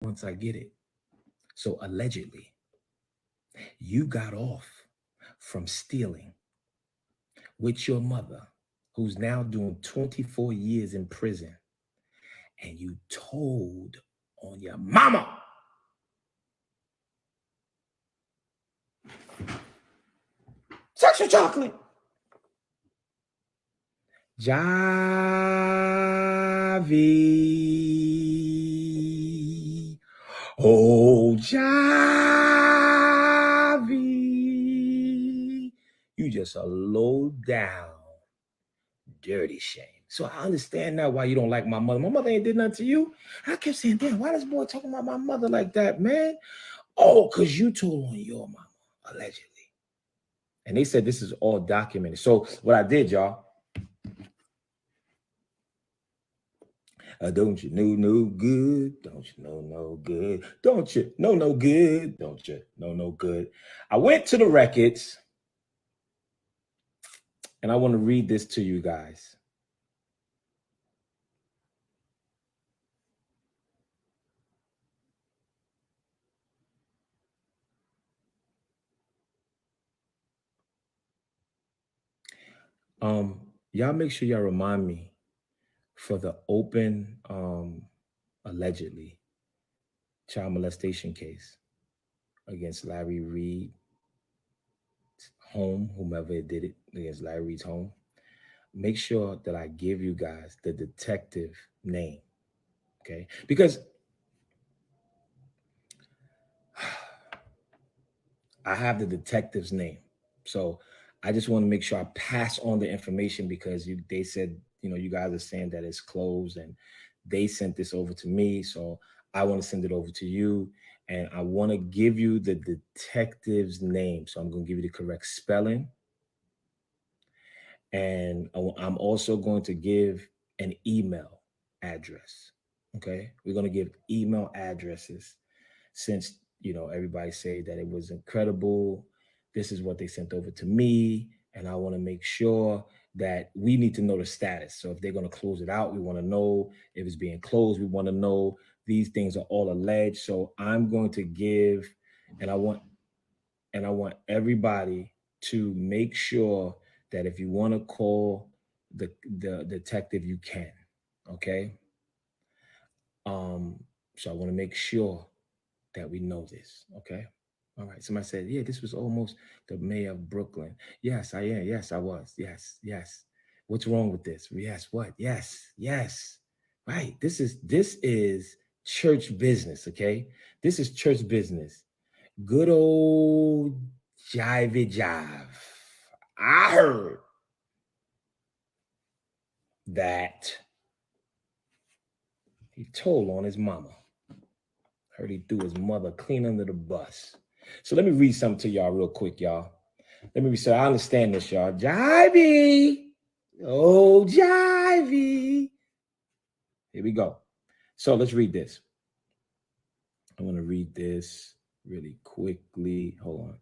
once I get it. So allegedly, you got off from stealing with your mother, who's now doing 24 years in prison, and you told on your mama. Sexual chocolate. Javi. Oh, Javi. You just a low down, dirty shame. So I understand now why you don't like my mother. My mother ain't did nothing to you. I kept saying, damn, why this boy talking about my mother like that, man? Oh, because you told on your mama, allegedly. And they said this is all documented. So what I did, y'all, don't you know no good? Don't you know no good? Don't you know no good? Don't you know no good? I went to the records, and I want to read this to you guys. Y'all make sure y'all remind me for the open, allegedly, child molestation case against Larry Reid home, whomever did it against Larry Reid's home. Make sure that I give you guys the detective name, okay? Because I have the detective's name. So I just want to make sure I pass on the information because they said, you guys are saying that it's closed and they sent this over to me. So I want to send it over to you. And I want to give you the detective's name. So I'm going to give you the correct spelling. And I'm also going to give an email address. Okay. We're going to give email addresses since, everybody say that it was incredible. This is what they sent over to me. And I want to make sure that we need to know the status. So if they're going to close it out, we want to know if it's being closed. We want to know these things are all alleged. So I'm going to give, and I want everybody to make sure that if you want to call the detective, you can. Okay. So I want to make sure that we know this. Okay. All right. Somebody said, yeah, this was almost the mayor of Brooklyn. Yes, I am. Yes, I was. Yes, yes. What's wrong with this? Yes, what? Yes, yes. Right. This is church business. Okay. This is church business. Good old Jivey Jive. I heard that he told on his mama. Heard he threw his mother clean under the bus. So let me read something to y'all real quick, y'all. Let me read. So I understand this, y'all. Jivey. Oh, Jivey. Here we go. So let's read this. I want to read this really quickly. Hold on.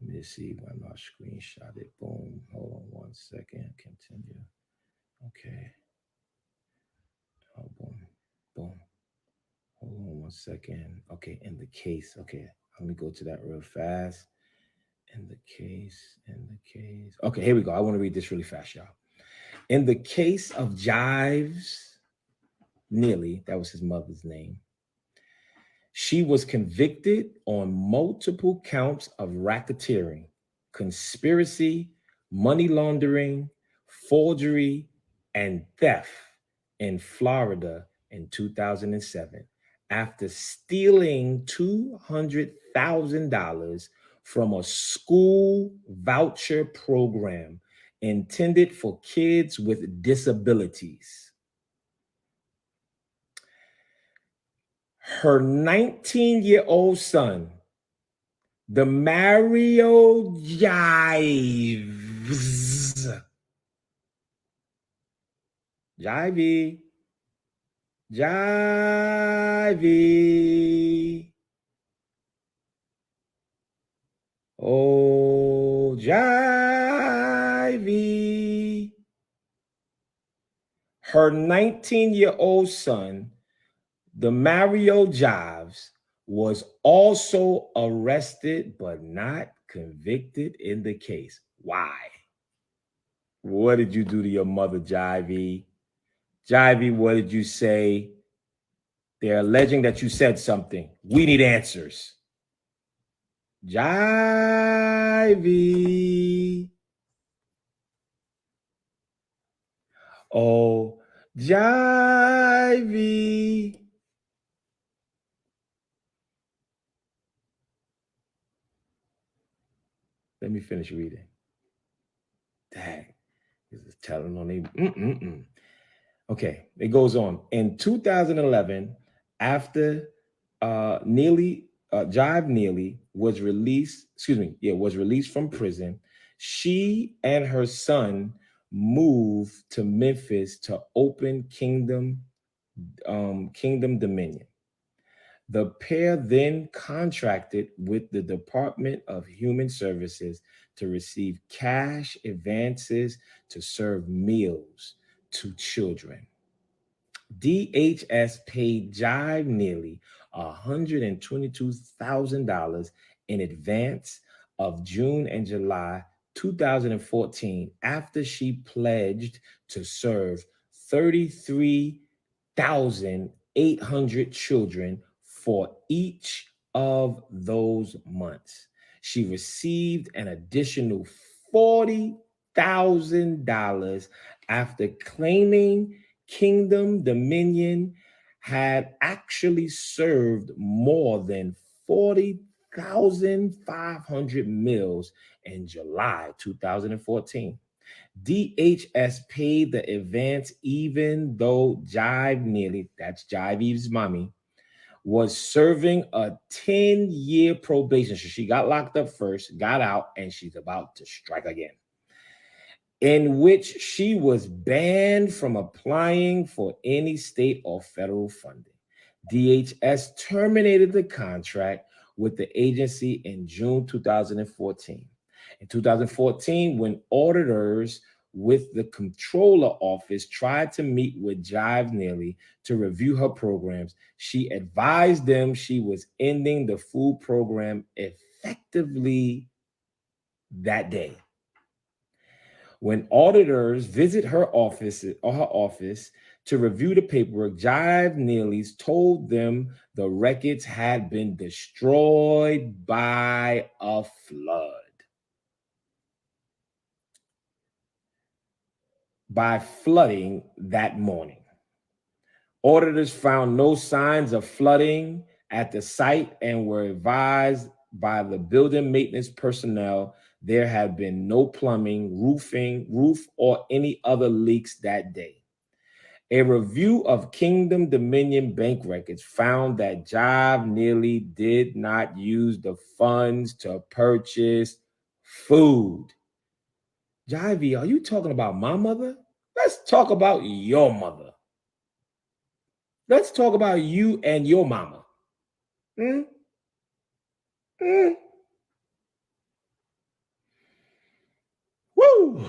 Let me just see when I screenshot it. Boom. Hold on 1 second. Continue. Okay. Oh, boom. Boom. Hold on 1 second. Okay. In the case. Okay. Let me go to that real fast. In the case. Okay. Here we go. I want to read this really fast, y'all. In the case of Jives Neely, that was his mother's name, she was convicted on multiple counts of racketeering, conspiracy, money laundering, forgery, and theft in Florida in 2007 after stealing $200,000 from a school voucher program intended for kids with disabilities. Her 19-year-old son, the Mario Jives, Jivey, oh, Jivey. Her 19-year-old son, The Mario Jives was also arrested but not convicted in the case. Why? What did you do to your mother, Jivey? Jivey, what did you say? They're alleging that you said something. We need answers. Jivey. Oh, Jivey. Let me finish reading. Dang. This is telling on them. Okay, it goes on. In 2011, after Jive Neely was released, was released from prison, she and her son moved to Memphis to open Kingdom Dominion. The pair then contracted with the Department of Human Services to receive cash advances to serve meals to children. DHS paid Jive nearly $122,000 in advance of June and July 2014 after she pledged to serve 33,800 children for each of those months. She received an additional $40,000 after claiming Kingdom Dominion had actually served more than 40,500 meals in July 2014. DHS paid the advance even though Jive Neely, that's Jive Eve's mommy, was serving a 10-year probation. So she got locked up first, got out, and she's about to strike again, in which she was banned from applying for any state or federal funding. DHS terminated the contract with the agency in June 2014. In 2014, when auditors with the Comptroller Office tried to meet with Jive Neely to review her programs, she advised them she was ending the food program effectively that day. When auditors visit her office to review the paperwork, Jive Neely's told them the records had been destroyed by a flood. By flooding that morning. Auditors found no signs of flooding at the site and were advised by the building maintenance personnel there had been no plumbing, roof, or any other leaks that day. A review of Kingdom Dominion bank records found that Jive Neely did not use the funds to purchase food. Jivey, are you talking about my mother? Let's talk about your mother. Let's talk about you and your mama. Woo!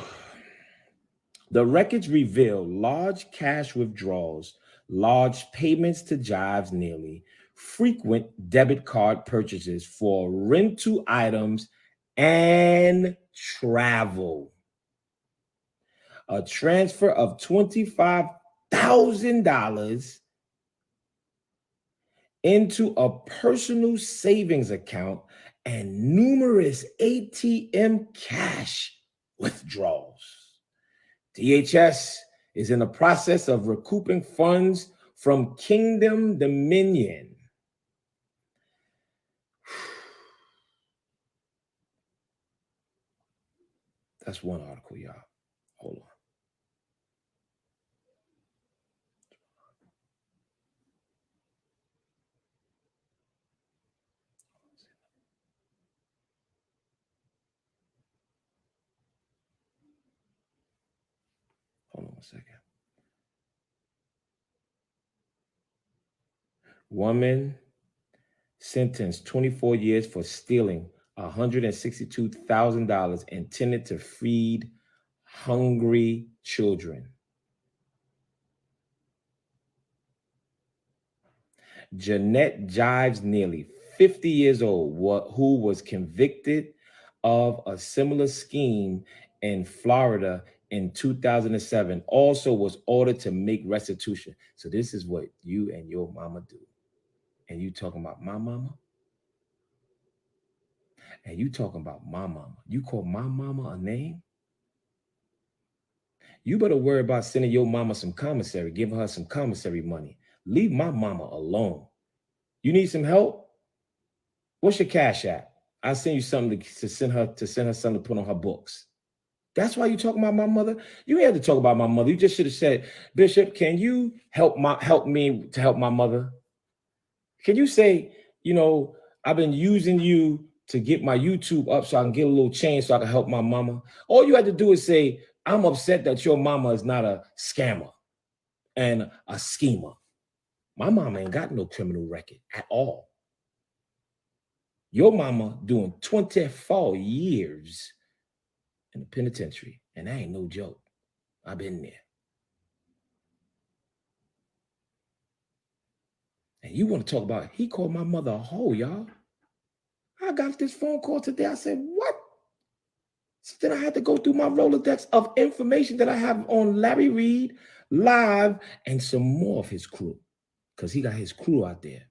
The records reveal large cash withdrawals, large payments to Jives Neely, frequent debit card purchases for rental items and travel. A transfer of $25,000 into a personal savings account and numerous ATM cash withdrawals. DHS is in the process of recouping funds from Kingdom Dominion. That's one article, y'all. Hold on. Hold on a second. Woman sentenced 24 years for stealing $162,000 intended to feed hungry children. Jeanette Jives, nearly 50 years old, who was convicted of a similar scheme in Florida in 2007, also was ordered to make restitution. So this is what you and your mama do. And you talking about my mama? And you talking about my mama? You call my mama a name? You better worry about sending your mama some commissary, giving her some commissary money. Leave my mama alone. You need some help? What's your cash app? I'll send you something to send her something to put on her books. That's why you talking about my mother. You had to talk about my mother. You just should have said, Bishop, can you help me to help my mother? Can you say, I've been using you to get my YouTube up so I can get a little change so I can help my mama. All you had to do is say, I'm upset that your mama is not a scammer and a schemer. My mama ain't got no criminal record at all. Your mama doing 24 years in the penitentiary, and that ain't no joke. I've been there. And you want to talk about, he called my mother a hoe, y'all. I got this phone call today. I said, what? So then I had to go through my Rolodex of information that I have on Larry Reid, Live, and some more of his crew, because he got his crew out there.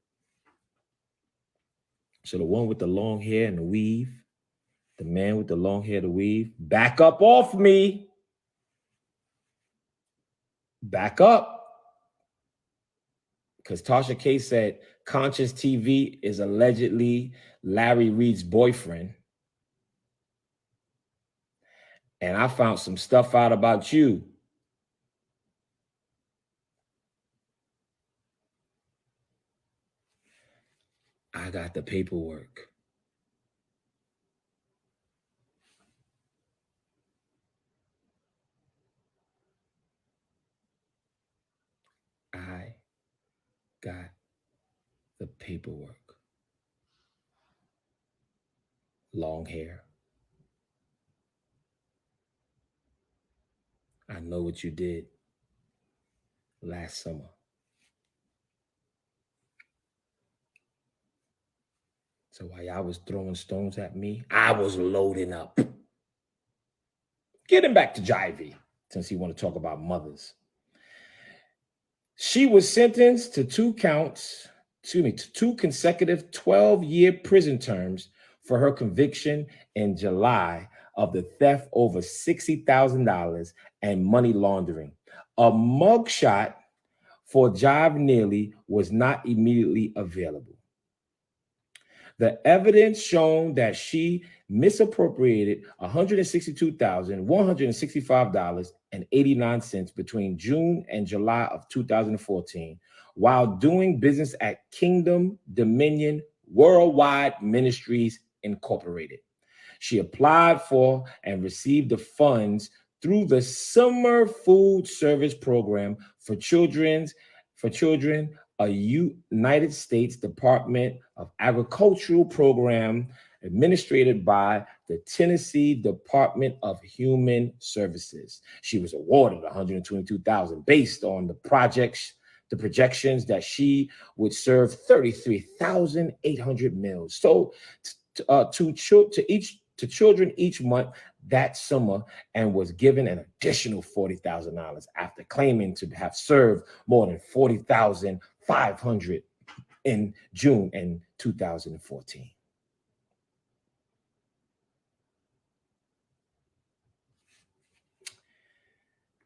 So the one with the long hair and the weave, the man with the long hair, the weave, back up off me. Back up. Because Tasha K said Conscious TV is allegedly Larry Reid's boyfriend. And I found some stuff out about you. I got the paperwork. I got the paperwork. Long hair. I know what you did last summer. So while y'all was throwing stones at me, I was loading up. Getting back to Jivey, since you want to talk about mothers. She was sentenced to two consecutive 12-year prison terms for her conviction in July of the theft over $60,000 and money laundering. A mugshot for Jive Neely was not immediately available. The evidence shown that she misappropriated $162,165.89 between June and July of 2014 while doing business at Kingdom Dominion Worldwide Ministries Incorporated. She applied for and received the funds through the Summer Food Service Program for children, a United States Department of Agricultural program administered by the Tennessee Department of Human Services. She was awarded $122,000 based on the projections that she would serve 33,800 meals. So to children each month that summer, and was given an additional $40,000 after claiming to have served more than 40,500 in June in 2014.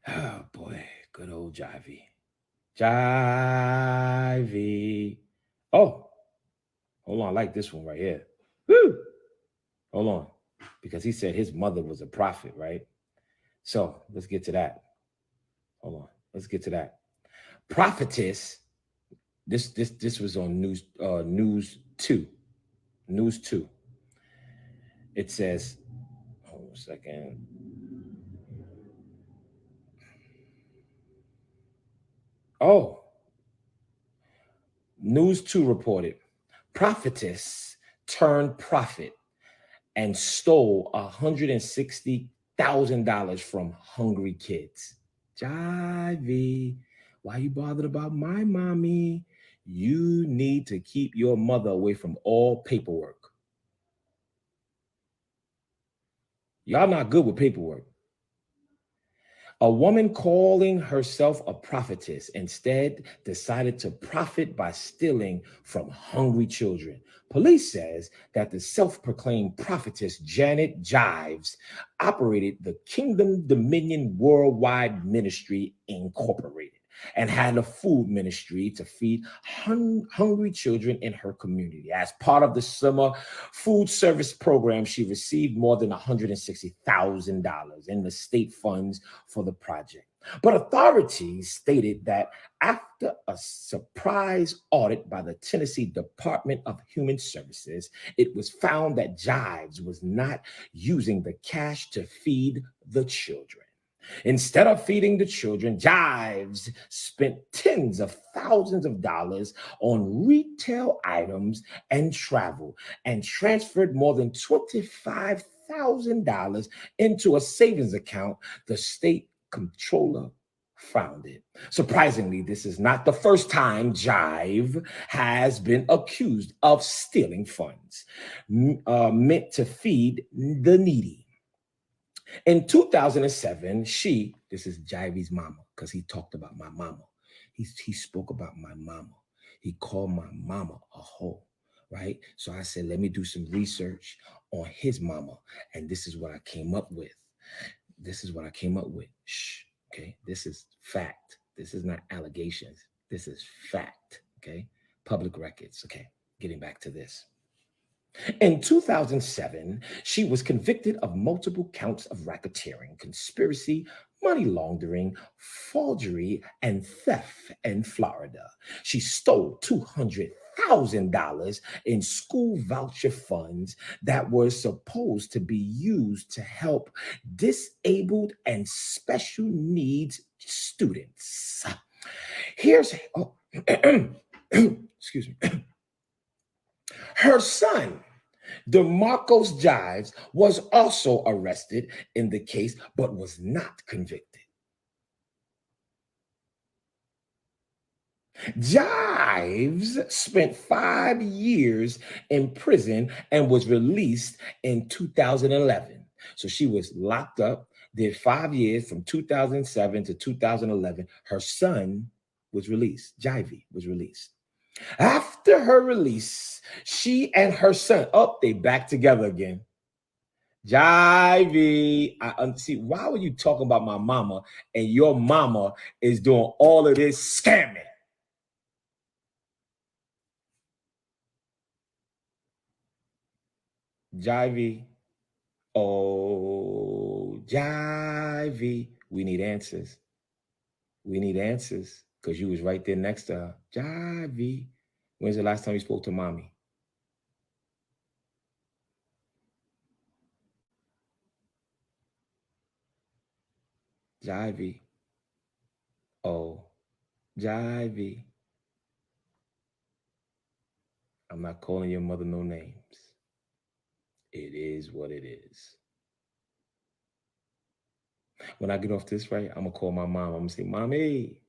Oh boy, good old Jivey. Jivey. Oh, hold on, I like this one right here. Woo! Hold on, because he said his mother was a prophet, right? So let's get to that. Hold on, let's get to that. Prophetess. This was on News 2. News 2. It says, hold on a second. Oh, News 2 reported, prophetess turned prophet and stole $160,000 from hungry kids. Jivey, why you bothered about my mommy? You need to keep your mother away from all paperwork. Y'all not good with paperwork. A woman calling herself a prophetess instead decided to profit by stealing from hungry children. Police says that the self-proclaimed prophetess Janet Jives operated the Kingdom Dominion Worldwide Ministry Incorporated and had a food ministry to feed hungry children in her community. As part of the summer food service program, she received more than $160,000 in the state funds for the project. But authorities stated that after a surprise audit by the Tennessee Department of Human Services, it was found that Jives was not using the cash to feed the children. Instead of feeding the children, Jives spent tens of thousands of dollars on retail items and travel and transferred more than $25,000 into a savings account the state comptroller found it. Surprisingly, this is not the first time Jive has been accused of stealing funds meant to feed the needy. In 2007, this is Jive's mama, because he talked about my mama. He spoke about my mama. He called my mama a hoe, right? So I said, let me do some research on his mama. And this is what I came up with. Shh, okay? This is fact. This is not allegations. This is fact, okay? Public records, okay? Getting back to this. In 2007, she was convicted of multiple counts of racketeering, conspiracy, money laundering, forgery, and theft in Florida. She stole $200,000 in school voucher funds that were supposed to be used to help disabled and special needs students. Excuse me. Her son, DeMarcos Jives, was also arrested in the case, but was not convicted. Jives spent 5 years in prison and was released in 2011. So she was locked up, did 5 years from 2007 to 2011. Her son was released. Jivey was released. After her release, she and her son, they back together again. Jivey, see, why were you talking about my mama and your mama is doing all of this scamming? Jivey, Jivey, we need answers. We need answers because you was right there next to her. Jivey, when's the last time you spoke to mommy? Jivey. Jivey. I'm not calling your mother no names. It is what it is. When I get off this, right, I'm going to call my mom. I'm going to say, Mommy,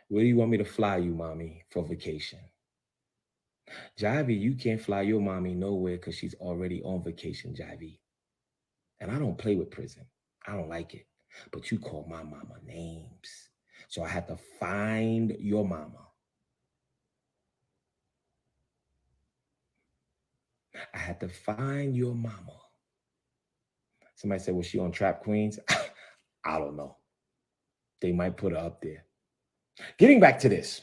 where do you want me to fly you, Mommy, for vacation? Jivey, you can't fly your mommy nowhere because she's already on vacation, Jivey. And I don't play with prison. I don't like it. But you call my mama names. So I had to find your mama. I had to find your mama. Somebody said, was she on Trap Queens? I don't know. They might put her up there. Getting back to this.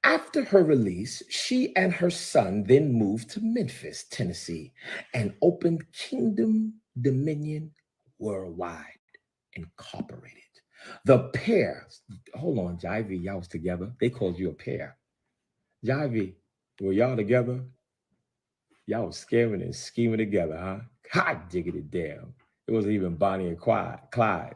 After her release, she and her son then moved to Memphis, Tennessee, and opened Kingdom Dominion Worldwide Incorporated. The pair, hold on, Jivey, y'all was together. They called you a pair. Jivey, were y'all together? Y'all was scamming and scheming together, huh? Hot diggity damn. It wasn't even Bonnie and Clyde.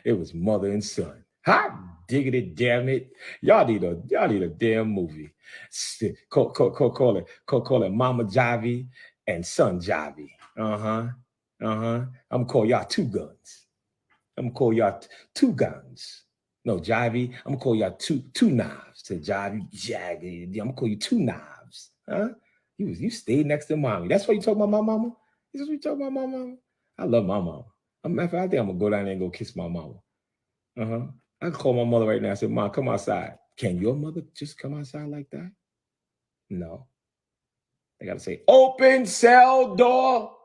It was mother and son. Hot diggity damn it. Y'all need a damn movie. Call it Mama Jivey and Son Jivey. I'm gonna call y'all two guns. I'm gonna call y'all two guns. No, Jivey. I'm gonna call y'all two knives. To Jivey, Jaggy. I'm gonna call you two knives. Huh? You stayed next to mommy. That's why you talk about my mama? This is what you talk about my mama? I love my mama. Matter of fact, I think I'm gonna go down there and go kiss my mama. Uh-huh. I can call my mother right now and say, Mom, come outside. Can your mother just come outside like that? No. They gotta say, open cell door.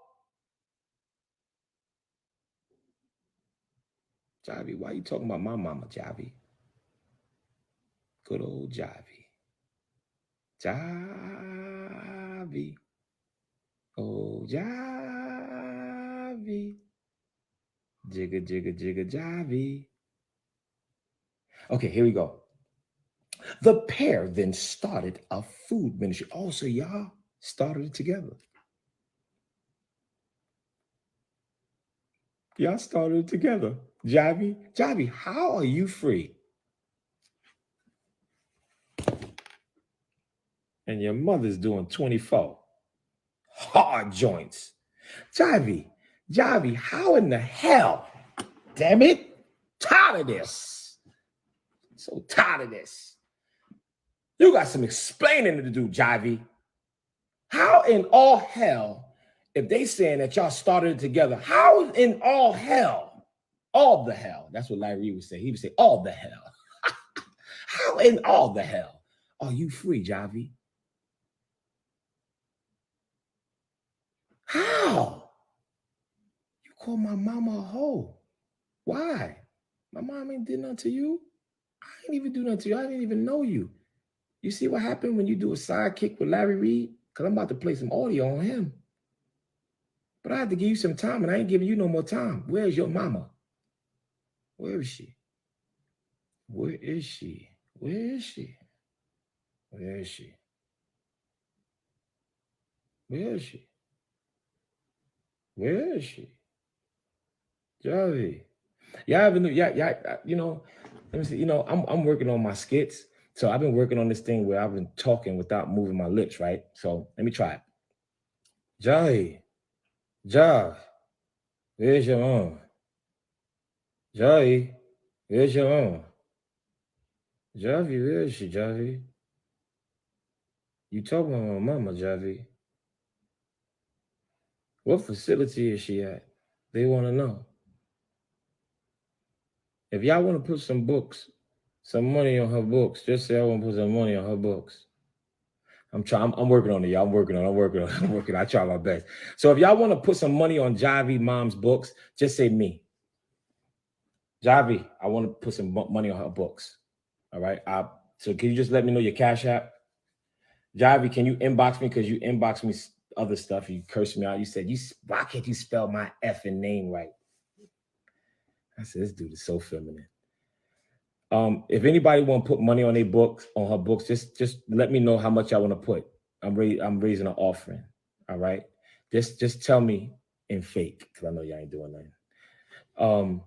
Jivey, why are you talking about my mama, Jivey? Good old Jivey. Jivey. Oh, Jivey. Jigga, jigga, jigga, Jivey. Okay, here we go. The pair then started a food ministry. Also, y'all started it together. Y'all started it together. Jivey, how are you free? And your mother's doing 24. Hard joints. Jivey, how in the hell? Damn it. Tired of this. So tired of this. You got some explaining to do, Jivey. How in all hell, if they saying that y'all started it together, how in all hell, all the hell, that's what Larry Reid would say. He would say, all the hell. How in all the hell are you free, Jivey? How? You call my mama a hoe. Why? My mom ain't did nothing to you. I ain't even do nothing to you. I didn't even know you. You see what happened when you do a sidekick with Larry Reid? Because I'm about to play some audio on him. But I had to give you some time, and I ain't giving you no more time. Where's your mama? Where is she? Where is she? Where is she? Where is she? Where is she? Where is she? Javi. You know, let me see, you know, I'm working on my skits. So I've been working on this thing where I've been talking without moving my lips, right? So let me try it. Javi. Ja. Where's your mom? Javi. Where's your mom? Javi, where is she, Javi? You talking about my mama, Javi. What facility is she at? They want to know. If y'all want to put some money on her books, just say I want to put some money on her books. I'm working on it, y'all. I'm working on it. I try my best. So if y'all want to put some money on Javi mom's books, just say me. Javi, I want to put some money on her books. All right. So can you just let me know your Cash App? Javi, can you inbox me? Because you inboxed me other stuff. You cursed me out. You said, why can't you spell my effing name right? I said, this dude is so feminine. If anybody want to put money on her books, just let me know how much I want to put. I'm raising an offering. All right. Just tell me in fake, because I know y'all ain't doing nothing.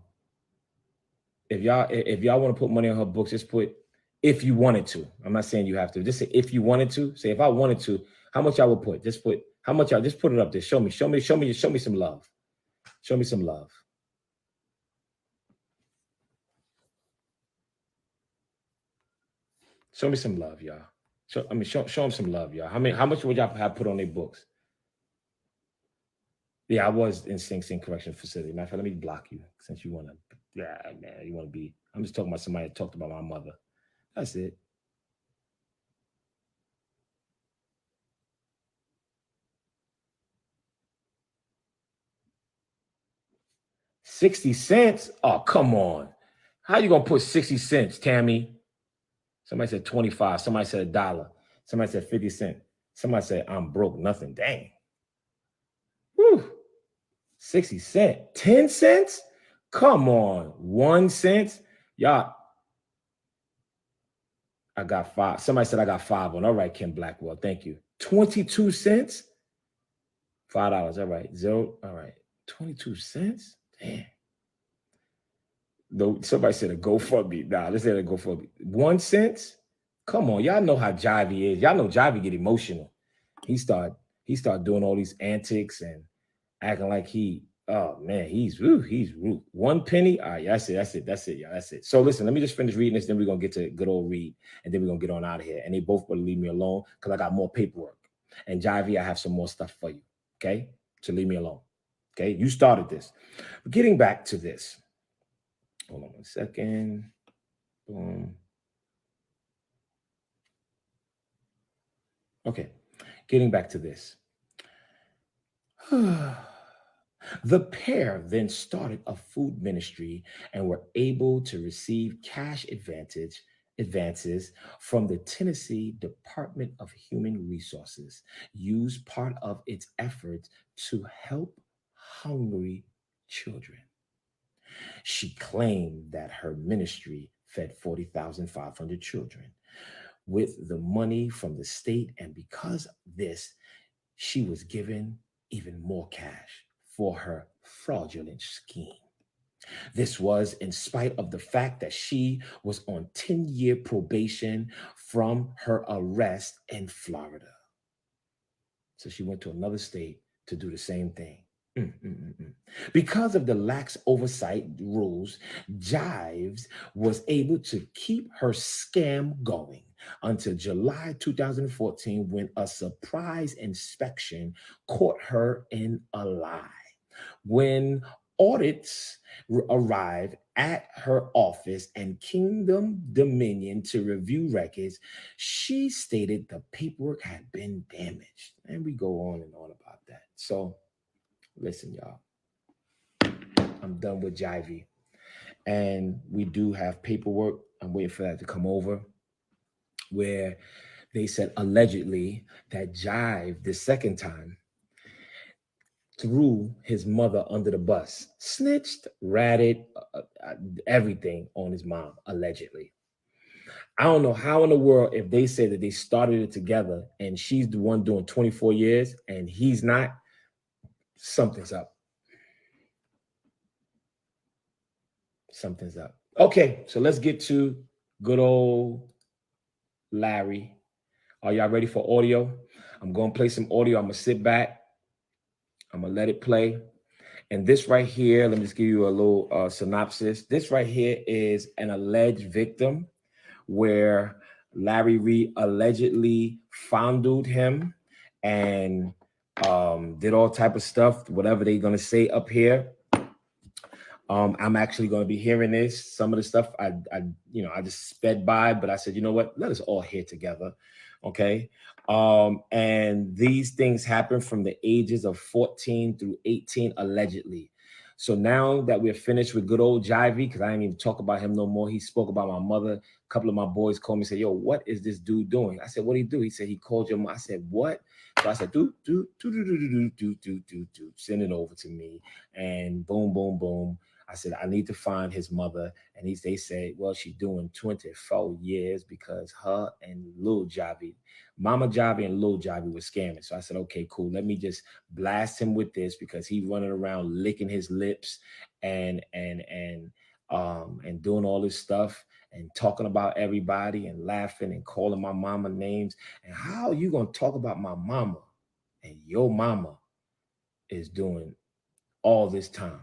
If y'all want to put money on her books, just put if you wanted to. I'm not saying you have to. Just say if you wanted to. Say if I wanted to, how much I would put. Just put how much y'all. Just put it up there. Show me some love. Show me some love. Show me some love, y'all. Show them some love, y'all. How much would y'all have put on their books? Yeah, I was in Sing Sing Correction Facility. Matter of fact, let me block you since you want to. Yeah, man, you want to be. I'm just talking about somebody that talked about my mother. That's it. $0.60? Oh, come on. How you gonna put 60 cents, Tammy? Somebody said 25. Somebody said $1. Somebody said 50 cents. Somebody said I'm broke. Nothing. Dang. Whew. 60 cents. 10 cents? Come on. 1 cent? Y'all. I got 5. Somebody said I got 5 on. All right, Kim Blackwell. Thank you. 22 cents? $5. All right. 0. All right. 22 cents? Damn. Though somebody said a GoFundMe. Nah, let's say a GoFundMe. 1 cent? Come on, y'all know how Jivey is. Y'all know Jivey get emotional. He start doing all these antics and acting like he Oh man, he's rude. 1 penny. All right, that's it, y'all. That's it. So listen, let me just finish reading this, then we're gonna get to good old Reid, and then we're gonna get on out of here. And they both gonna leave me alone because I got more paperwork. And Jivey, I have some more stuff for you. Okay, so leave me alone. Okay, you started this. Getting back to this. Hold on 1 second. Boom. Okay, getting back to this. The pair then started a food ministry and were able to receive cash advances from the Tennessee Department of Human Resources, used part of its efforts to help hungry children. She claimed that her ministry fed 40,500 children with the money from the state, and because of this, she was given even more cash for her fraudulent scheme. This was in spite of the fact that she was on 10-year probation from her arrest in Florida. So she went to another state to do the same thing. Because of the lax oversight rules, Jives was able to keep her scam going until July 2014, when a surprise inspection caught her in a lie. When audits arrived at her office and Kingdom Dominion to review records, she stated the paperwork had been damaged. And we go on and on about that. So listen, y'all, I'm done with Jivey. And we do have paperwork. I'm waiting for that to come over, where they said allegedly that Jive, the second time, threw his mother under the bus, snitched, ratted, everything on his mom, allegedly. I don't know how in the world, if they say that they started it together and she's the one doing 24 years and he's not, something's up. Something's up. Okay, so let's get to good old Larry. Are y'all ready for audio? I'm going to play some audio. I'm going to sit back. I'm going to let it play. And this right here, let me just give you a little synopsis. This right here is an alleged victim where Larry Reid allegedly fondled him and did all type of stuff, whatever they're going to say up here. I'm actually going to be hearing this. Some of the stuff I just sped by, but I said, you know what? Let us all hear together. Okay. And these things happen from the ages of 14 through 18, allegedly. So now that we're finished with good old Jivey, because I didn't even talk about him no more. He spoke about my mother. A couple of my boys called me and said, yo, what is this dude doing? I said, what did he do? He said, he called your mom. I said, what? So I said, send it over to me. And boom, boom, boom. I said, I need to find his mother. And they said, well, she's doing 24 years because her and Lil Jivey, Mama Jivey and Lil Jivey were scamming. So I said, okay, cool. Let me just blast him with this because he's running around licking his lips and doing all this stuff and talking about everybody and laughing and calling my mama names. And how are you going to talk about my mama and your mama is doing all this time?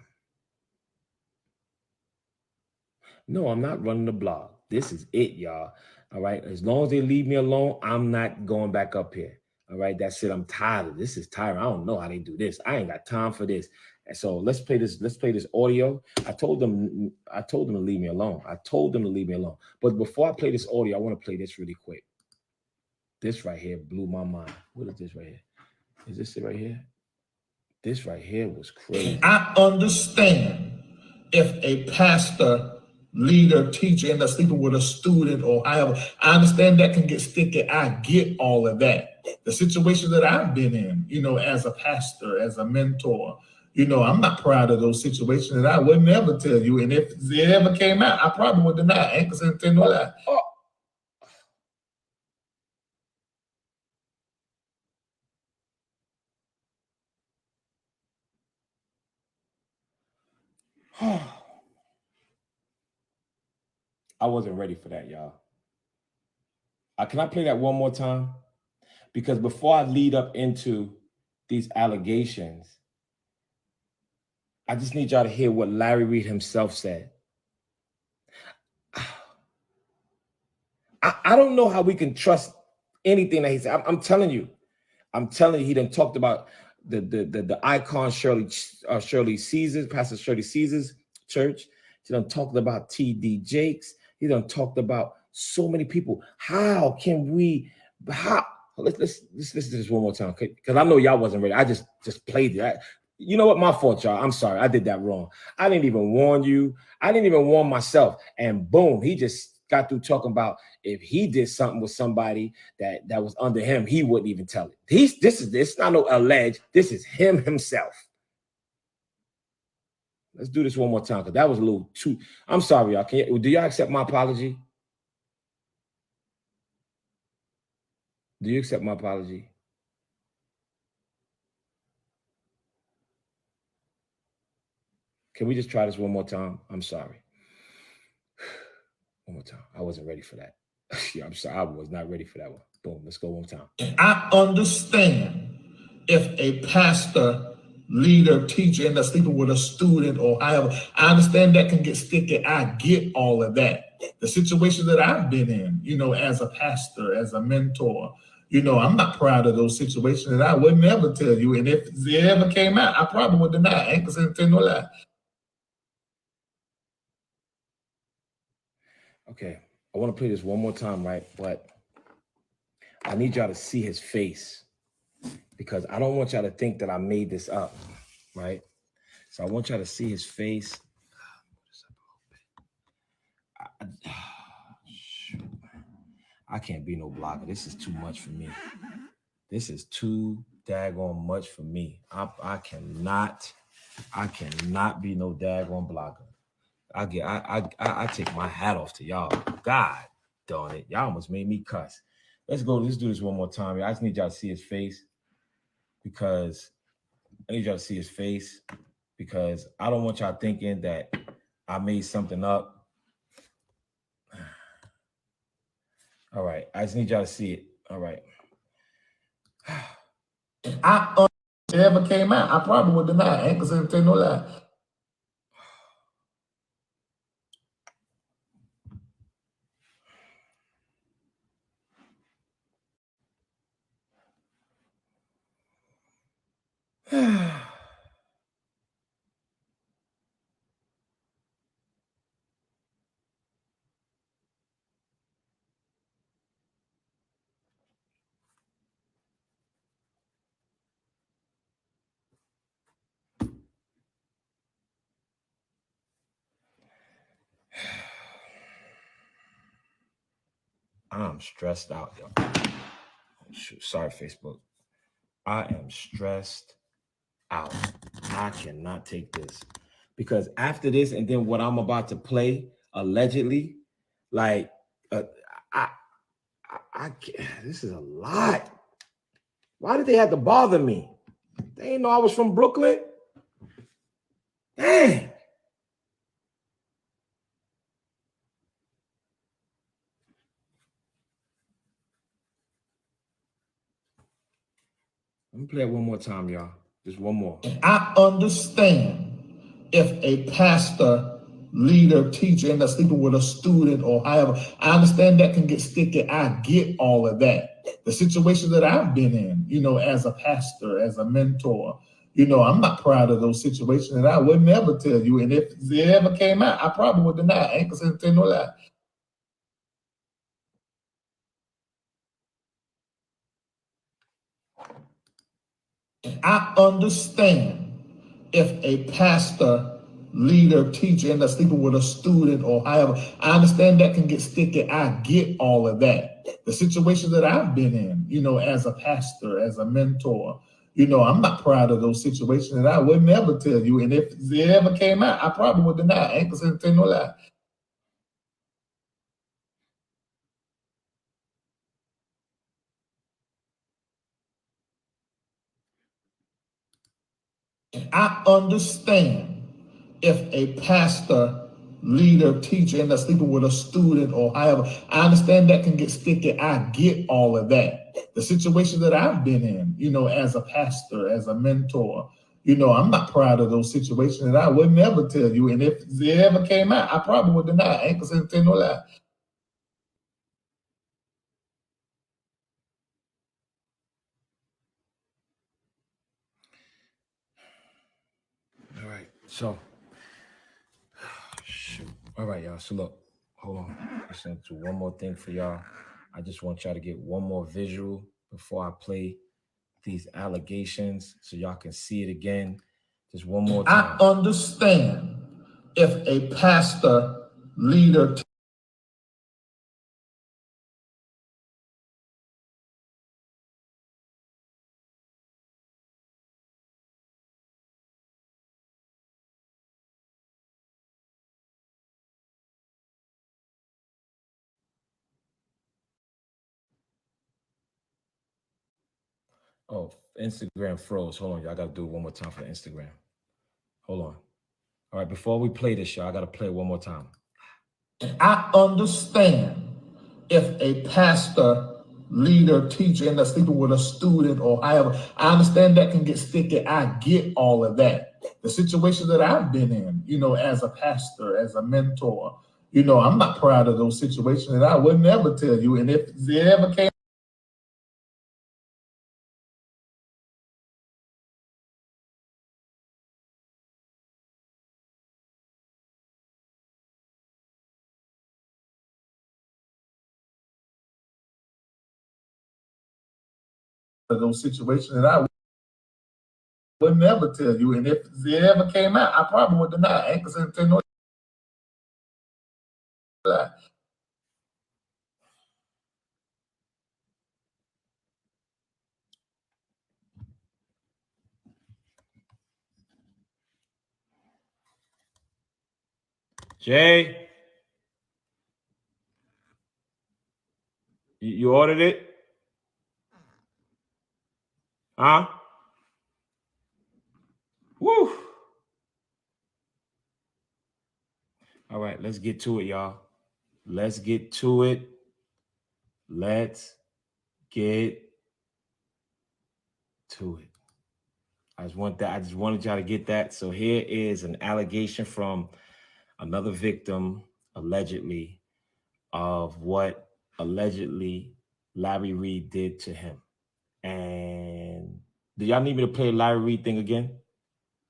No, I'm not running the blog. This is it, y'all. All right. As long as they leave me alone, I'm not going back up here. All right. That's it. I'm tired of this. Is tiring. I don't know how they do this. I ain't got time for this. And so let's play this. Let's play this audio. I told them to leave me alone. I told them to leave me alone. But before I play this audio, I want to play this really quick. This right here blew my mind. What is this right here? Is this it right here? This right here was crazy. I understand if a pastor, leader, teacher ends up sleeping with a student or however. I understand that can get sticky. I get all of that. The situation that I've been in, as a pastor, as a mentor, I'm not proud of those situations, and I would never tell you. And if it ever came out, I probably would deny. I wasn't ready for that, y'all. Can I play that one more time? Because before I lead up into these allegations, I just need y'all to hear what Larry Reid himself said. I don't know how we can trust anything that he said. I'm telling you, he done talked about the icon Shirley Caesar, Pastor Shirley Caesar's church. He done talked about T.D. Jakes. He done talked about so many people. How can we? Let's listen to this one more time, because I know y'all wasn't ready. I just played it. You know what? My fault, y'all. I'm sorry. I did that wrong. I didn't even warn you. I didn't even warn myself. And boom, he just got through talking about if he did something with somebody that was under him, he wouldn't even tell it. This not no alleged. This is him himself. Let's do this one more time, because that was a little too. I'm sorry, y'all. Do y'all accept my apology? Do you accept my apology? Can we just try this one more time? I'm sorry. One more time. I wasn't ready for that. Yeah, I'm sorry. I was not ready for that one. Boom. Let's go one time. I understand if a pastor, leader, teacher ends up sleeping with a student or however. I understand that can get sticky. I get all of that. The situation that I've been in, as a pastor, as a mentor, I'm not proud of those situations, and I would never tell you. And if it ever came out, I probably would deny. I ain't gonna tell no lie. Okay, I want to play this one more time, right? But I need y'all to see his face, because I don't want y'all to think that I made this up, right? So I want y'all to see his face. I can't be no blogger. This is too much for me. This is too daggone much for me. I cannot be no daggone blogger. I take my hat off to y'all. God darn it. Y'all almost made me cuss. Let's do this one more time. I just need y'all to see his face, because I don't want y'all thinking that I made something up. All right. I just need y'all to see it. All right. If it ever came out, I probably would deny. I ain't gonna tell no lie. I'm stressed out, y'all. Sorry, Facebook. I am stressed out. I cannot take this, because after this and then what I'm about to play, allegedly, like I this is a lot. Why did they have to bother me? They didn't know I was from Brooklyn. Dang. Let me play it one more time, y'all. Just one more. I understand if a pastor, leader, teacher ends up sleeping with a student or however. I understand that can get sticky. I get all of that. The situation that I've been in, as a pastor, as a mentor, I'm not proud of those situations, and I would never tell you. And if it ever came out, I probably would deny. I ain't gonna tell no lie. I understand if a pastor, leader, teacher ends up sleeping with a student or however. I understand that can get sticky. I get all of that. The situation that I've been in, as a pastor, as a mentor, I'm not proud of those situations, and I would never tell you. And if it ever came out, I probably would deny. I ain't gonna tell no lie. I understand if a pastor, leader, teacher ends up sleeping with a student or however. I understand that can get sticky. I get all of that. The situation that I've been in, as a pastor, as a mentor, You know, I'm not proud of those situations, and I would never tell you. And if it ever came out, I probably would deny. I ain't gonna say no lie. All right, so shoot. All right, y'all. So look, hold on. I'm just gonna do one more thing for y'all. I just want y'all to get one more visual before I play these allegations, so y'all can see it again. Just one more time. I understand if a pastor, leader. Oh, Instagram froze. Hold on, y'all. I gotta do it one more time for the Instagram. Hold on. All right, before we play this, y'all, I gotta play it one more time. I understand if a pastor, leader, teacher ends up sleeping with a student or however. I understand that can get sticky. I get all of that. The situation that I've been in, you know, as a pastor, as a mentor, you know, I'm not proud of those situations, and I would never tell you. And if it ever came to those situations, and I would never tell you. And if it ever came out, I probably would deny. I ain't gonna say no lie. Jay, you ordered it? Huh? Woo! All right, let's get to it, y'all. Let's get to it. Let's get to it. I just wanted y'all to get that. So here is an allegation from another victim, allegedly, of what allegedly Larry Reid did to him. And do y'all need me to play Larry Reid thing again?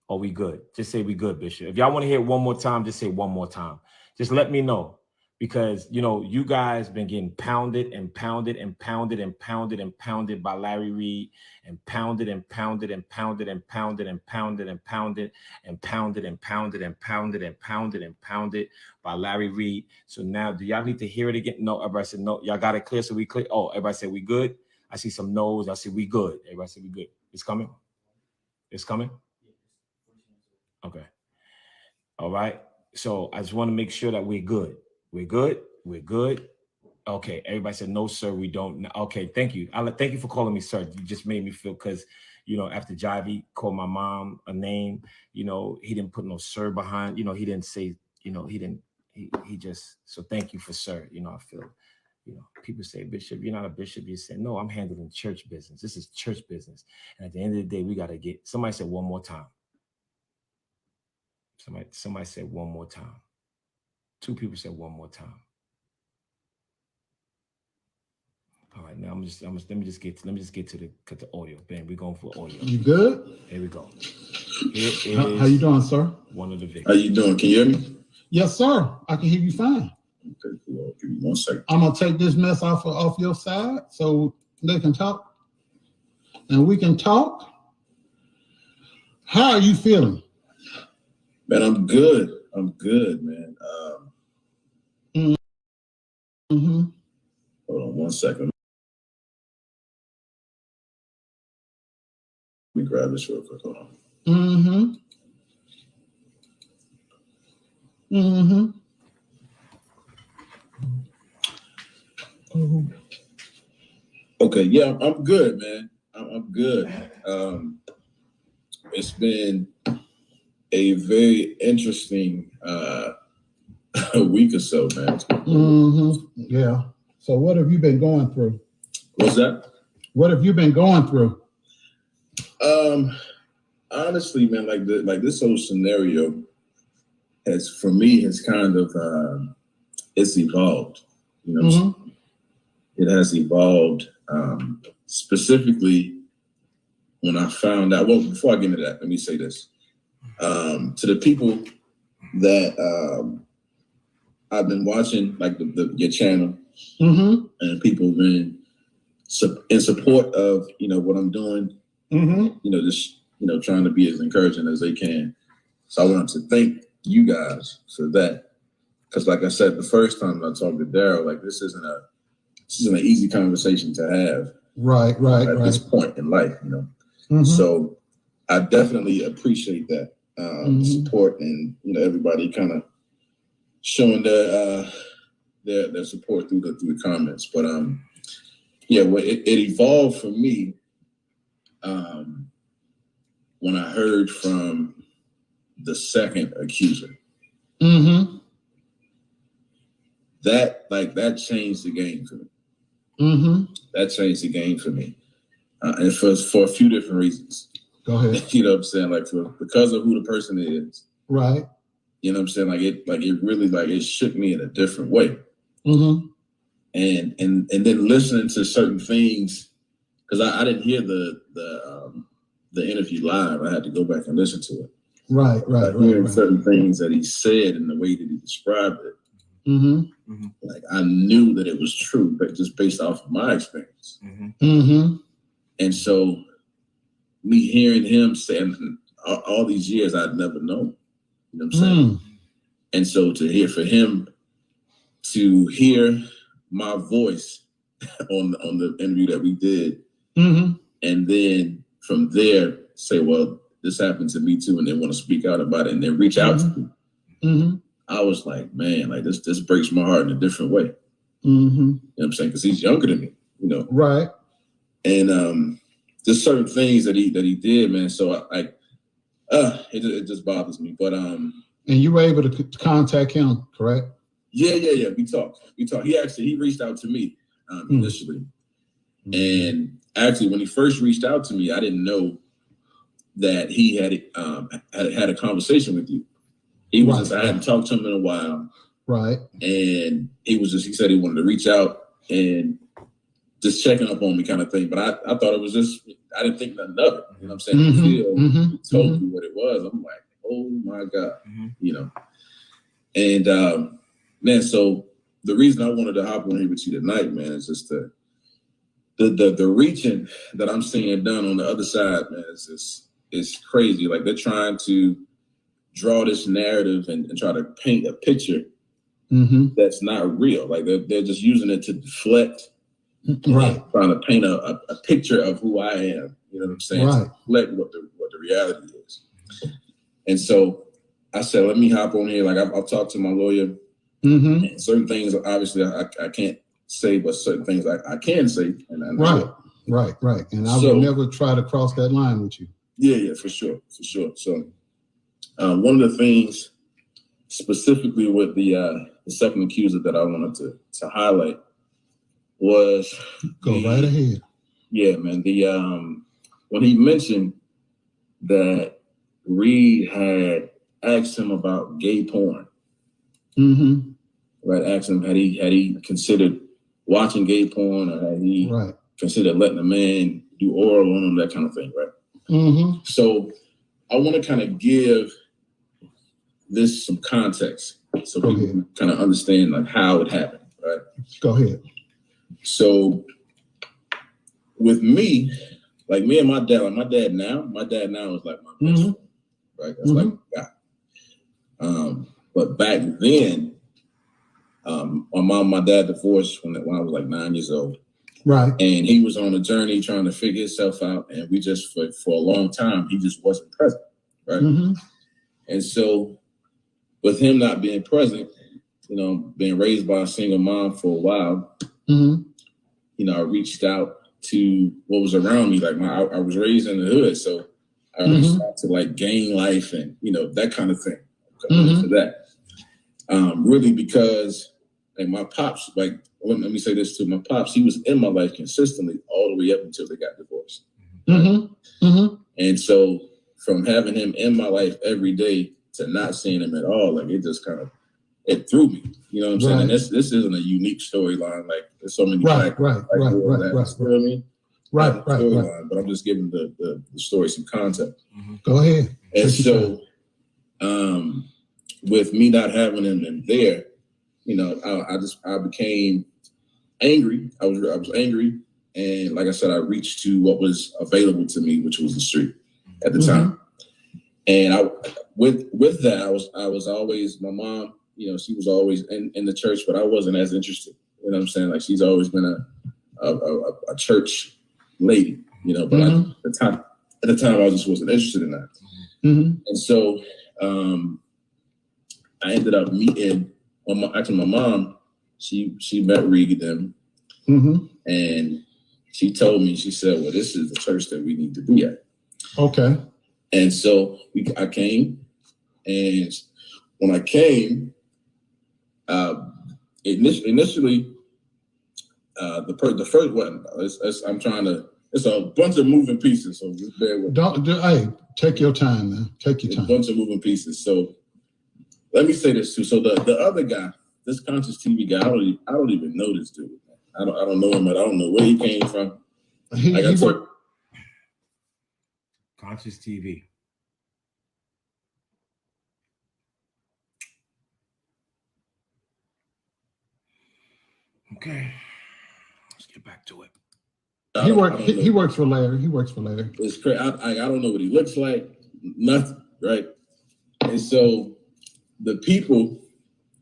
Or we good? Just say we good, Bishop. If y'all want to hear it one more time, just say one more time. Just let me know. Because, you know, you guys been getting pounded and pounded and pounded and pounded and pounded by Larry Reid, and pounded and pounded and pounded and pounded and pounded and pounded and pounded and pounded and pounded and pounded and pounded by Larry Reid. So now, do y'all need to hear it again? No, everybody said no. Y'all got it clear, so we clear. Oh, everybody said we good. I see some no's. I see we good. Everybody said we good. It's coming. It's coming. Okay. All right. So I just want to make sure that we're good. We're good. We're good. Okay. Everybody said, no, sir, we don't. Okay. Thank you. Thank you for calling me sir. You just made me feel, because, you know, after Jivey called my mom a name, you know, he didn't put no sir behind, you know, he didn't say, you know, he just, so thank you for sir. You know, I feel, you know, people say, Bishop, you're not a bishop. You say, no, I'm handling church business. This is church business. And at the end of the day, we got to get, somebody said one more time. Somebody said one more time. Two people said one more time. All right, now let me just get to the audio. Bam, we're going for audio. You good? Here we go. Here is how you doing, sir? One of the victims. How you doing? Can you hear me? Yes, sir. I can hear you fine. Okay, cool. Give me 1 second. I'm gonna take this mess off your side so they can talk, and we can talk. How are you feeling? Man, I'm good. I'm good, man. Hold on 1 second. Let me grab this real quick. Hold on. Okay, yeah, I'm good, man. I'm good. It's been a very interesting week or so, man. Yeah. So what have you been going through? What's that? What have you been going through? honestly, man, like this whole scenario has kind of it's evolved. You know, Mm-hmm. it has evolved. Specifically, when I found out. Well, before I get into that, let me say this to the people that I've been watching, like your channel, Mm-hmm. and people have been in support of what I'm doing. Mm-hmm. Just trying to be as encouraging as they can. So I wanted to thank you guys for that, because like I said the first time I talked to Daryl, like this isn't an easy conversation to have. Right. At this point in life, Mm-hmm. So I definitely appreciate that support, and everybody kind of showing their support through the comments. But it evolved for me when I heard from the second accuser. Mm-hmm. That changed the game for me. Mm-hmm. That changed the game for me, and for a few different reasons. Go ahead. You know what I'm saying? Like because of who the person is. Right. You know what I'm saying? It really it shook me in a different way. Mm-hmm. And then listening to certain things, because I didn't hear the interview live. I had to go back and listen to it. Right. Hearing certain things that he said and the way that he described it. Mm-hmm. Like I knew that it was true, but just based off of my experience. Mm-hmm. And so me hearing him say, and all these years I'd never known. You know what I'm saying? And so to hear my voice on the interview that we did, and then from there say, well, this happened to me too, and they want to speak out about it and then reach out to me. I was like, man, like this breaks my heart in a different way. You know what I'm saying? Because he's younger than me, Right. And there's certain things that he did, man. So it just bothers me. But and you were able to contact him, correct? Yeah. We talked. He reached out to me initially, and actually when he first reached out to me, I didn't know that he had a conversation with you. I hadn't talked to him in a while, right? And he said he wanted to reach out and just checking up on me, kind of thing. But I thought it was just, I didn't think nothing of it. You know what I'm saying? He told me what it was. I'm like, oh my God, And man, so the reason I wanted to hop on here with you tonight, man, is just the reaching that I'm seeing done on the other side, man, is crazy. Like they're trying to draw this narrative and try to paint a picture that's not real. Like they're just using it to deflect, right? Trying to paint a picture of who I am. You know what I'm saying? Right. To reflect what the reality is. And so I said, let me hop on here. Like I've talked to my lawyer. And certain things, obviously, I can't say, but certain things I can say. And right. And I would never try to cross that line with you. Yeah, for sure. So one of the things specifically with the second accuser that I wanted to highlight was right ahead. Yeah, man. When he mentioned that Reid had asked him about gay porn. Right, asked him had he considered watching gay porn, or had he considered letting a man do oral on him, that kind of thing, right? So I want to kind of give this some context so people can kind of understand like how it happened, right? Go ahead. So with me, like me and my dad now is like my best friend, right? That's like a guy. But back then, my mom and my dad divorced when I was like 9 years old. Right. And he was on a journey trying to figure himself out. And we just, for a long time, he just wasn't present. Right. And so with him not being present, being raised by a single mom for a while, I reached out to what was around me. Like I was raised in the hood. So I reached out to like gang life and, that kind of thing. To that. Really because like my pops, like let me say this too, my pops, he was in my life consistently all the way up until they got divorced. And so from having him in my life every day to not seeing him at all, like it just kind of, it threw me. You know what I'm saying? And this isn't a unique storyline. Like there's so many right. you know what I mean? Right. But I'm just giving the story some context. Go ahead. And so, with me not having him there, you know, I became angry. I was angry, and like I said, I reached to what was available to me, which was the street at the time. And with that, I was always, my mom, you know, she was always in the church, but I wasn't as interested. You know what I'm saying? Like she's always been a church lady, you know, but at the time I just wasn't interested in that. And so I ended up meeting my mom. She met Reid and them, and she told me, she said, well, this is the church that we need to be at. Okay. And so I came, and when I came, initially, the first one, it's a bunch of moving pieces, so just bear with me. Hey, take your time, man. Take your time. A bunch of moving pieces. So let me say this too. So the other guy, this Conscious TV guy, I don't even know this dude. I don't know him, but I don't know where he came from. Conscious TV. Okay, let's get back to it. He works for Larry. He works for Larry. It's crazy. I don't know what he looks like. Nothing, right? And so the people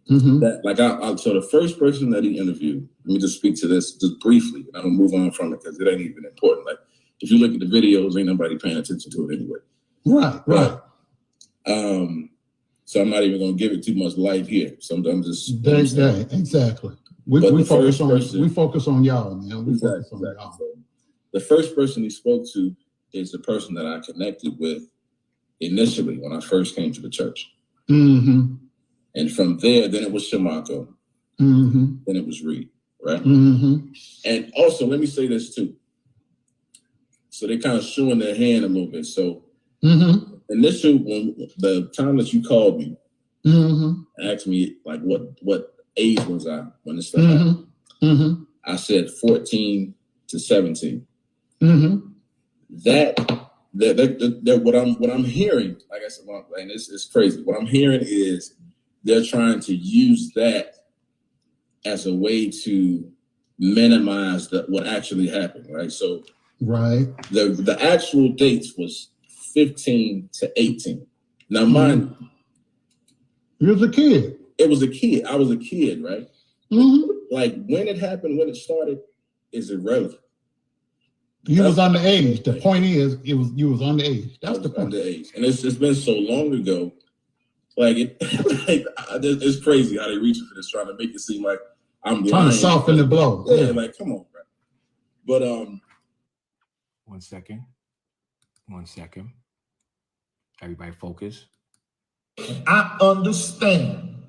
that, like, so the first person that he interviewed, let me just speak to this just briefly, and I'm gonna move on from it because it ain't even important. Like, if you look at the videos, ain't nobody paying attention to it anyway. Right. But, so I'm not even gonna give it too much life here. So I'm just exactly. We focus on y'all, man. We focus on y'all. So the first person he spoke to is the person that I connected with initially when I first came to the church. And from there, then it was Shamako. Then it was Reid, right? And also, let me say this too. So they're kind of showing their hand a little bit. So initially, when the time that you called me, asked me like what age was I when this stuff happened? I said 14 to 17. That what I'm hearing, like I said, and it's crazy. What I'm hearing is they're trying to use that as a way to minimize what actually happened, right? So the actual dates was 15 to 18. Now mine, you was a kid. It was a kid. I was a kid, right? Like when it happened, when it started, is irrelevant. You was underage. The point is, you was underage. That's the point. Underage, and it's been so long ago. Like it's crazy how they reach for this, trying to make it seem like I'm trying to soften the blow. Yeah, like come on, bro. But 1 second. 1 second. Everybody focus. I understand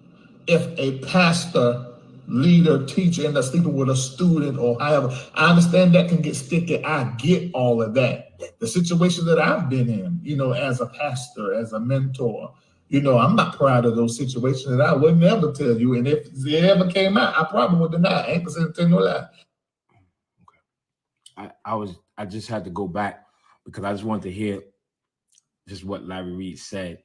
if a pastor, leader, teacher ends up sleeping with a student or however, I understand that can get sticky. I get all of that. The situation that I've been in, you know, as a pastor, as a mentor, you know, I'm not proud of those situations, that I would never tell you. And if it ever came out, I probably would deny. I ain't gonna tell no lie. Okay. I just had to go back because I just wanted to hear just what Larry Reid said,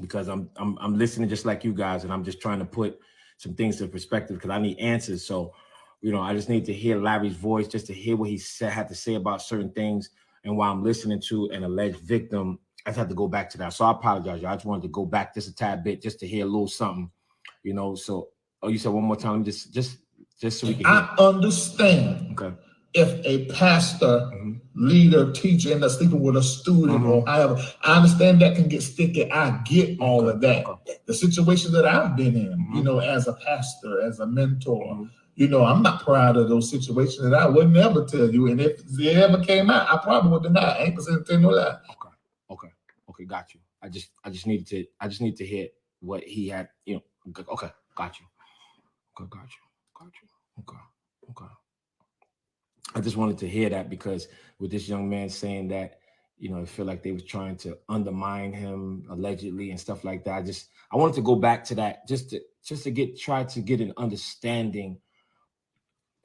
because I'm listening just like you guys, and I'm just trying to put some things in perspective because I need answers. So, you know, I just need to hear Larry's voice just to hear what he had to say about certain things. And while I'm listening to an alleged victim, I just had to go back to that. So I apologize, y'all. I just wanted to go back just a tad bit just to hear a little something, you know. So, you said one more time, just so we can hear. I understand. Okay. If a pastor, leader, teacher ends up sleeping with a student or however, I understand that can get sticky. I get all of that. The situation that I've been in, you know, as a pastor, as a mentor, you know, I'm not proud of those situations, that I would never tell you. And if it ever came out, I probably would deny. I ain't gonna tell no lie. Okay, got you. I just need to hear what he had, you know. Okay, got you. Okay. I just wanted to hear that because with this young man saying that, you know, I feel like they was trying to undermine him allegedly and stuff like that. I wanted to go back to that just to try to get an understanding.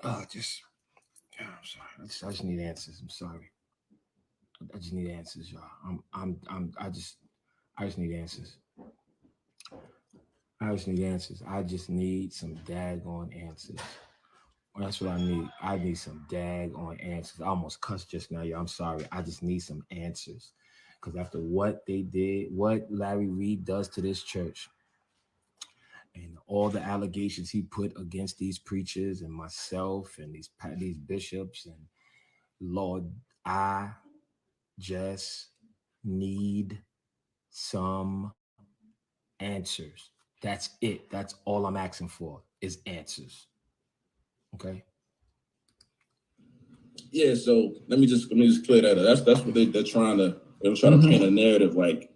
I'm sorry. I just need answers. I'm sorry. I just need answers, y'all. I just need answers. I just need answers. I just need some daggone answers. Well, that's what I need. I need some daggone answers. I almost cussed just now, y'all. I'm sorry. I just need some answers. Because after what they did, what Larry Reid does to this church, and all the allegations he put against these preachers and myself and these bishops, and Lord, I just need some answers. That's it. That's all I'm asking for is answers. Okay. Yeah. So let me just clear that up. That's what they're trying to paint a narrative like,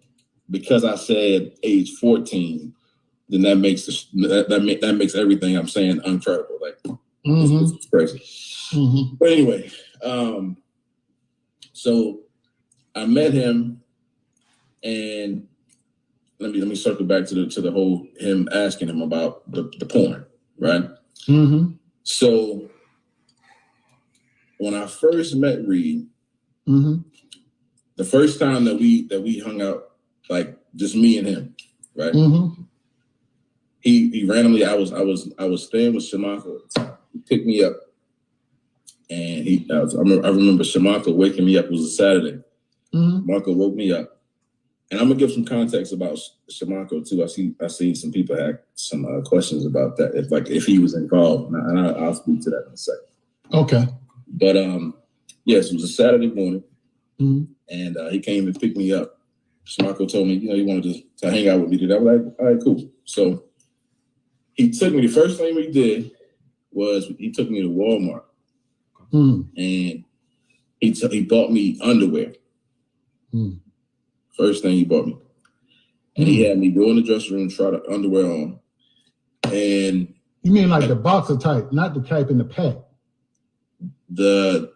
because I said age 14, then that makes that makes everything I'm saying uncredible. Like it's crazy. But anyway, so I met him, and let me circle back to the whole him asking him about the porn, right? So when I first met Reid, the first time that we hung out, like just me and him, right? He randomly, I was staying with Shamaka. He picked me up, and I remember Shamaka waking me up. It was a Saturday. Marco woke me up. And I'm gonna give some context about Shamako too. I see some people had some questions about that, if he was involved, and I'll speak to that in a second. Okay. But yes, it was a Saturday morning, and he came and picked me up. Shamako told me, he wanted to hang out with me today. I was like, all right, cool. So he took me. The first thing we did was he took me to Walmart, and he bought me underwear. First thing he bought me. And he had me go in the dressing room, try the underwear on. And you mean like the boxer type, not the type in the pack? The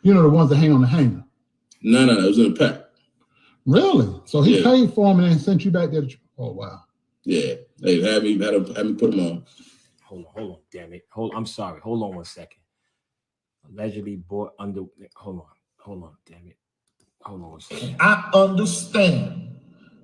ones that hang on the hanger. No, it was in the pack. Really? So he paid for them and then sent you back there. Oh wow. Yeah. They had me put them on. Hold on, damn it. I'm sorry. Hold on 1 second. Allegedly bought under. Hold on, damn it. Hold on 1 second. I understand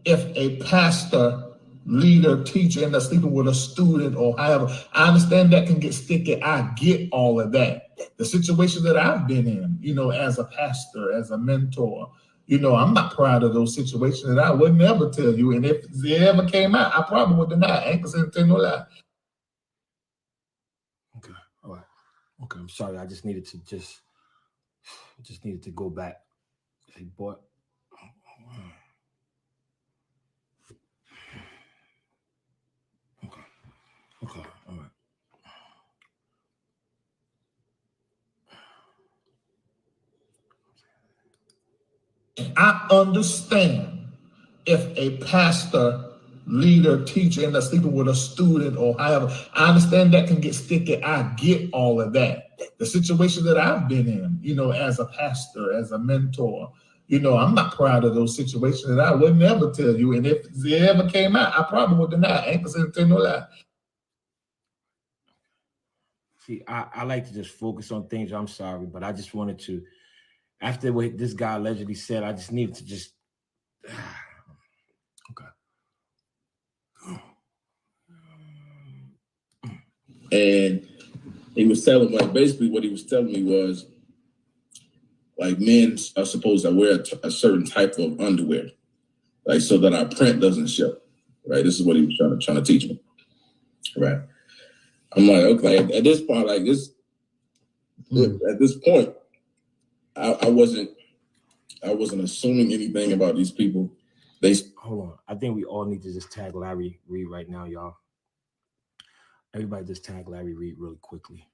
if a pastor, leader, teacher ends up sleeping with a student or however. I understand that can get sticky. I get all of that. The situation that I've been in, as a pastor, as a mentor, I'm not proud of those situations, and I would never tell you. And if it ever came out, I probably would deny it. I ain't gonna say no lie. Okay, all right. Okay, I'm sorry. I just needed to go back. He bought. Okay, all right. I understand if a pastor, leader, teacher ends up sleeping with a student or however. I understand that can get sticky. I get all of that. The situation that I've been in, as a pastor, as a mentor, I'm not proud of those situations, and I would never tell you. And if it ever came out, I probably would deny it. I ain't gonna say no lie. See, I like to just focus on things. I'm sorry, but I just wanted to, after what this guy allegedly said, I just needed to just, okay. And he was telling, basically what he was telling me was, men are supposed to wear a certain type of underwear, so that our print doesn't show, right? This is what he was trying to teach me, right? I'm like, okay, at this point, at this point, I wasn't assuming anything about these people. Hold on. I think we all need to just tag Larry Reid right now, y'all. Everybody just tag Larry Reid really quickly.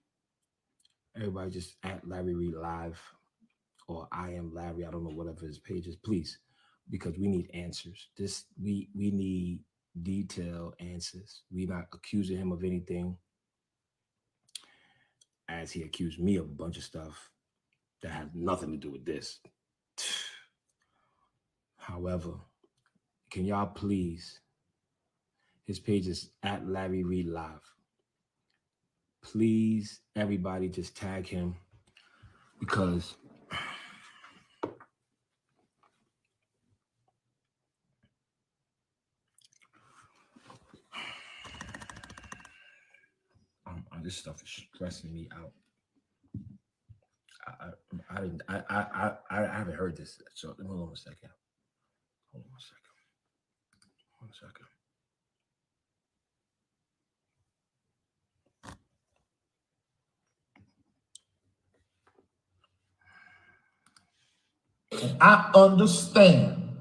Everybody just at Larry Reid Live, or I am Larry. I don't know, whatever his page is, please, because we need answers. We need detailed answers. We're not accusing him of anything, as he accused me of a bunch of stuff that has nothing to do with this. However, can y'all please, his page is at Larry Reid Live. Please, everybody, just tag him, because this stuff is stressing me out. I haven't heard this. So hold on a second. Hold on a second. One second. I understand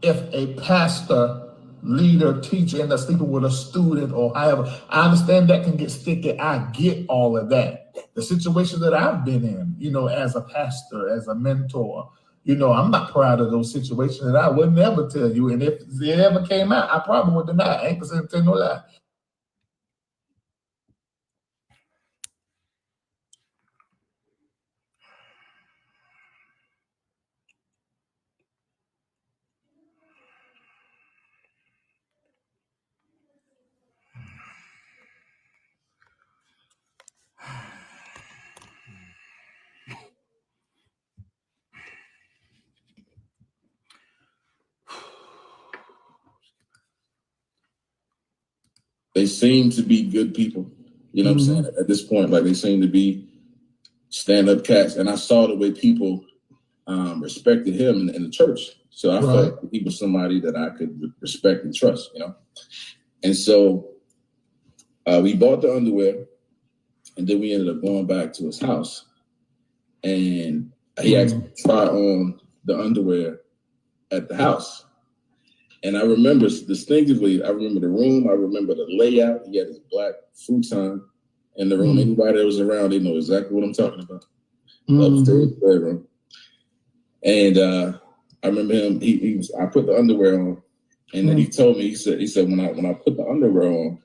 if a pastor, leader, teacher ends up sleeping with a student or however. I understand that can get sticky. I get all of that. The situation that I've been in, as a pastor, as a mentor, I'm not proud of those situations, and I would never tell you. And if it ever came out, I probably would deny. I ain't gonna tell no lie. They seem to be good people. You know what I'm saying? At this point, like, they seem to be stand-up cats. And I saw the way people respected him in the church. So I felt like he was somebody that I could respect and trust, And so we bought the underwear, and then we ended up going back to his house. And he asked me to try on the underwear at the house. And I remember distinctively, I remember the room, I remember the layout. He had his black futon in the room. Anybody that was around, they know exactly what I'm talking about. Upstairs bedroom. And I remember him, I put the underwear on, and then he told me, he said, when I put the underwear on,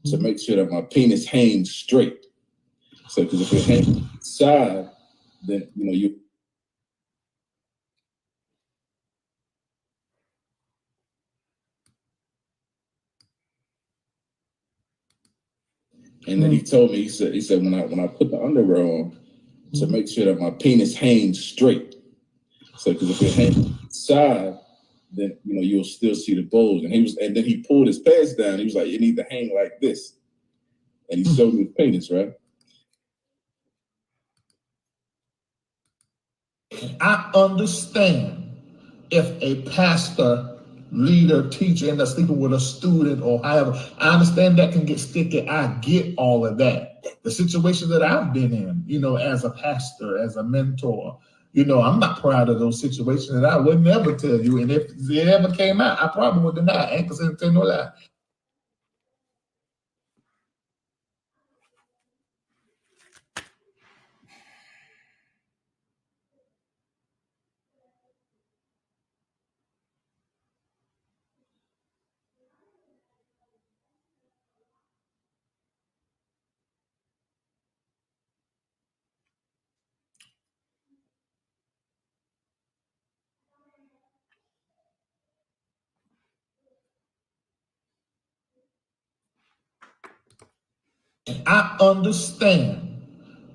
to make sure that my penis hangs straight. So, because if it hangs side, then, you. And then he told me, he said, when I put the underwear on, to make sure that my penis hangs straight. So, because if it hangs side, then, you'll still see the bulge. And then he pulled his pants down. He was like, you need to hang like this. And he showed me his penis, right? I understand if a pastor, leader, teacher ends up sleeping with a student or however. I understand that can get sticky. I get all of that. The situation that I've been in, as a pastor, as a mentor, I'm not proud of those situations, and I would never tell you. And if it ever came out, I probably would deny. I ain't gonna tell no lie. I understand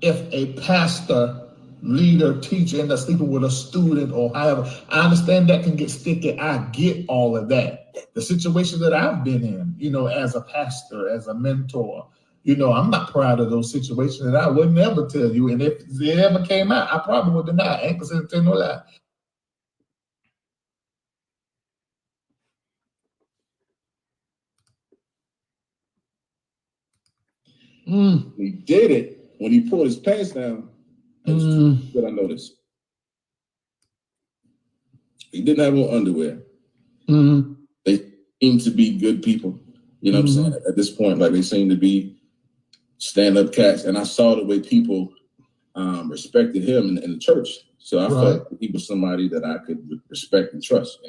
if a pastor, leader, teacher ends up sleeping with a student or however. I understand that can get sticky. I get all of that. The situation that I've been in, as a pastor, as a mentor, I'm not proud of those situations, and I would never tell you. And if it ever came out, I probably would deny. I ain't gonna tell no lie. He did it when he pulled his pants down. That I noticed. He didn't have on underwear. They seem to be good people. You know what I'm saying? At this point, like, they seem to be stand-up cats. And I saw the way people respected him in the church. So I felt like he was somebody that I could respect and trust,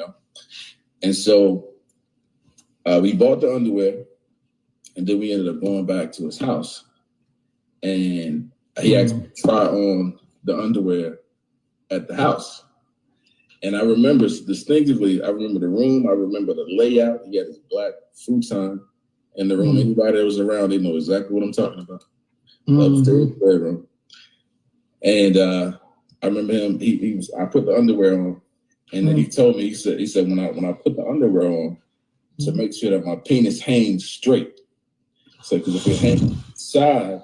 And so we bought the underwear, and then we ended up going back to his house. And he asked me to try on the underwear at the house. And I remember distinctively, I remember the room, I remember the layout. He had his black futon in the room. Anybody that was around, they know exactly what I'm talking about. Upstairs bedroom. And I remember him, I put the underwear on, and then he told me, he said, when I put the underwear on, to make sure that my penis hangs straight. So, because if it hangs side,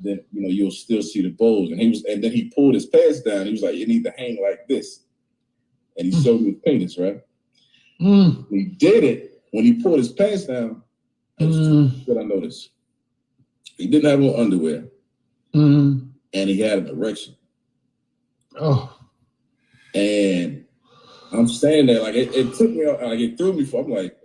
then you'll still see the bulge. And then he pulled his pants down. He was like, you need to hang like this. And he showed me his penis, right? He did it when he pulled his pants down. What I noticed, he didn't have on underwear, and he had an erection. Oh, and I'm standing there like it took me, like it threw me. I'm like,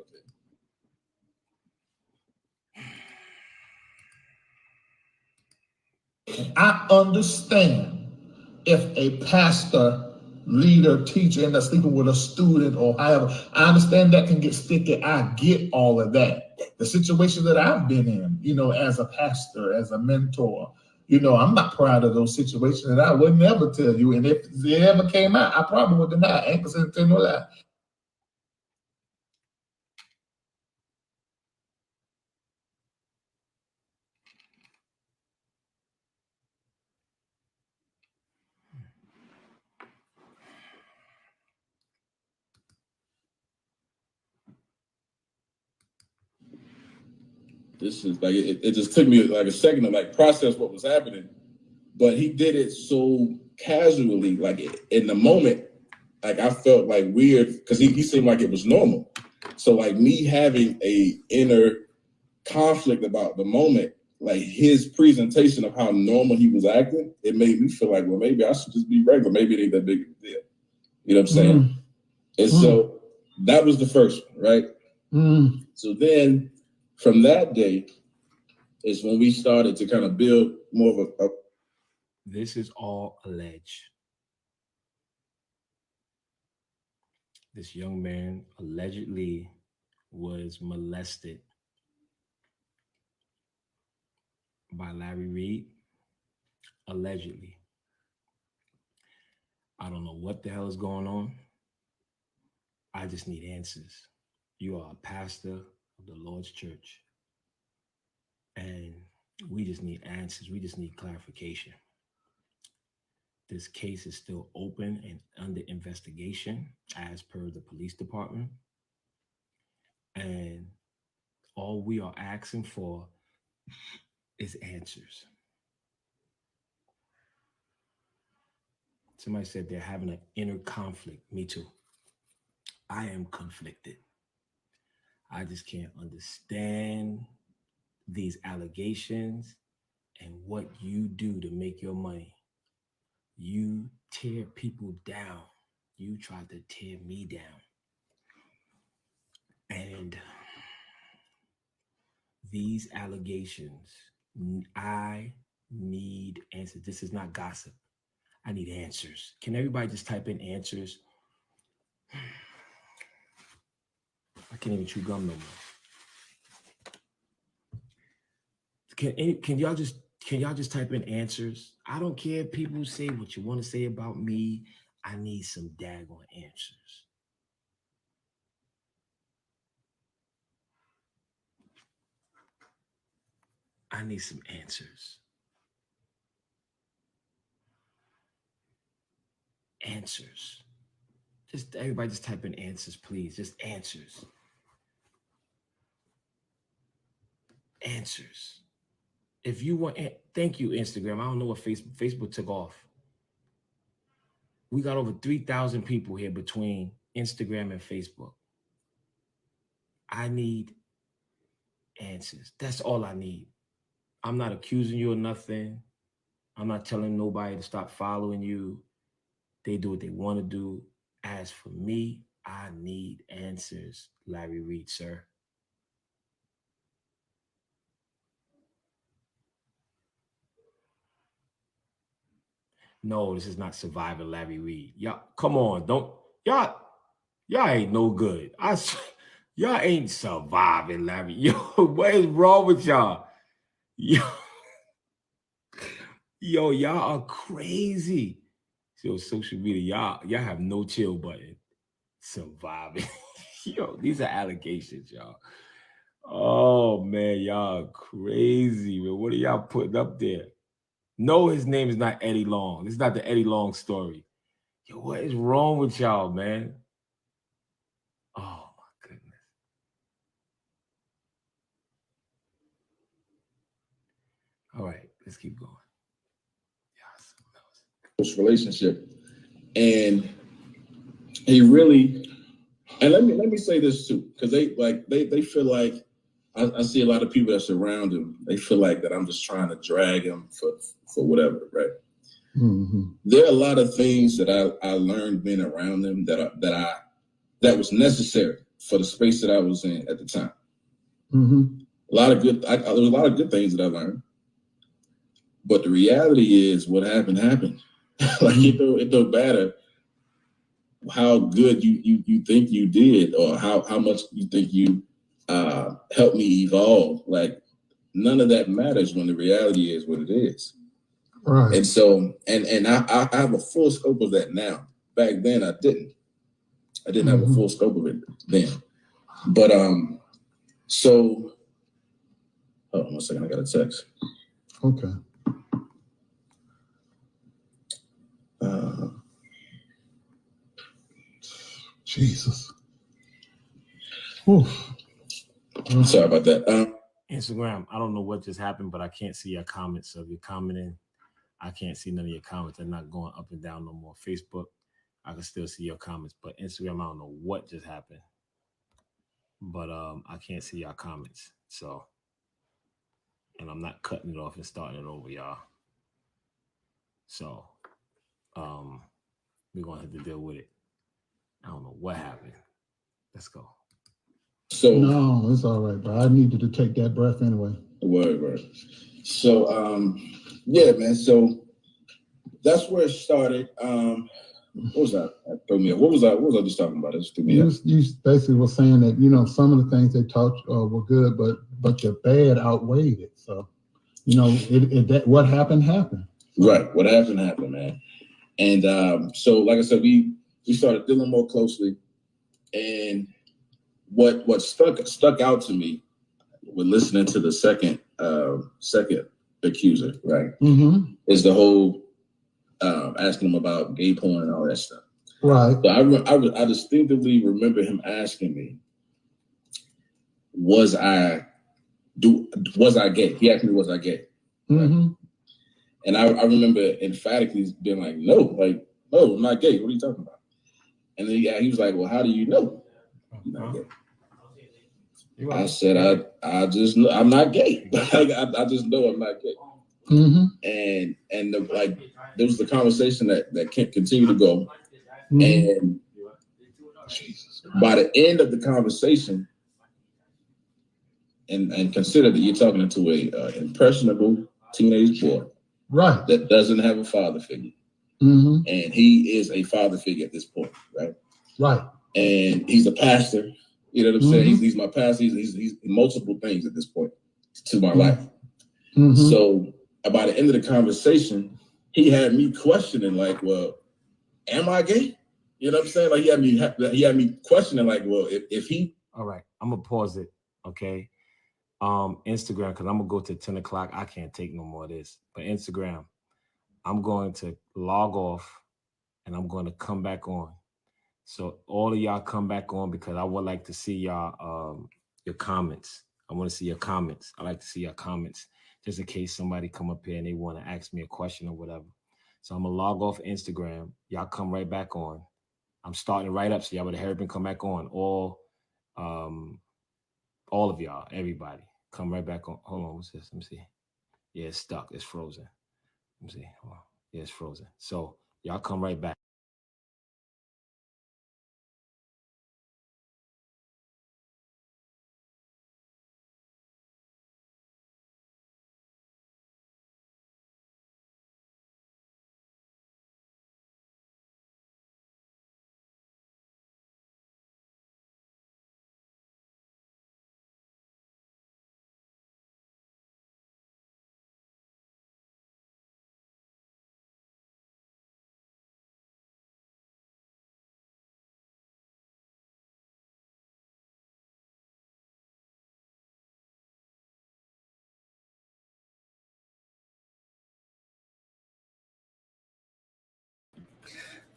I understand if a pastor, leader, teacher ends up sleeping with a student or however. I understand that can get sticky. I get all of that. The situation that I've been in, as a pastor, as a mentor, I'm not proud of those situations, and I would never tell you. And if they ever came out, I probably would deny. I ain't gonna tell no lie. this is like it just took me like a second to like process what was happening. But he did it so casually, like in the moment, like I felt like weird because he seemed like it was normal. So like me having a inner conflict about the moment, like his presentation of how normal he was acting, it made me feel like, well, maybe I should just be regular. Maybe it ain't that big of a deal. You know what I'm saying? And so that was the first one, right? So then from that day is when we started to kind of build more of a This is all alleged. This young man allegedly was molested by Larry Reid. Allegedly. I don't know what the hell is going on. I just need answers. You are a pastor of the Lord's church, and we just need answers. We just need clarification. This case is still open and under investigation as per the police department. And all we are asking for is answers. Somebody said they're having an inner conflict. Me too. I am conflicted. I just can't understand these allegations and what you do to make your money. You tear people down. You try to tear me down. And these allegations, I need answers. This is not gossip. I need answers. Can everybody just type in answers? I can't even chew gum no more. Can y'all just type in answers? I don't care if people say what you want to say about me. I need some daggone answers. I need some answers. Answers. Just everybody just type in answers, please. Just answers. Answers. If you want, thank you, Instagram. I don't know what Facebook took off. We got over 3,000 people here between Instagram and Facebook. I need answers. That's all I need. I'm not accusing you of nothing. I'm not telling nobody to stop following you. They do what they want to do. As for me, I need answers, Larry Reid, sir. No, this is not surviving Larry Reid. Y'all, come on, y'all ain't no good. Y'all ain't surviving Larry. Yo, what is wrong with y'all? Yo, y'all are crazy. So social media, y'all have no chill button. Surviving. Yo, these are allegations, y'all. Oh man, y'all crazy, man. What are y'all putting up there? No, his name is not Eddie Long. This is not the Eddie Long story. Yo, what is wrong with y'all, man? Oh my goodness. All right, let's keep going. This relationship, and he really, and let me say this too, because they feel like I see a lot of people that surround him. They feel like that I'm just trying to drag him for whatever, right? Mm-hmm. There are a lot of things that I learned being around him that was necessary for the space that I was in at the time. Mm-hmm. There was a lot of good things that I learned, but the reality is, what happened happened. Like it don't matter how good you think you did, or how much you think you helped me evolve. Like, none of that matters when the reality is what it is. Right. And so, and I have a full scope of that now. Back then, I didn't have a full scope of it then. But so, hold on 1 second, I got a text. Okay. Jesus. Oof. I'm sorry about that. Instagram, I don't know what just happened, but I can't see your comments. So if you're commenting, I can't see none of your comments. They're not going up and down no more. Facebook, I can still see your comments, but Instagram, I don't know what just happened. But I can't see your comments. So, and I'm not cutting it off and starting it over, y'all. So, we're gonna have to deal with it. I don't know what happened. Let's go. So no, it's all right, bro. I needed to take that breath anyway. Word. So yeah, man. So that's where it started. What was that? What was I just talking about? It just threw me you basically were saying that, you know, some of the things they taught were good, but the bad outweighed it. So, you know, that what happened. Right. What happened, man. And so, like I said, we started dealing more closely, and what stuck out to me with listening to the second accuser, right, is the whole asking him about gay porn and all that stuff. Right. So I distinctively remember him asking me, was I gay? He asked me, was I gay? Mm-hmm. Right? And I remember emphatically being like, no, I'm not gay. What are you talking about? And then he was like, well, how do you know you're not gay? I said, I just know I'm not gay. I just know I'm not gay. Mm-hmm. And there was the conversation that can't continue to go. Mm-hmm. And by the end of the conversation, and consider that you're talking to a impressionable teenage boy, right, that doesn't have a father figure. Mm-hmm. And he is a father figure at this point, right? Right. And he's a pastor. You know what I'm saying? He's my pastor. He's multiple things at this point to my life. Mm-hmm. So by the end of the conversation, he had me questioning, like, well, am I gay? You know what I'm saying? Like, he had me questioning, like, well, if he. All right, I'm gonna pause it. Okay. Instagram, because I'm gonna go to 10 o'clock. I can't take no more of this. But Instagram, I'm going to log off and I'm going to come back on. So all of y'all come back on, because I would like to see y'all your comments. I want to see your comments. I like to see your comments, just in case somebody come up here and they want to ask me a question or whatever. So I'm gonna log off Instagram. Y'all come right back on. I'm starting right up, so y'all would hurry up and come back on. All of y'all, everybody, come right back on. Hold on, what's this? Let me see. Yeah, it's stuck. It's frozen. Let me see. Hold on. Yeah, it's frozen. So y'all come right back.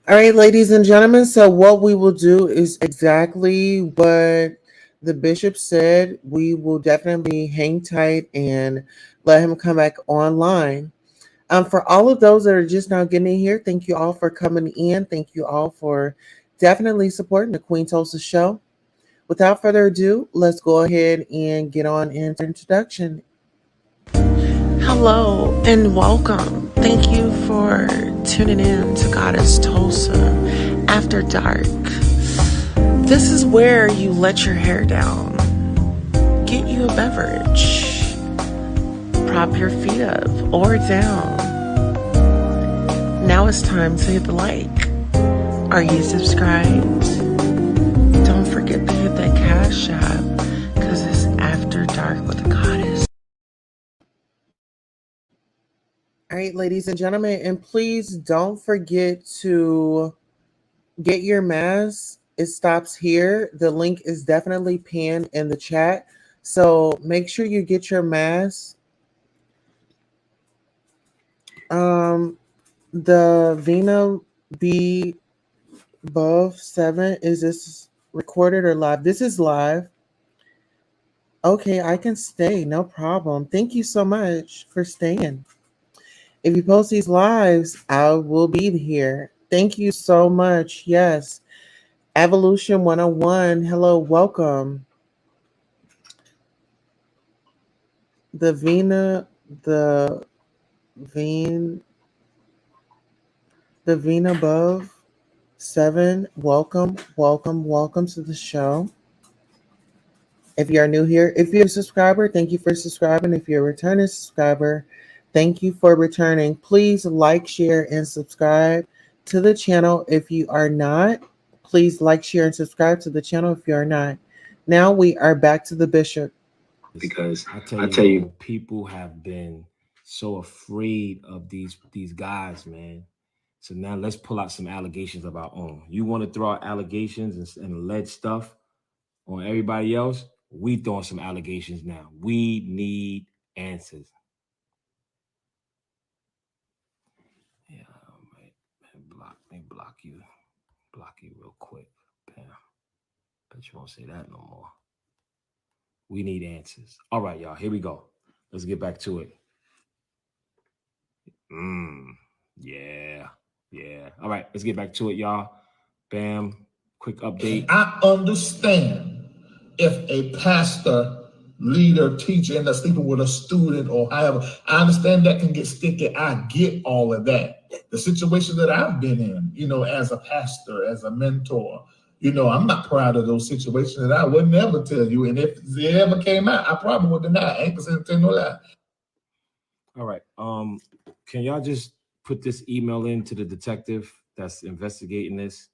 All right, ladies and gentlemen. So what we will do is exactly what the bishop said. We will definitely hang tight and let him come back online. For all of those that are just now getting in here, thank you all for coming in. Thank you all for definitely supporting the Queen Tulsa show. Without further ado, let's go ahead and get on into introduction. Hello and welcome. Thank you for tuning in to Goddess Tulsa After Dark. This is where you let your hair down, get you a beverage, prop your feet up or down. Now it's time to hit the like. Are you subscribed? Don't forget to hit that cash app because it's After Dark with the Goddess. All right, ladies and gentlemen, and please don't forget to get your mask. It stops here. The link is definitely pinned in the chat. So make sure you get your mask. The Vina B above 7, is this recorded or live? This is live. Okay, I can stay, no problem. Thank you so much for staying. If you post these lives, I will be here. Thank you so much. Yes. Evolution 101. Hello, welcome. The Vina, the Veen, the Vina above 7. Welcome, welcome, welcome to the show. If you are new here, if you're a subscriber, thank you for subscribing. If you're a returning subscriber, thank you for returning. Please like, share, and subscribe to the channel. If you are not, please like, share, and subscribe to the channel if you are not. Now we are back to the bishop. Because I tell you, people have been so afraid of these guys, man. So now let's pull out some allegations of our own. You want to throw out allegations and alleged stuff on everybody else? We throwing some allegations now. We need answers. Yeah, right. Let me block you real quick. Bam. Bet you won't say that no more. We need answers. All right, y'all. Here we go. Let's get back to it. Yeah. All right, let's get back to it, y'all. Bam. Quick update. I understand if a pastor, leader, teacher ends up sleeping with a student or however. I understand that can get sticky. I get all of that. The situation that I've been in, as a pastor, as a mentor, I'm not proud of those situations, and I would never tell you. And if it ever came out, I probably would deny. I ain't gonna tell no lie. All right. Can y'all just put this email in to the detective that's investigating this?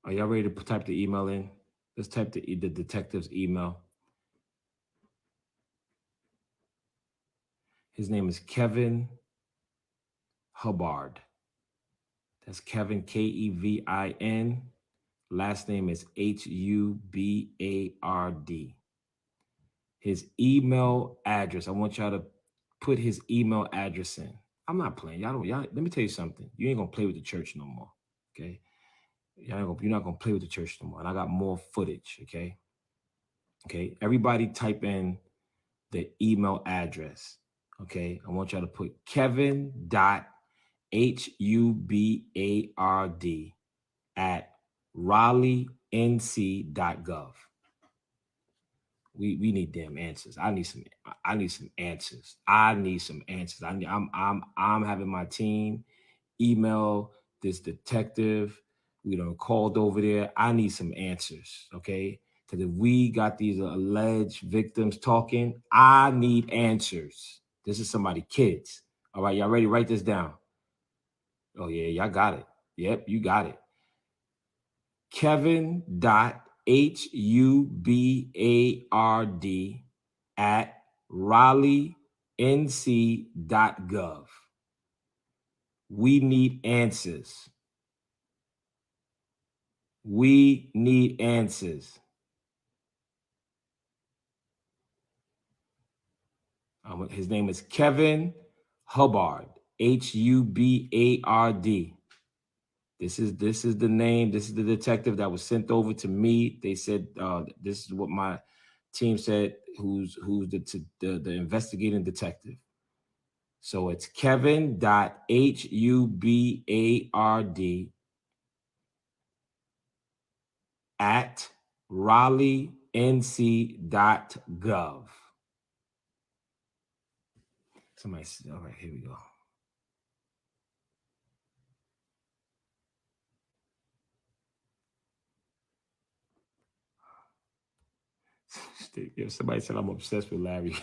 Are y'all ready to type the email in? Let's type the detective's email. His name is Kevin Hubbard. That's Kevin, Kevin. Last name is Hubbard. His email address. I want y'all to put his email address in. I'm not playing. Y'all, let me tell you something. You ain't gonna play with the church no more. Okay. You're not gonna play with the church no more. And I got more footage. Okay. Okay. Everybody type in the email address. Okay. I want y'all to put Kevin.Hubbard at RaleighNC.gov. We need damn answers. I need some answers. I'm having my team email this detective. We done called over there. I need some answers, okay? Because if we got these alleged victims talking, I need answers. This is somebody, kids. All right, y'all ready? Write this down. Oh, yeah, y'all got it. Yep, you got it. Kevin.Hubbard at RaleighNC.gov. We need answers. We need answers. His name is Kevin Hubbard, Hubbard. This is the name. This is the detective that was sent over to me. They said this is what my team said. Who's the investigating detective? So it's Kevin.Hubbard at RaleighNC.gov. Somebody said, all right, here we go. If somebody said I'm obsessed with Larry.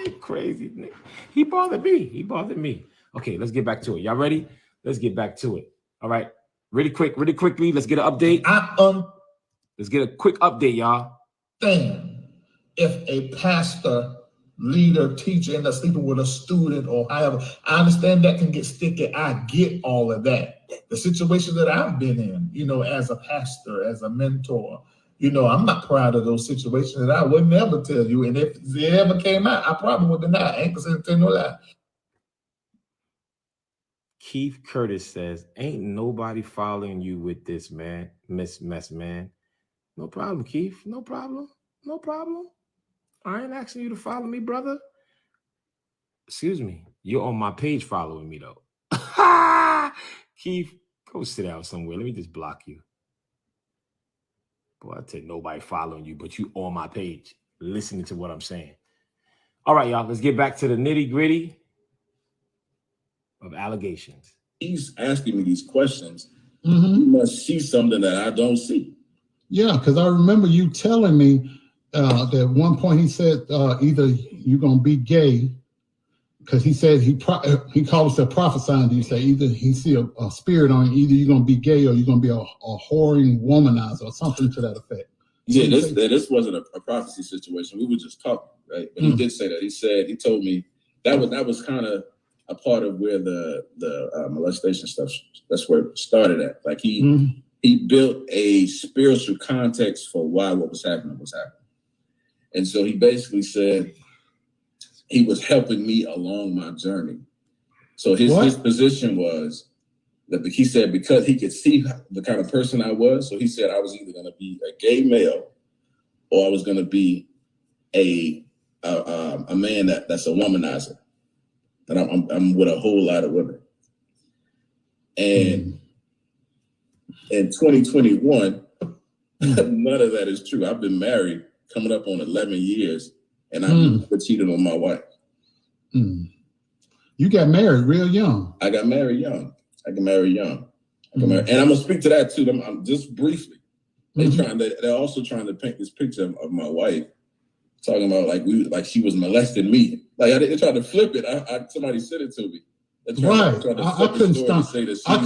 They crazy. He bothered me. Okay, let's get back to it. Y'all ready? Let's get back to it. All right. Really quickly. Let's get an update. Let's get a quick update, y'all. If a pastor, leader, teacher ends up sleeping with a student or however, I understand that can get sticky. I get all of that. The situation that I've been in, as a pastor, as a mentor, I'm not proud of those situations, and I would never tell you. And if it ever came out, I probably would deny. I ain't gonna tell no lie. Keith Curtis says, ain't nobody following you with this, man. Mess, man. No problem, Keith. No problem. I ain't asking you to follow me, brother. Excuse me. You're on my page following me, though. Keith, go sit down somewhere. Let me just block you. Boy, I tell you, nobody following you, but you on my page, listening to what I'm saying. All right, y'all, let's get back to the nitty-gritty of allegations. He's asking me these questions. Mm-hmm. You must see something that I don't see. Yeah, because I remember you telling me that at one point he said either you're going to be gay, because he said he calls it prophesying. You say either he see a spirit on you, either you're going to be gay or you're going to be a whoring womanizer or something to that effect. Yeah, this wasn't a prophecy situation. We were just talking, right? But he did say that. He told me that was kind of a part of where the molestation stuff, that's where it started at. Like he built a spiritual context for why what was happening. And so he basically said he was helping me along my journey. So his position was that he said because he could see the kind of person I was, so he said I was either going to be a gay male or I was going to be a man that's a womanizer. And I'm with a whole lot of women. And in 2021, none of that is true. I've been married coming up on 11 years, and I never cheated on my wife. You got married real young. I got married young. And I'm gonna speak to that too. I'm just briefly. They're also trying to paint this picture of my wife, talking about like she was molesting me. Like they tried to flip it. Somebody sent it to me. Right. I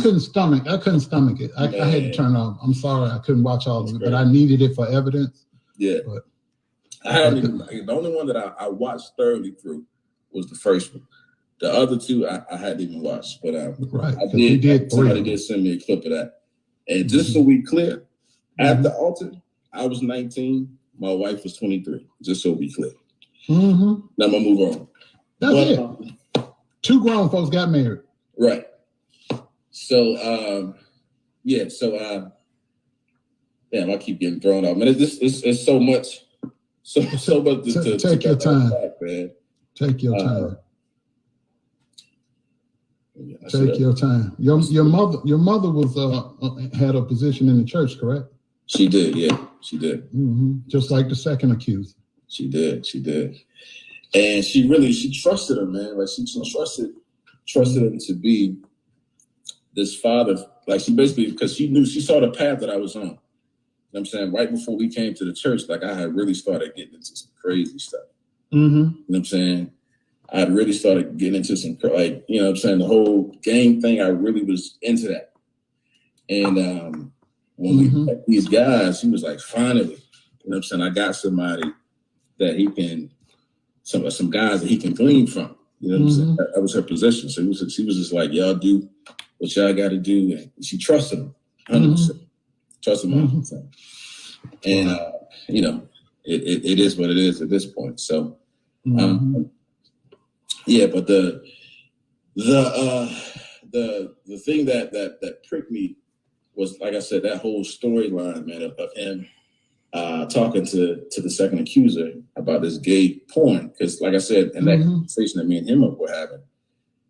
couldn't stomach it. I had to turn off. I'm sorry, I couldn't watch all of it, but I needed it for evidence. Yeah. But the only one that I watched thoroughly through was the first one. The other two I hadn't even watched, but somebody did send me a clip of that. And just so we clear, at the altar, I was 19, my wife was 23. Just so we clear. Now I'm gonna move on. That's it. Two grown folks got married. Right. So damn, I keep getting thrown out. Man, it's so much. So much to take your time. Back, man. Take your time. Take your time. Your mother was had a position in the church, correct? She did, yeah. She did. Just like the second accused. She did. And she trusted him, man. Like she trusted him to be this father. Like she basically, because she saw the path that I was on. You know what I'm saying? Right before we came to the church, like I had really started getting into some crazy stuff. You know what I'm saying? I had really started getting into some, like, you know what I'm saying, the whole gang thing, I really was into that. And when we met these guys, he was like, finally, you know what I'm saying, I got somebody that he can, some guys that he can glean from. You know what I'm saying? That was her position. So she was just like, y'all do what y'all got to do. And she trusted him, 100%. Trusted him 100%. And, you know, it is what it is at this point. So, Yeah, but the thing that pricked me was, like I said, that whole storyline, man, of him talking to the second accuser about this gay porn. Because, like I said, in that conversation that me and him were having,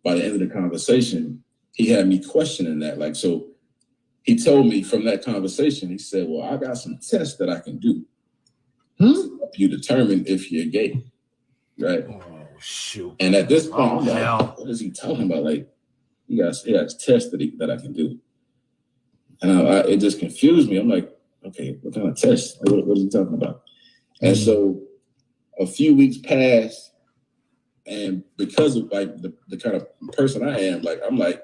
by the end of the conversation, he had me questioning that. Like, so he told me from that conversation, he said, well, I got some tests that I can do to help you determine if you're gay, right? Oh, shoot. And at this point, I'm like, what is he talking about? Like, he got tests that I can do. And it just confused me. I'm like, okay, what kind of test? What is he talking about? And so a few weeks passed, and because of like the kind of person I am, like, I'm like,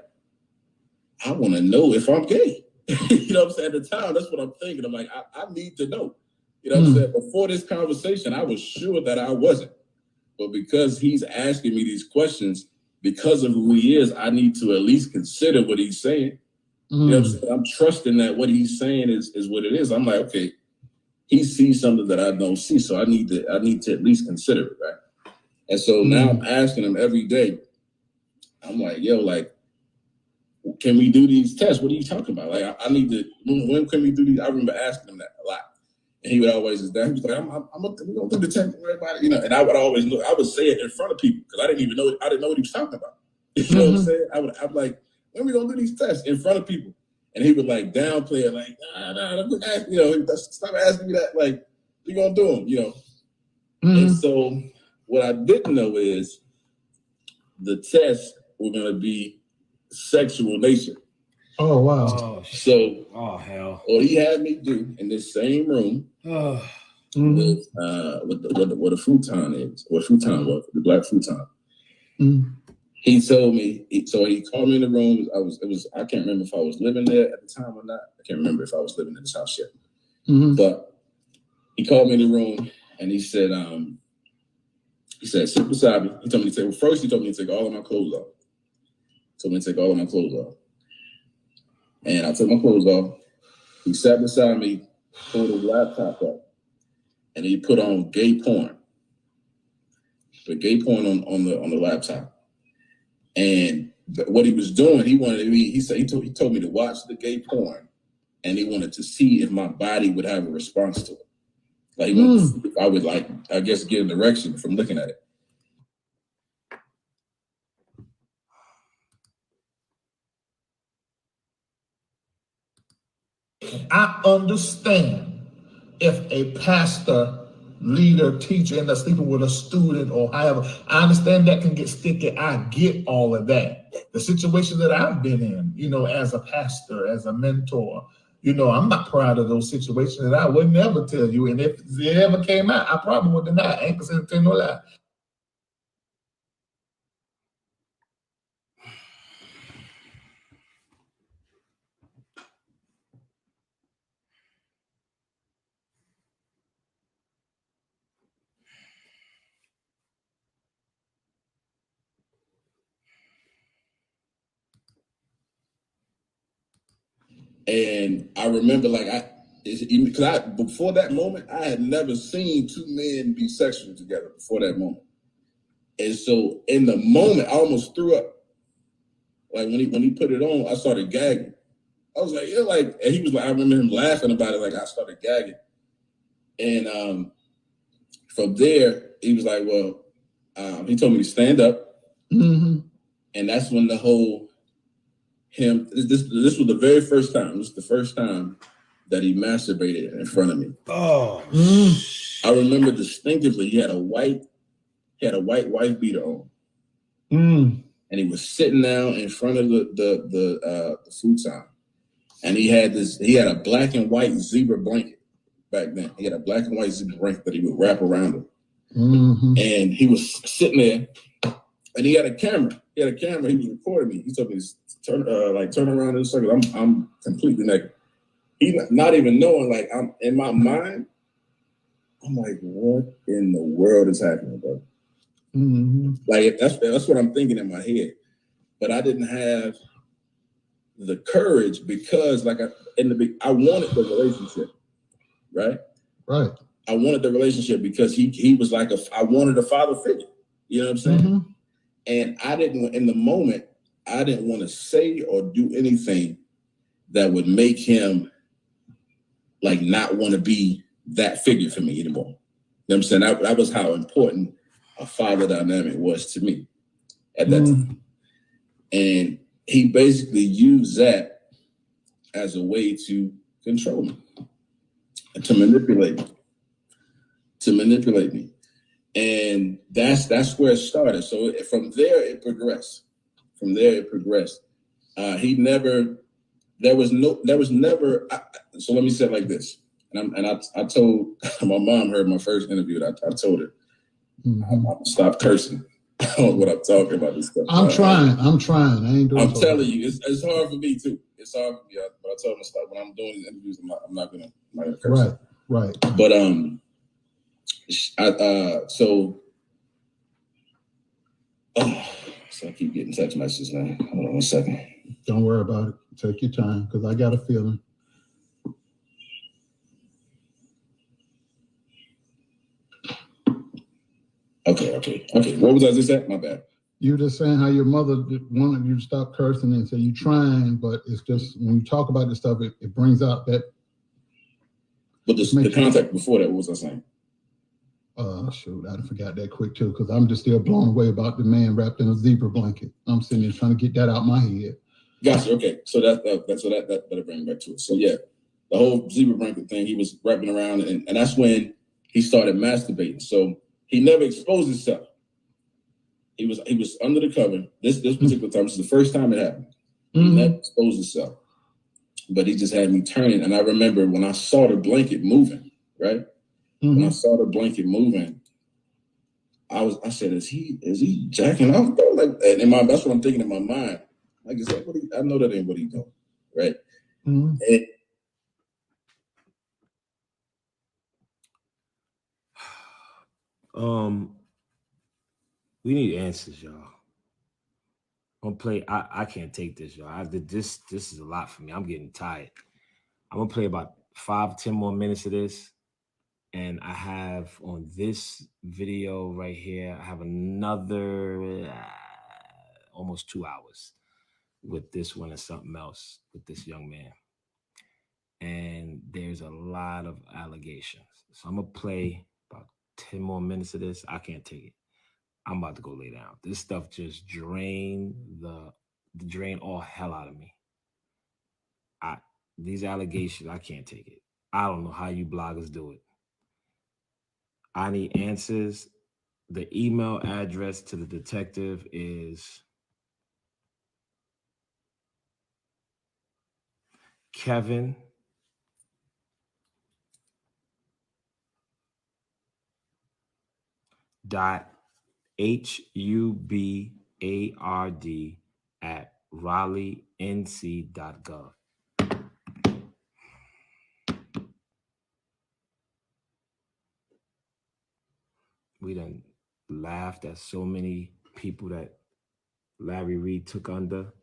I want to know if I'm gay. You know what I'm saying? At the time, that's what I'm thinking. I'm like, I need to know. You know what I'm saying? Before this conversation, I was sure that I wasn't. But because he's asking me these questions, because of who he is, I need to at least consider what he's saying. You know what I'm saying? I'm trusting that what he's saying is what it is. I'm like, okay, he sees something that I don't see, so I need to at least consider it, right? And so now I'm asking him every day. I'm like, yo, like, can we do these tests? What are you talking about? Like, I need to. When can we do these? I remember asking him that a lot, and he would always just that. He was like, we're gonna do the test for everybody, you know. And I would always look. I would say it in front of people because I didn't know what he was talking about. You know what I'm saying? I'm like, when are we gonna do these tests in front of people? And he would like downplay it, like, nah, you know, stop asking me that. Like, we gonna do them, you know. And so what I didn't know is the tests were gonna be sexual nature. Oh wow! Oh hell! What he had me do in this same room with what a futon is, what futon was, the black futon. He told me, so he called me in the room. I can't remember if I was living there at the time or not. I can't remember if I was living in this house yet. But he called me in the room and he said, sit beside me. He told me to take all of my clothes off. And I took my clothes off. He sat beside me, pulled his laptop up, and he put on gay porn. Put gay porn on the laptop. And what he was doing, he told me to watch the gay porn, and he wanted to see if my body would have a response to it. Like he wanted to see if I would, like, I guess, get an erection from looking at it. I understand if a pastor, leader, teacher ends up sleeping with a student or however, I understand that can get sticky. I get all of that. The situation that I've been in, you know, as a pastor, as a mentor, you know, I'm not proud of those situations, and I would never tell you. And if it ever came out, I probably would deny. I ain't gonna tell no lie. And I remember, like, because before that moment, I had never seen two men be sexual together before that moment. And so in the moment, I almost threw up. Like when he put it on, I started gagging. I was like, yeah, like, and he was like, I remember him laughing about it. Like, I started gagging. And from there, he was like, well, he told me to stand up. And that's when the whole this was the very first time. It was the first time that he masturbated in front of me. Oh, I remember distinctively. He had a white wife beater on, and he was sitting down in front of the futon, and he had a black and white zebra blanket back then. He had a black and white zebra blanket that he would wrap around him, and he was sitting there, and he had a camera. He was recording me. He told me to turn around in a circle. I'm completely naked. He not even knowing, like, I'm in my mind. I'm like, what in the world is happening, bro? Like, that's what I'm thinking in my head. But I didn't have the courage because, like, I wanted the relationship, right? Right. I wanted the relationship because he was like I wanted a father figure. You know what I'm saying? And I didn't, in the moment, I didn't want to say or do anything that would make him like not want to be that figure for me anymore. You know what I'm saying? That was how important a father dynamic was to me at that time. And he basically used that as a way to control me and to manipulate me. And that's where it started. So from there it progressed. There was never. So let me say it like this. And I told my mom heard my first interview. I told her, I'm stop cursing when I'm talking about this stuff. I'm trying. I ain't doing. I'm telling you, it's hard for me too. It's hard for me. But I told her stop when I'm doing these interviews. I'm not gonna curse. Right. But so I keep getting text messages now. Hold on 1 second. Don't worry about it. Take your time, because I got a feeling. Okay. What was I just at? My bad. You were just saying how your mother wanted you to stop cursing and say you're trying, but it's just when you talk about this stuff, it brings out that. But the context before that, what was I saying? Shoot, I forgot that quick too, because I'm just still blown away about the man wrapped in a zebra blanket. I'm sitting there trying to get that out my head. Gotcha. Okay, so that'll bring me back to it. So yeah, the whole zebra blanket thing, he was wrapping around, and that's when he started masturbating. So he never exposed himself. He was under the cover. This particular time, this is the first time it happened. He never exposed himself, but he just had me turning. And I remember when I saw the blanket moving, right? When I saw the blanket moving, I said, is he jacking off though? Like, and that's what I'm thinking in my mind. Like, is that I know that ain't what he doing, right? And we need answers, y'all. I'm gonna play. I can't take this, y'all. This is a lot for me. I'm getting tired. I'm gonna play about 5-10 more minutes of this. And I have on this video right here, I have another almost 2 hours with this one and something else with this young man. And there's a lot of allegations. So I'm gonna play about 10 more minutes of this. I can't take it. I'm about to go lay down. This stuff just drain all hell out of me. These allegations, I can't take it. I don't know how you bloggers do it. I need answers. The email address to the detective is Kevin HUBARD@raleighnc.gov. We done laughed at so many people that Larry Reid took under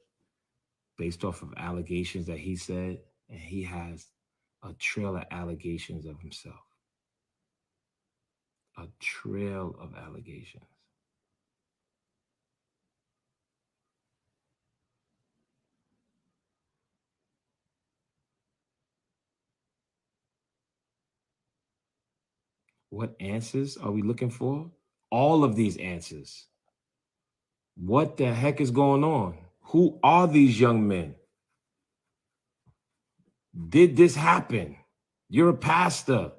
based off of allegations that he said, and he has a trail of allegations of himself. A trail of allegations. What answers are we looking for? All of these answers. What the heck is going on? Who are these young men? Did this happen? You're a pastor.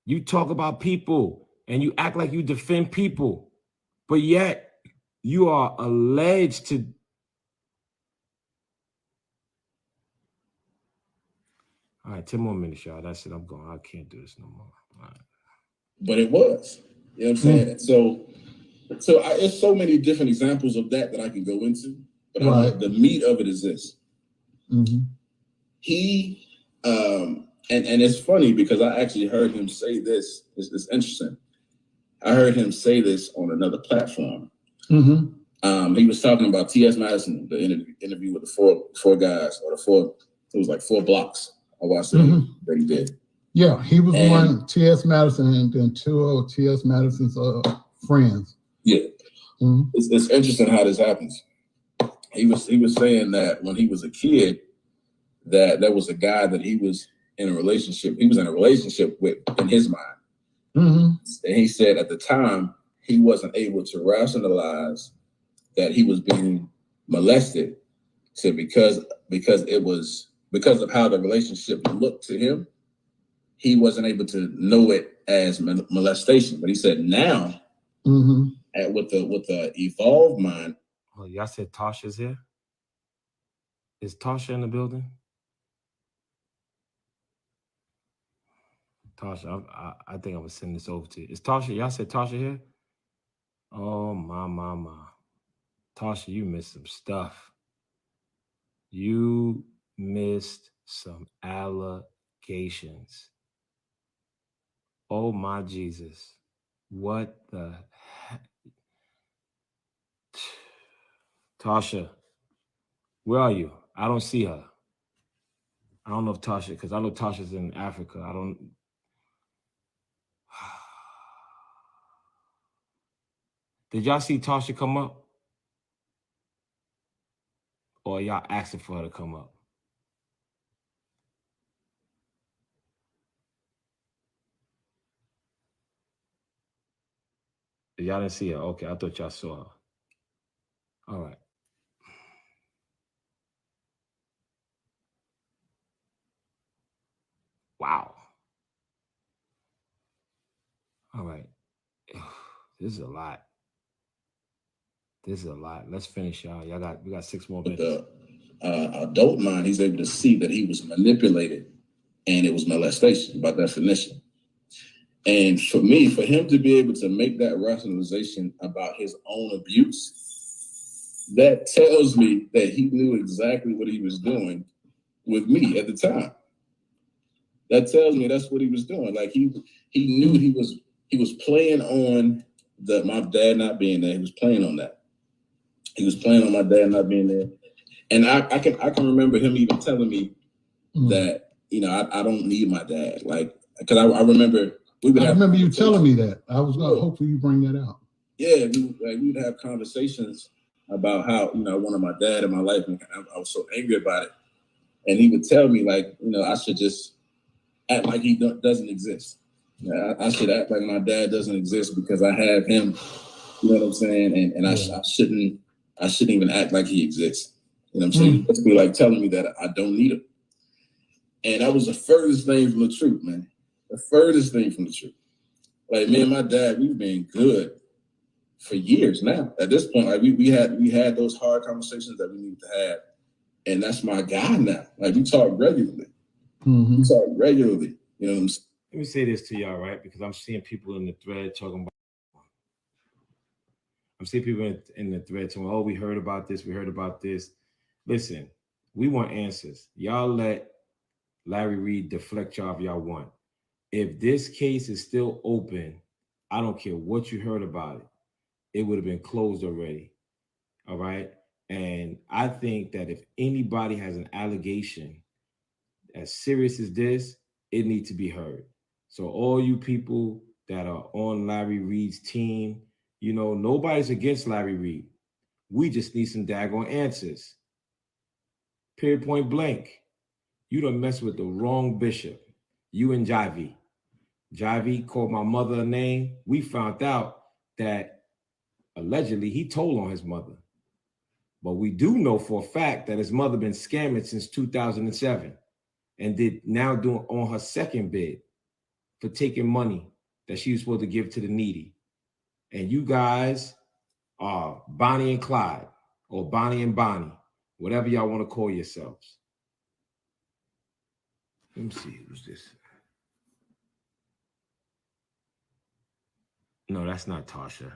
You talk about people and you act like you defend people, but yet you are alleged to. All right, 10 more minutes, y'all. That's it. I'm going. I can't do this no more. All right. But it was. You know what I'm saying? So it's so many different examples of that I can go into. But the meat of it is this. He, and it's funny because I actually heard him say this. It's interesting. I heard him say this on another platform. He was talking about T.S. Madison, the interview with the four guys, or it was like 4 blocks. I watched it that he did. Yeah, he was one T.S. Madison and then 2 of T.S. Madison's friends. Yeah. It's interesting how this happens. He was saying that when he was a kid, that there was a guy that he was in a relationship with in his mind. And he said at the time he wasn't able to rationalize that he was being molested. So because of how the relationship looked to him, he wasn't able to know it as molestation. But he said now, with the evolved mind. Oh, y'all said Tasha's here? Is Tasha in the building? Tasha, I think I'm gonna send this over to you. Is Tasha? Y'all said Tasha here? Oh my. Tasha, you missed some stuff. You missed some allegations. Oh my Jesus. What the heck? Tasha, where are you? I don't see her. I don't know if Tasha, because I know Tasha's in Africa. I don't. Did y'all see Tasha come up? Or y'all asking for her to come up? Y'all didn't see her. Okay, I thought y'all saw her. All right. Wow. All right. This is a lot. Let's finish, y'all. We got 6 more minutes. With the adult mind, he's able to see that he was manipulated, and it was molestation by definition. And for him to be able to make that rationalization about his own abuse, that tells me that he knew exactly what he was doing with me at the time. That tells me that's what he was doing. Like he knew he was playing on my dad not being there. He was playing on that. He was playing on my dad not being there. And I can remember him even telling me that, I don't need my dad. Like, because I remember I remember you telling me that. I was going to hopefully you bring that out. Yeah, we would have conversations about how, I wanted my dad in my life, and I was so angry about it. And he would tell me, like, I should just act like he doesn't exist. I should act like my dad doesn't exist because I have him. You know what I'm saying? And I shouldn't even act like he exists. You know what I'm saying? It's be like telling me that I don't need him. And that was the furthest thing from the truth, man. The furthest thing from the truth. Like, me and my dad, we've been good for years now. At this point, like we had those hard conversations that we need to have. And that's my guy now. Like, we talk regularly. We talk regularly. You know what I'm saying? Let me say this to y'all, right? Because I'm seeing people in the thread talking about. I'm seeing people in the thread talking, oh, we heard about this. Listen, we want answers. Y'all let Larry Reid deflect y'all if y'all want. If this case is still open, I don't care what you heard about it. It would have been closed already. All right. And I think that if anybody has an allegation as serious as this, it needs to be heard. So all you people that are on Larry Reid's team, nobody's against Larry Reid. We just need some daggone answers. Period, point blank. You done messed with the wrong bishop. You and Jivey. Jivey called my mother a name. We found out that allegedly he told on his mother. But we do know for a fact that his mother been scamming since 2007 and now doing on her second bid for taking money that she was supposed to give to the needy. And you guys are Bonnie and Clyde, or Bonnie and Bonnie, whatever y'all want to call yourselves. Let me see, who's this? No, that's not Tasha.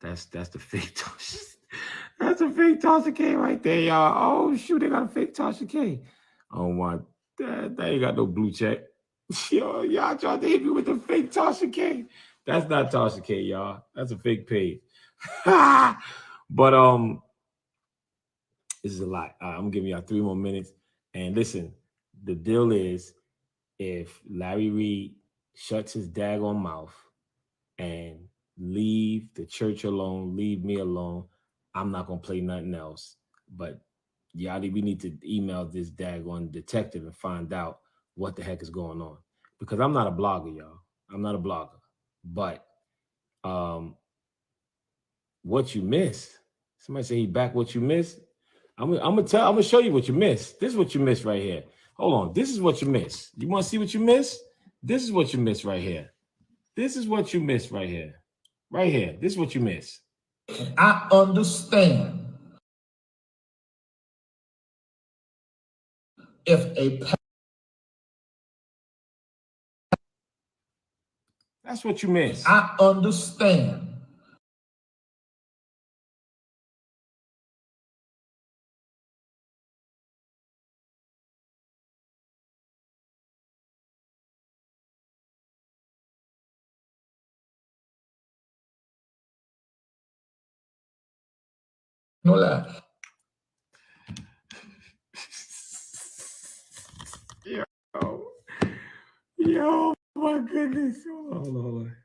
That's the fake Tasha. That's a fake Tasha K right there, y'all. Oh shoot, they got a fake Tasha K. Oh my, that ain't got no blue check. Yo, y'all tried to hit me with the fake Tasha K. That's not Tasha K, y'all. That's a fake page. But this is a lot. I'm giving y'all 3 more minutes. And listen, the deal is, if Larry Reid shuts his daggone mouth and leave the church alone, leave me alone. I'm not gonna play nothing else. But Yadi, we need to email this daggone detective and find out what the heck is going on. Because I'm not a blogger, y'all. I'm not a blogger. But what you miss. Somebody say he back what you missed. I'm gonna show you what you missed. This is what you missed right here. Hold on. This is what you missed. You want to see what you missed? This is what you missed right here. This is what you missed right here. Right here. This is what you missed. I understand if a That's what you missed. I understand no lie. Yo, my goodness. Hold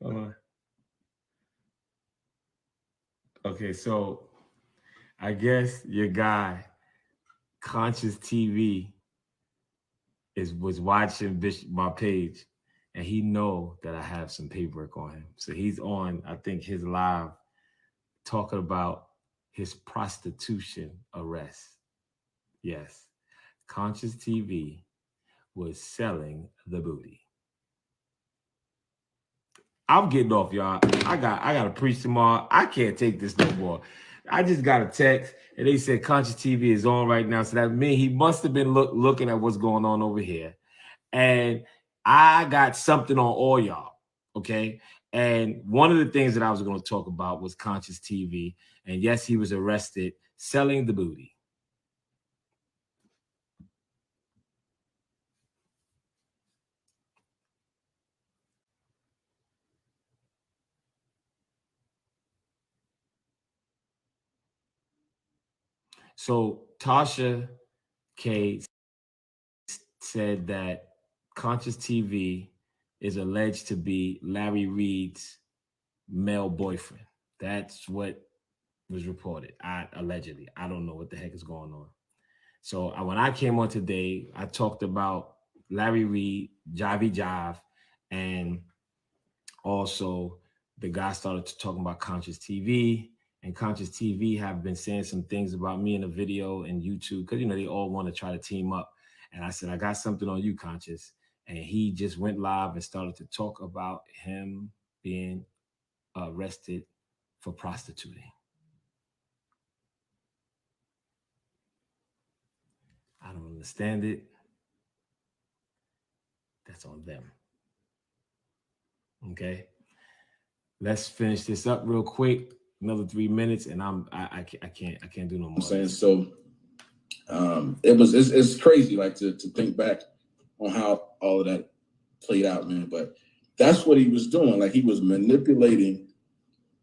on. Okay, so I guess your guy, Conscious TV, was watching my page, and he know that I have some paperwork on him. So he's on, I think, his live talking about his prostitution arrest. Yes, Conscious TV was selling the booty. I'm getting off, y'all. I gotta preach tomorrow. I can't take this no more. I just got a text and they said Conscious TV is on right now. So that means he must have been looking at what's going on over here. And I got something on all y'all, okay? And one of the things that I was going to talk about was Conscious TV. And yes, he was arrested selling the booty. So Tasha K said that Conscious TV is alleged to be Larry Reid's male boyfriend. That's what was reported. Allegedly. I don't know what the heck is going on. So when I came on today, I talked about Larry Reid, Jivey Jive, and also the guy started talking about Conscious TV. And Conscious TV have been saying some things about me in a video and YouTube because, you know, they all want to try to team up. And I said, I got something on you, Conscious. And he just went live and started to talk about him being arrested for prostituting. I don't understand it. That's on them. Okay. Let's finish this up real quick. Another 3 minutes, and I can't do no more. I'm saying so. It's crazy, like to think back on how all of that played out, man. But that's what he was doing. Like he was manipulating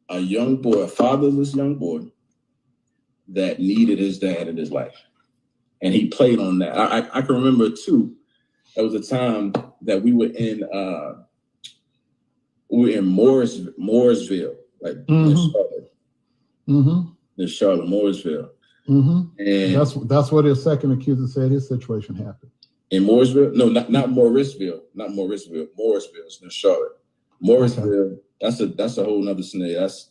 a young boy, a fatherless young boy that needed his dad in his life, and he played on that. I can remember too. There was a time that we were in Mooresville, like in Charlotte, Mooresville. And that's where the second accuser said his situation happened. In Mooresville? No, not Morrisville. Not Morrisville. Mooresville. It's in Charlotte. Mooresville. Okay. That's a whole nother scenario. That's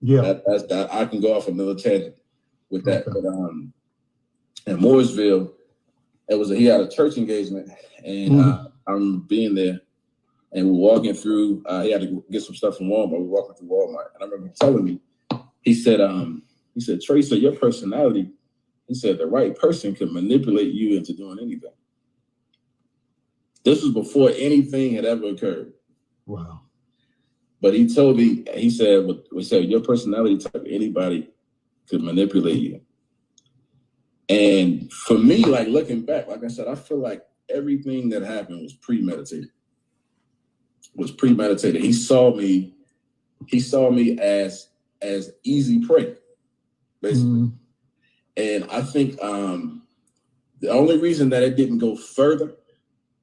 that I can go off another tangent with that. Okay. But in Mooresville, he had a church engagement, and I'm being there, and we're walking through. He had to get some stuff from Walmart. We're walking through Walmart, and I remember him telling me, he said, Tracer, your personality, he said the right person can manipulate you into doing anything. This was before anything had ever occurred. Wow. But he told me, he said your personality type, anybody could manipulate you. And for me, like looking back, like I said, I feel like everything that happened was premeditated. He saw me as easy prey, basically. And I think the only reason that it didn't go further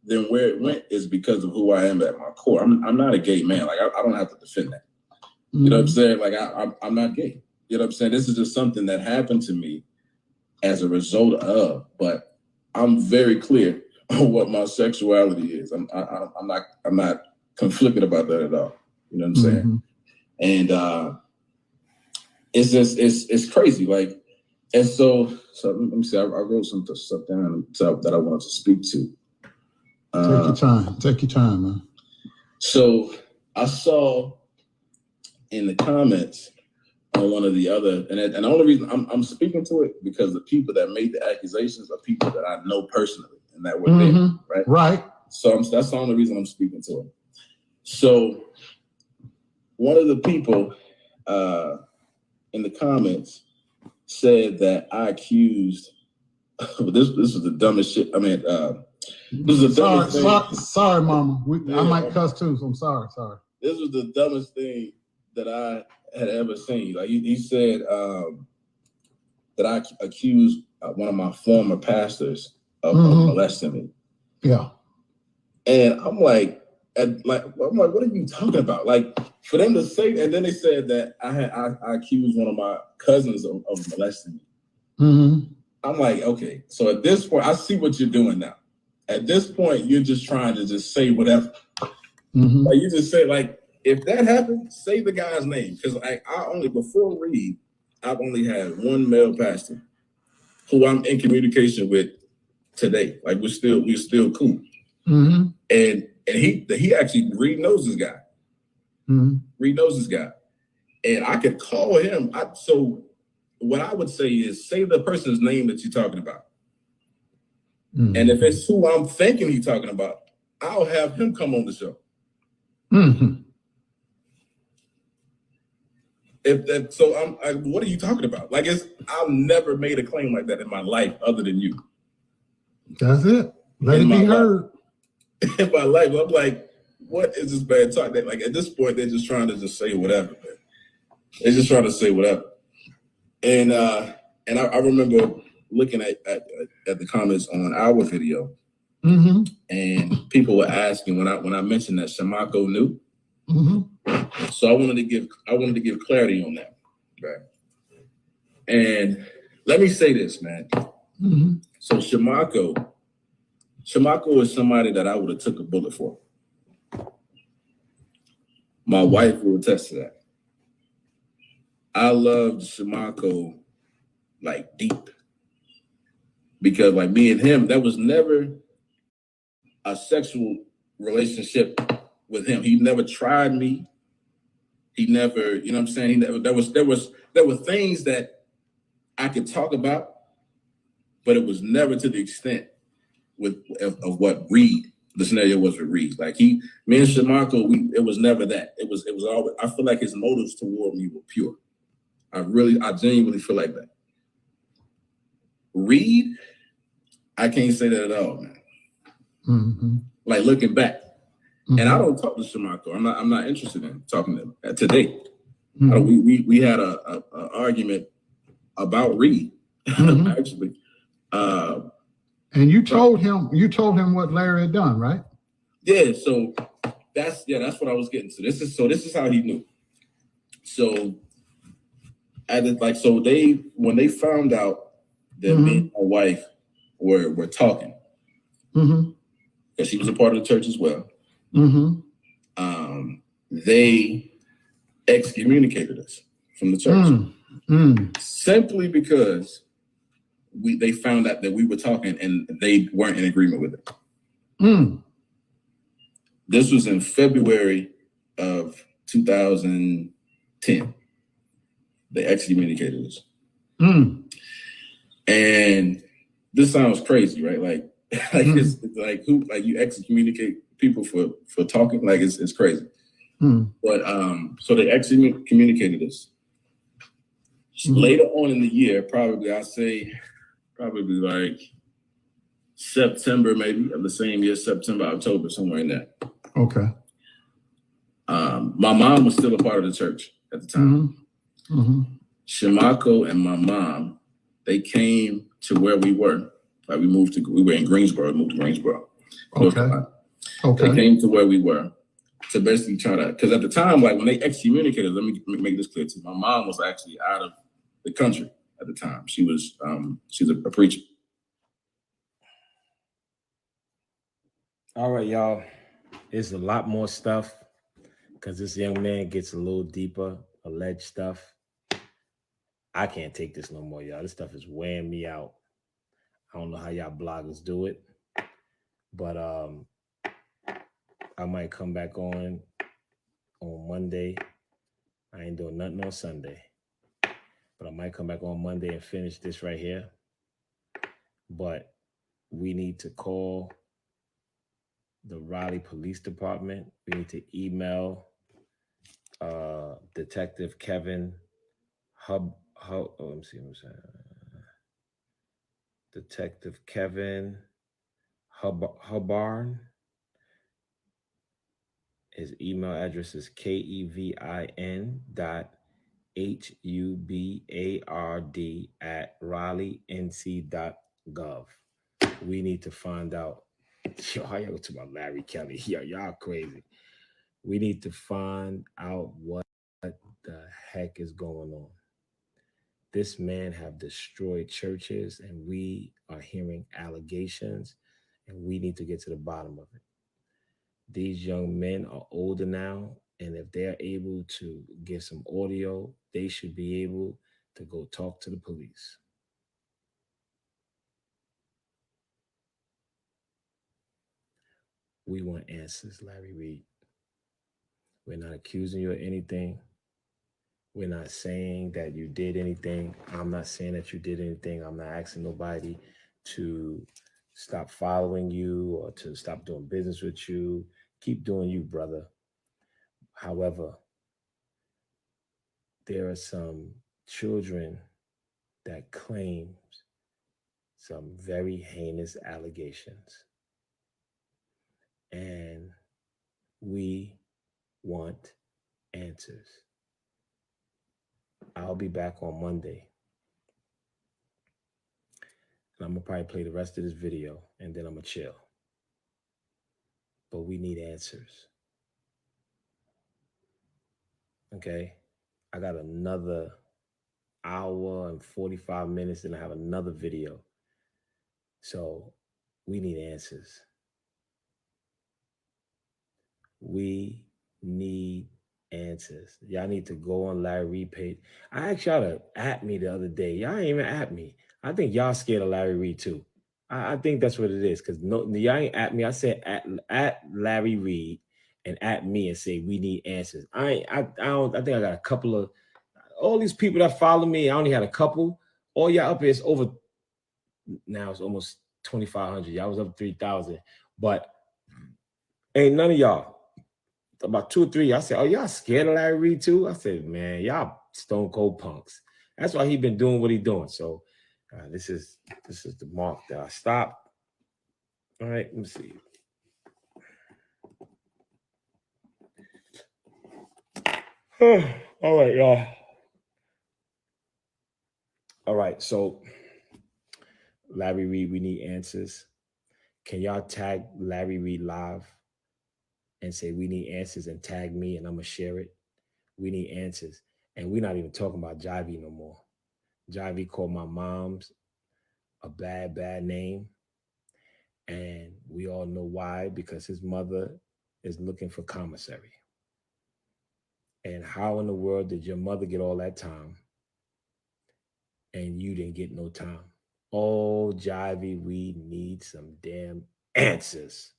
then where it went is because of who I am at my core. I'm not a gay man. Like I don't have to defend that. You know what I'm saying? Like I'm not gay. You know what I'm saying? This is just something that happened to me as a result of, but I'm very clear on what my sexuality is. I'm not conflicted about that at all. You know what I'm saying? And it's crazy. Like, and so let me see. I wrote some stuff down that I wanted to speak to. Take your time, man. So I saw in the comments on one of the other, and the only reason I'm speaking to it because the people that made the accusations are people that I know personally and that were there, right? Right. So that's the only reason I'm speaking to it. So one of the people in the comments said that I accused. This was the dumbest shit. I mean, this is the dumbest thing. Sorry, Mama. I might cuss too. So I'm sorry. This was the dumbest thing that I had ever seen. Like he said that I accused one of my former pastors of molesting me. Yeah. And I'm like, what are you talking about? Like, for them to say, and then they said that I accused one of my cousins of molesting me. I'm like, okay, so at this point, I see what you're doing now. At this point, you're just trying to just say whatever. Like you just say, like, if that happened, say the guy's name. Because before Reid, I've only had one male pastor who I'm in communication with today. Like we're still cool. And he actually, Reid knows this guy. Reid knows this guy. And I could call him. So what I would say is say the person's name that you're talking about. And if it's who I'm thinking he's talking about, I'll have him come on the show. So what are you talking about? Like I've never made a claim like that in my life other than you. That's it. Let it be heard. In my life, I'm like, what is this bad talk? Like at this point, they're just trying to just say whatever. Man. They're just trying to say whatever. And I remember looking at the comments on our video, and people were asking when I mentioned that Shamako knew. So I wanted to give clarity on that, right? And let me say this, man. So Shamako is somebody that I would have took a bullet for. My wife will attest to that. I loved Shamako like deep because like me and him, that was never a sexual relationship with him. He never tried me. He never, you know what I'm saying? There were things that I could talk about, but it was never to the extent of what Reid, the scenario was with Reid. Like me and Shamako, it was never that. It was always, I feel like his motives toward me were pure. I genuinely feel like that. Reid, I can't say that at all, man. Like looking back. And I don't talk to Shamako. I'm not interested in talking to him today. We had a argument about Reid, actually. And you told him what Larry had done, right? Yeah. So that's what I was getting to. This is how he knew. So when they found out that me and my wife were talking, because she was a part of the church as well. They excommunicated us from the church simply because they found out that we were talking and they weren't in agreement with it. This was in February of 2010. They excommunicated us. And this sounds crazy, right? Like it's like you excommunicate people for talking, like it's crazy. But so they excommunicated us. Later on in the year, probably like September maybe of the same year, September, October, somewhere in there. Okay. My mom was still a part of the church at the time. Shamako and my mom, they came to where we were. Like we were in Greensboro, moved to Greensboro. Okay. They came to where we were to basically try to, because at the time, like when they excommunicated, let me make this clear to you. My mom was actually out of the country at the time. She was she's a preacher. All right, y'all. There's a lot more stuff because this young man gets a little deeper, alleged stuff. I can't take this no more, y'all. This stuff is wearing me out. I don't know how y'all bloggers do it, but I might come back on Monday. I ain't doing nothing on Sunday, but I might come back on Monday and finish this right here. But we need to call the Raleigh Police Department. We need to email Detective Kevin Detective Kevin Hubbard. His email address is kevin.hubard@raleighnc.gov. We need to find out. Yo, how y'all talking about Larry Kelly? Yo, y'all crazy. We need to find out what the heck is going on. This man have destroyed churches, and we are hearing allegations, and we need to get to the bottom of it. These young men are older now, and if they're able to get some audio, they should be able to go talk to the police. We want answers, Larry Reid. We're not accusing you of anything. We're not saying that you did anything. I'm not saying that you did anything. I'm not asking nobody to stop following you or to stop doing business with you. Keep doing you, brother. However, there are some children that claim some very heinous allegations. And we want answers. I'll be back on Monday. And I'm going to probably play the rest of this video, and then I'm going to chill. But we need answers. Okay? I got another hour and 45 minutes, and I have another video. So we need answers. We need answers. Y'all need to go on Larry Reid page. I asked y'all to at me the other day. Y'all ain't even at me. I think y'all scared of Larry Reid too. I think that's what it is. Because no, y'all ain't at me. I said at Larry Reid and at me and say we need answers. I think I got a couple of all these people that follow me. I only had a couple. All y'all up here is over now. It's almost 2,500. Y'all was up 3,000, but ain't none of y'all. About 2 or 3, I said, "Oh, y'all scared of Larry Reid too?" I said, "Man, y'all stone cold punks." That's why he been doing what he doing. So this is the mark that I stopped. All right, let me see. All right, y'all. All right, so Larry Reid, we need answers. Can y'all tag Larry Reid live and say we need answers and tag me and I'm gonna share it? We need answers. And we're not even talking about Jivey no more. Jivey called my mom's a bad name. And we all know why, because his mother is looking for commissary. And how in the world did your mother get all that time and you didn't get no time? Oh, Jivey, we need some damn answers.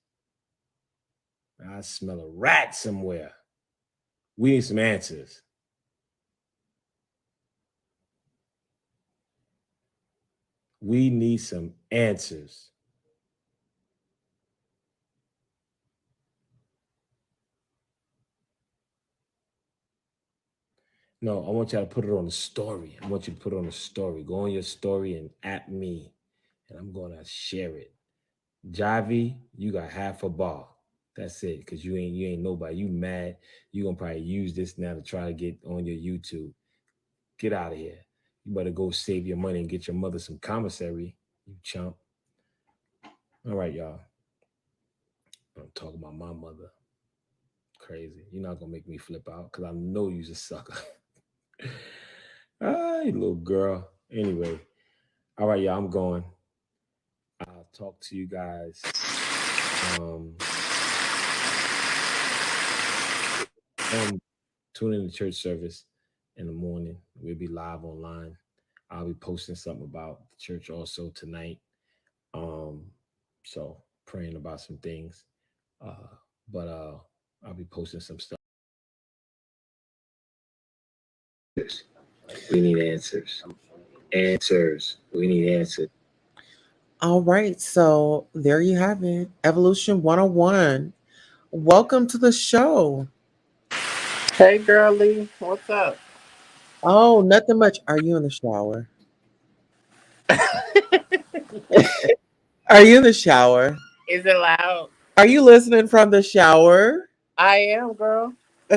I smell a rat somewhere. We need some answers. We need some answers. No, I want y'all to put it on the story. I want you to put it on the story. Go on your story and at me, and I'm going to share it. Jivey, you got half a bar. That's it, because you ain't nobody. You mad. You going to probably use this now to try to get on your YouTube. Get out of here. You better go save your money and get your mother some commissary, you chump. All right, y'all. I'm talking about my mother. Crazy. You're not gonna make me flip out because I know you's a sucker. Ah, you little girl. Anyway, all right, y'all. I'm going. I'll talk to you guys. Um, tune in to church service in the morning. We'll be live online. I'll be posting something about the church also tonight. Um, so praying about some things. But I'll be posting some stuff. We need answers. Answers. We need answers. All right, so there you have it. Evolution 101. Welcome to the show. Hey, girlie, what's up? Oh, nothing much. Are you in the shower? Are you in the shower? Is it loud? Are you listening from the shower? I am, girl.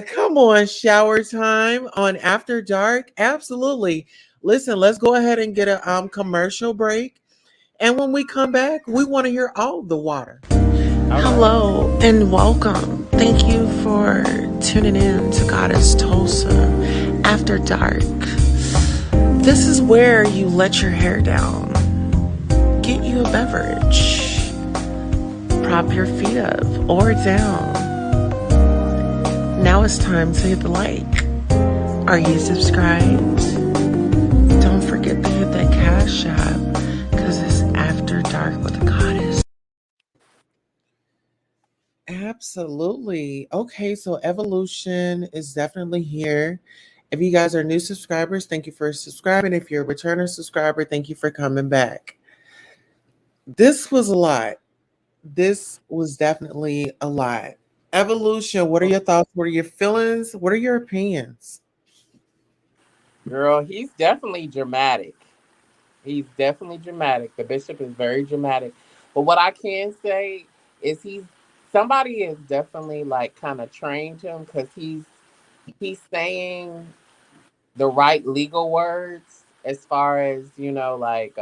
Come on, shower time on After Dark. Absolutely. Listen, let's go ahead and get a commercial break. And when we come back, we want to hear all the water. Hello and welcome. Thank you for tuning in to Goddess Tulsa After Dark. This is where you let your hair down, get you a beverage, prop your feet up or down. Now it's time to hit the like. Are you subscribed? Don't forget to hit that cash app because it's After Dark with the Goddess. Absolutely. Okay, so evolution is definitely here. If you guys are new subscribers, thank you for subscribing. If you're a returner subscriber, thank you for coming back. This was a lot. This was definitely a lot. Evolution, what are your thoughts? What are your feelings? What are your opinions? Girl, he's definitely dramatic. He's definitely dramatic. The bishop is very dramatic. But what I can say is somebody is definitely like kind of trained him because he's saying the right legal words as far as, like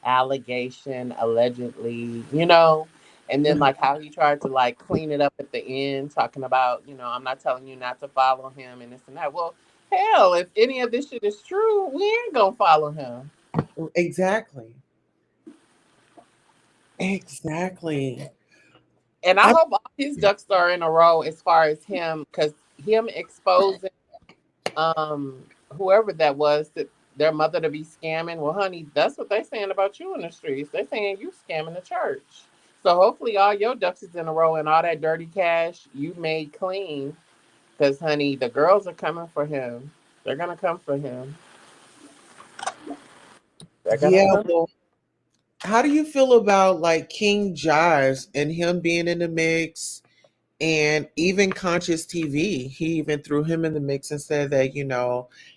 allegation, allegedly, and then like how he tried to like clean it up at the end, talking about, I'm not telling you not to follow him and this and that. Well, hell, if any of this shit is true, we ain't gonna follow him. Exactly. Exactly. And I I, hope all his ducks are in a row as far as him, because him exposing whoever that was, that their mother to be scamming. Well, honey, that's what they're saying about you in the streets. They're saying you scamming the church. So hopefully all your ducks is in a row and all that dirty cash you made clean. Because, honey, the girls are coming for him. They're gonna come for him. They're gonna yeah, come. well, how do you feel about like King Jives and him being in the mix? And even Conscious TV, he even threw him in the mix and said that,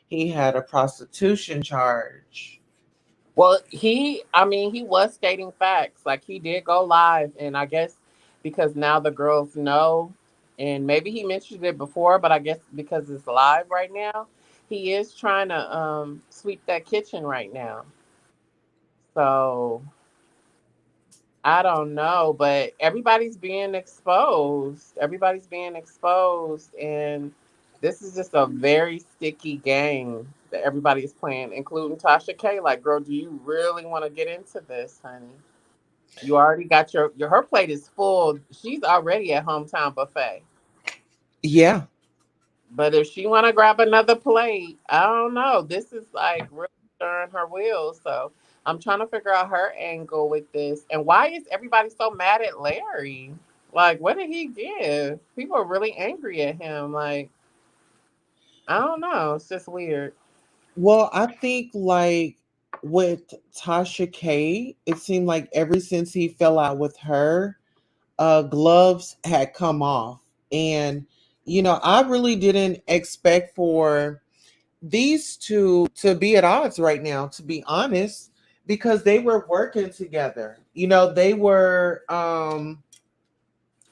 he had a prostitution charge. Well, he was stating facts. Like, he did go live, and I guess because now the girls know, and maybe he mentioned it before, but I guess because it's live right now, he is trying to sweep that kitchen right now. So I don't know, but everybody's being exposed. Everybody's being exposed, and this is just a very sticky game that everybody is playing, including Tasha K. Like, girl, do you really want to get into this, honey? You already got your her plate is full. She's already at hometown buffet. Yeah. But if she want to grab another plate, I don't know. This is like really stirring her wheels. So I'm trying to figure out her angle with this. And why is everybody so mad at Larry? Like, what did he give? People are really angry at him. Like, I don't know. It's just weird. Well, I think like with Tasha K, it seemed like ever since he fell out with her, gloves had come off. And, I really didn't expect for these two to be at odds right now, to be honest, because they were working together. They were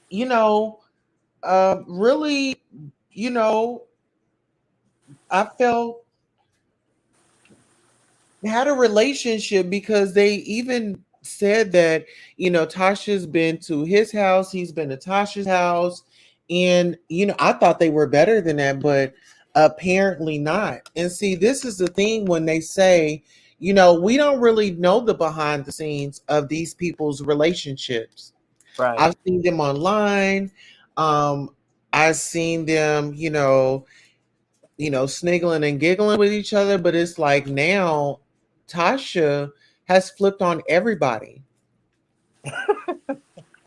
you know, really, you know, I felt had a relationship because they even said that, Tasha's been to his house, he's been to Tasha's house, and I thought they were better than that, but apparently not. And see, this is the thing when they say, we don't really know the behind the scenes of these people's relationships. Right. I've seen them online. Um, I've seen them, sniggling and giggling with each other, but it's like now Tasha has flipped on everybody.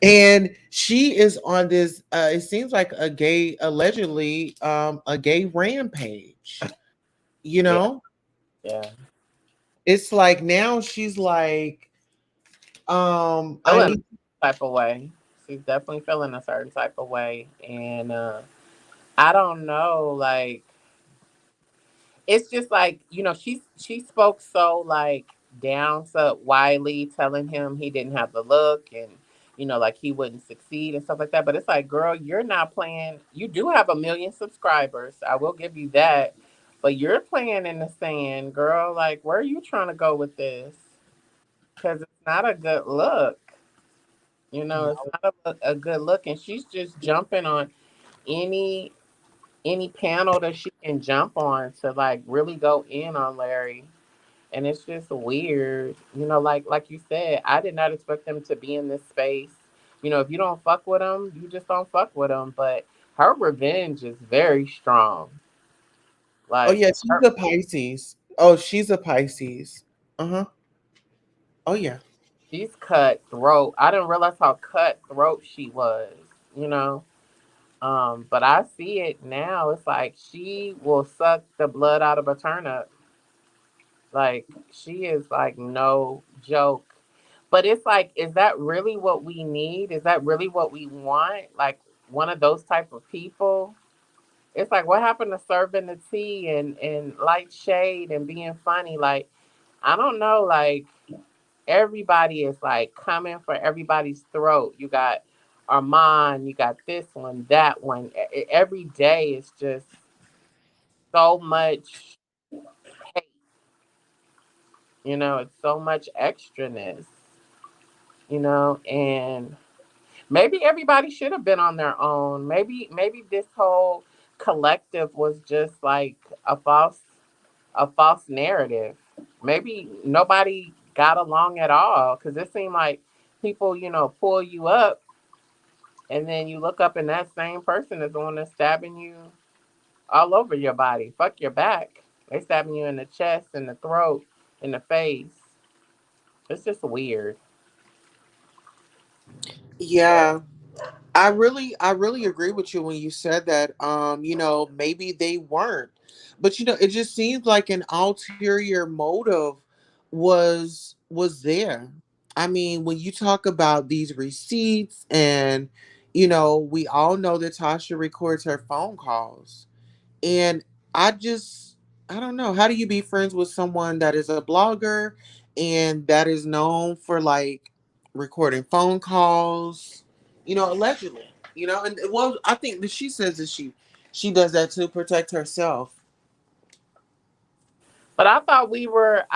And she is on this it seems like a gay, allegedly a gay rampage. You Yeah. know? Yeah. It's like now she's like I Feeling need a type of way. She's definitely feeling a certain type of way. And I don't know, like it's just like, she spoke so like down to Wiley, telling him he didn't have the look and like he wouldn't succeed and stuff like that. But it's like, girl, you're not playing. You do have 1 million subscribers. I will give you that. But you're playing in the sand, girl. Like, where are you trying to go with this? Because it's not a good look. It's not a good look. And she's just jumping on any any panel that she can jump on to like really go in on Larry. And it's just weird. Like you said, I did not expect them to be in this space. If you don't fuck with them, you just don't fuck with them. But her revenge is very strong. Oh Like yeah, she's a Pisces. Oh, she's a Pisces. Uh-huh. Oh yeah. she's cutthroat. I didn't realize how cutthroat she was. You know. But I see it now. It's like she will suck the blood out of a turnip. Like she is like no joke. But it's like, is that really what we need? Is that really what we want? Like one of those type of people? It's like, what happened to serving the tea and light shade and being funny? Like, I don't know. Like everybody is like coming for everybody's throat. You got Armand, you got this one, that one. Every day is just so much hate. It's so much extraness. And maybe everybody should have been on their own. Maybe this whole collective was just like a false narrative. Maybe nobody got along at all because it seemed like people, pull you up and then you look up and that same person is the one that's stabbing you all over your body. Fuck your back. They stabbing you in the chest, in the throat, in the face. It's just weird. Yeah. I really agree with you when you said that. Maybe they weren't. But it just seems like an ulterior motive was there. I mean, when you talk about these receipts and we all know that Tasha records her phone calls. And I just, I don't know. How do you be friends with someone that is a blogger and that is known for like recording phone calls, allegedly, and well, I think that she says that she does that to protect herself. But I thought we were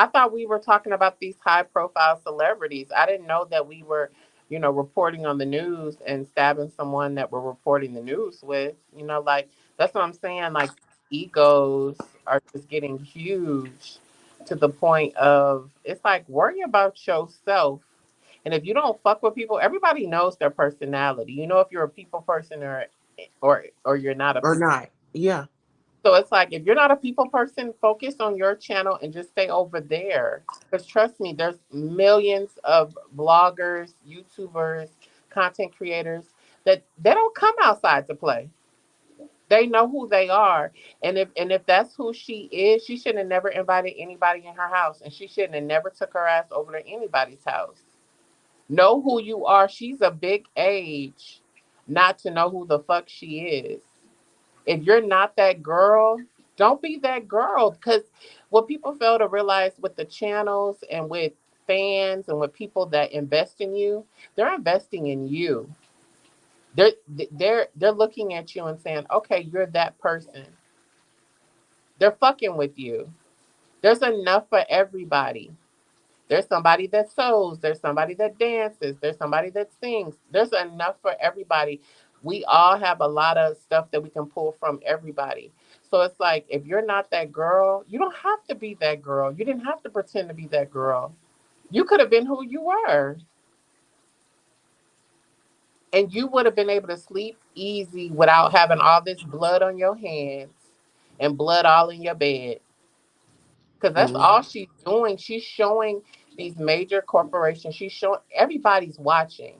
talking about these high profile celebrities. I didn't know that we were, reporting on the news and stabbing someone that we're reporting the news with. Like that's what I'm saying. Like egos are just getting huge to the point of it's like worry about yourself. And if you don't fuck with people, everybody knows their personality. You know if you're a people person or you're not a Or people. not. Yeah. So it's like if you're not a people person, focus on your channel and just stay over there. Because trust me, there's millions of bloggers, YouTubers, content creators that they don't come outside to play. They know who they are. And if that's who she is, she shouldn't have never invited anybody in her house. And she shouldn't have never took her ass over to anybody's house. Know who you are. She's a big age not to know who the fuck she is. If you're not that girl, don't be that girl. Because what people fail to realize with the channels and with fans and with people that invest in you, they're investing in you. They're they're looking at you and saying, okay, you're that person. They're fucking with you. There's enough for everybody. There's somebody that sews, there's somebody that dances, there's somebody that sings. There's enough for everybody. We all have a lot of stuff that we can pull from everybody. So it's like, if you're not that girl, you don't have to be that girl. You didn't have to pretend to be that girl. You could have been who you were, and you would have been able to sleep easy without having all this blood on your hands and blood all in your bed. Because that's Mm. all she's doing. She's showing these major corporations. She's showing everybody's watching.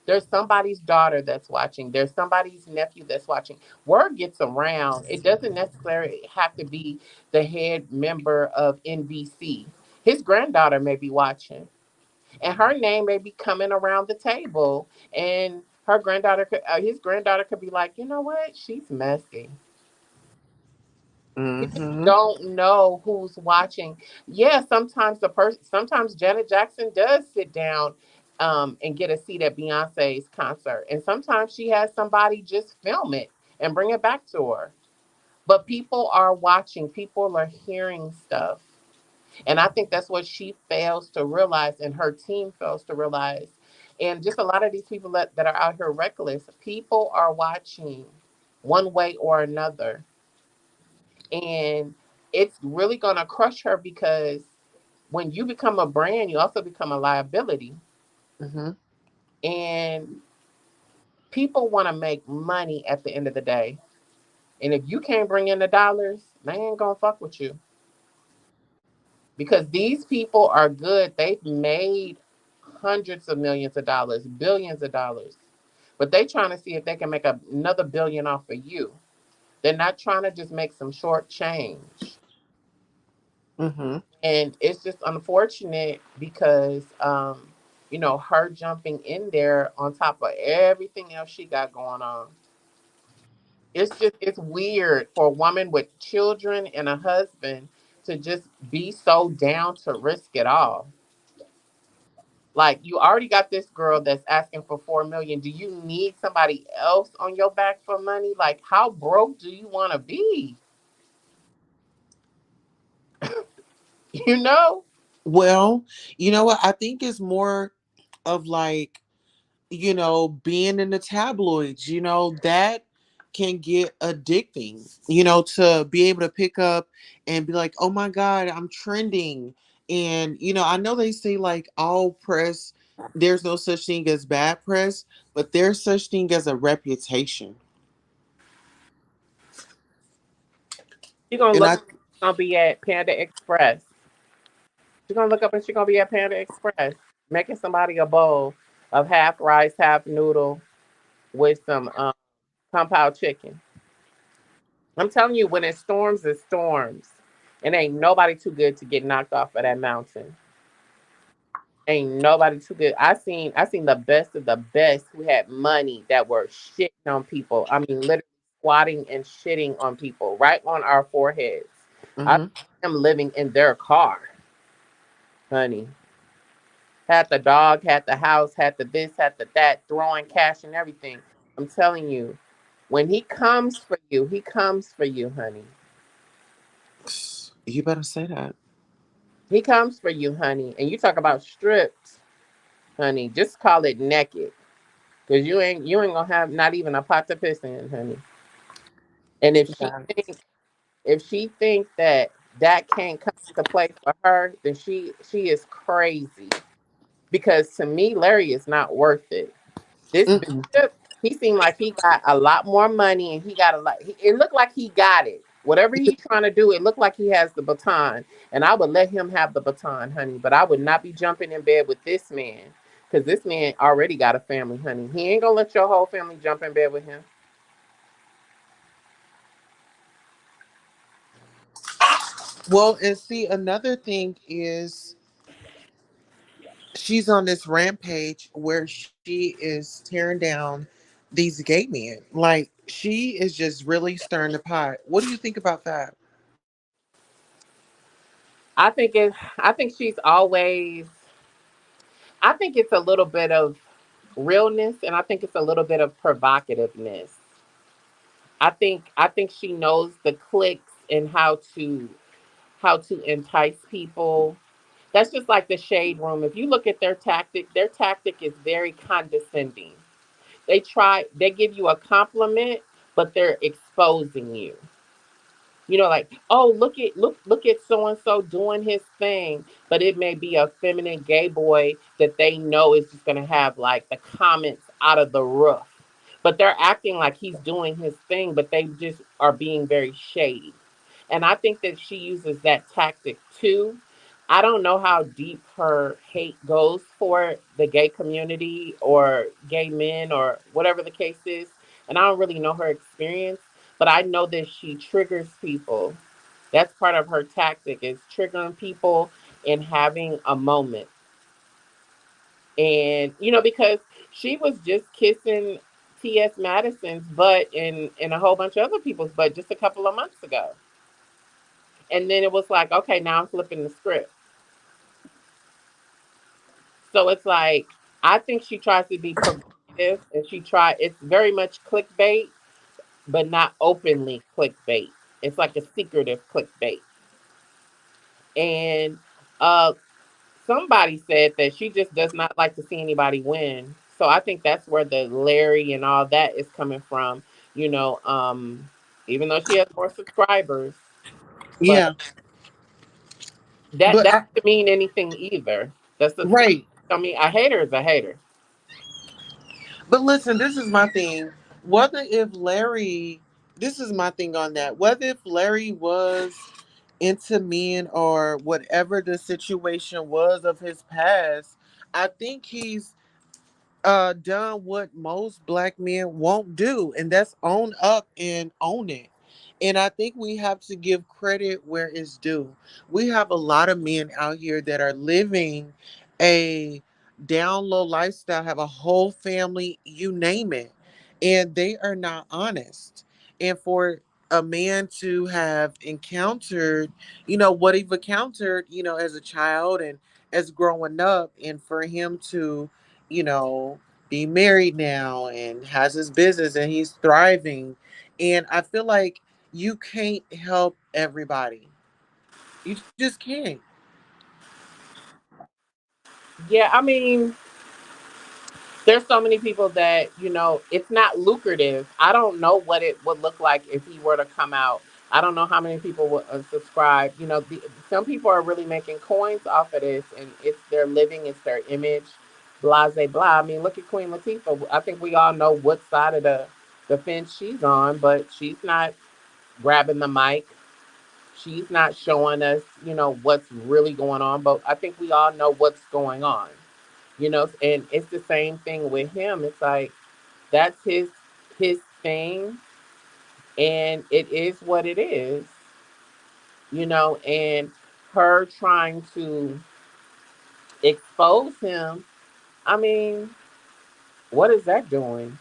There's somebody's daughter that's watching. There's somebody's nephew that's watching. Word gets around. It doesn't necessarily have to be the head member of NBC. His granddaughter may be watching, and her name may be coming around the table. And her granddaughter, his granddaughter, could be like, you know what? She's messy. You just Mm-hmm. don't know who's watching. Yeah, sometimes sometimes Janet Jackson does sit down and get a seat at Beyonce's concert. And sometimes she has somebody just film it and bring it back to her. But people are watching, people are hearing stuff. And I think that's what she fails to realize and her team fails to realize. And just a lot of these people that are out here reckless, people are watching one way or another. And it's really going to crush her, because when you become a brand, you also become a liability. Mm-hmm. And people want to make money at the end of the day. And if you can't bring in the dollars, they ain't going to fuck with you, because these people are good. They've made hundreds of millions of dollars, billions of dollars, but they trying to see if they can make another billion off of you. They're not trying to just make some short change. Mm-hmm. And it's just unfortunate because her jumping in there on top of everything else she got going on. It's weird for a woman with children and a husband to just be so down to risk it all. Like, you already got this girl that's asking for 4 million. Do you need somebody else on your back for money? Like, how broke do you want to be? You know? Well, you know what? I think it's more of like, being in the tabloids, that can get addicting, to be able to pick up and be like, oh my God, I'm trending. And, I know they say like all press, there's no such thing as bad press, but there's such thing as a reputation. She's gonna And look I, up, she's gonna be at Panda Express. She's gonna look up and she's gonna be at Panda Express making somebody a bowl of half rice, half noodle with some compound chicken. I'm telling you, when it storms, it storms. And ain't nobody too good to get knocked off of that mountain. Ain't nobody too good. I seen the best of the best who had money that were shitting on people. I mean, literally squatting and shitting on people right on our foreheads. I mhm. am living in their car, honey. Had the dog, had the house, had the this, had the that, throwing cash and everything. I'm telling you, when he comes for you, honey. You better say that. He comes for you, honey. And you talk about stripped, honey. Just call it naked. Cause you ain't gonna have not even a pot to piss in, honey. And Yeah. if she thinks that can't come to play for her, then she is crazy. Because to me, Larry is not worth it. This Mm-mm. bishop, he seemed like he got a lot more money, and he got a lot. It looked like he got it. Whatever he's trying to do, it looked like he has the baton, and I would let him have the baton, honey. But I would not be jumping in bed with this man, because this man already got a family, honey. He ain't gonna let your whole family jump in bed with him. Well, and see, another thing is she's on this rampage where she is tearing down these gay men. Like, she is just really stirring the pot. What do you think about that? I think it. I think she's always. I think it's a little bit of realness, and I think it's a little bit of provocativeness. I think she knows the clicks and how to entice people. That's just like the shade room. If you look at their tactic is very condescending. They give you a compliment, but they're exposing you. Like, oh, look at so and so doing his thing, but it may be a feminine gay boy that they know is just gonna have like the comments out of the roof, but they're acting like he's doing his thing, but they just are being very shady. And I think that she uses that tactic too. I don't know how deep her hate goes for the gay community or gay men or whatever the case is, and I don't really know her experience, but I know that she triggers people. That's part of her tactic is triggering people and having a moment. And because she was just kissing T.S. Madison's butt and a whole bunch of other people's butt just a couple of months ago. And then it was like, okay, now I'm flipping the script. So it's like I think she tries to be provocative and it's very much clickbait, but not openly clickbait. It's like a secretive clickbait. And uh somebody said that she just does not like to see anybody win. So I think that's where the Larry and all that is coming from, you know, um even though she has more subscribers, but Yeah, that but doesn't mean anything either. The subscriber, right. I mean, a hater is a hater. But listen, this is my thing. Whether if Larry, this is my thing on that. Whether if Larry was into men or whatever the situation was of his past, I think he's done what most black men won't do, and that's own up and own it. And I think we have to give credit where it's due. We have a lot of men out here that are living a down low lifestyle, have a whole family, you name it, and they are not honest. And for a man to have encountered, what he've encountered, as a child and as growing up, and for him to you know, be married now and has his business and he's thriving. And I feel like you can't help everybody. You just can't. Yeah, I mean, there's so many people that it's not lucrative. I don't know what it would look like if he were to come out. I don't know how many people would subscribe. Some people are really making coins off of this, and it's their living, it's their image, blah blah blah. I mean, look at Queen Latifah. I think we all know what side of the fence she's on, but she's not grabbing the mic. She's not showing us, what's really going on. But I think we all know what's going on. And it's the same thing with him. It's like that's his thing, and it is what it is. And her trying to expose him, I mean, what is that doing?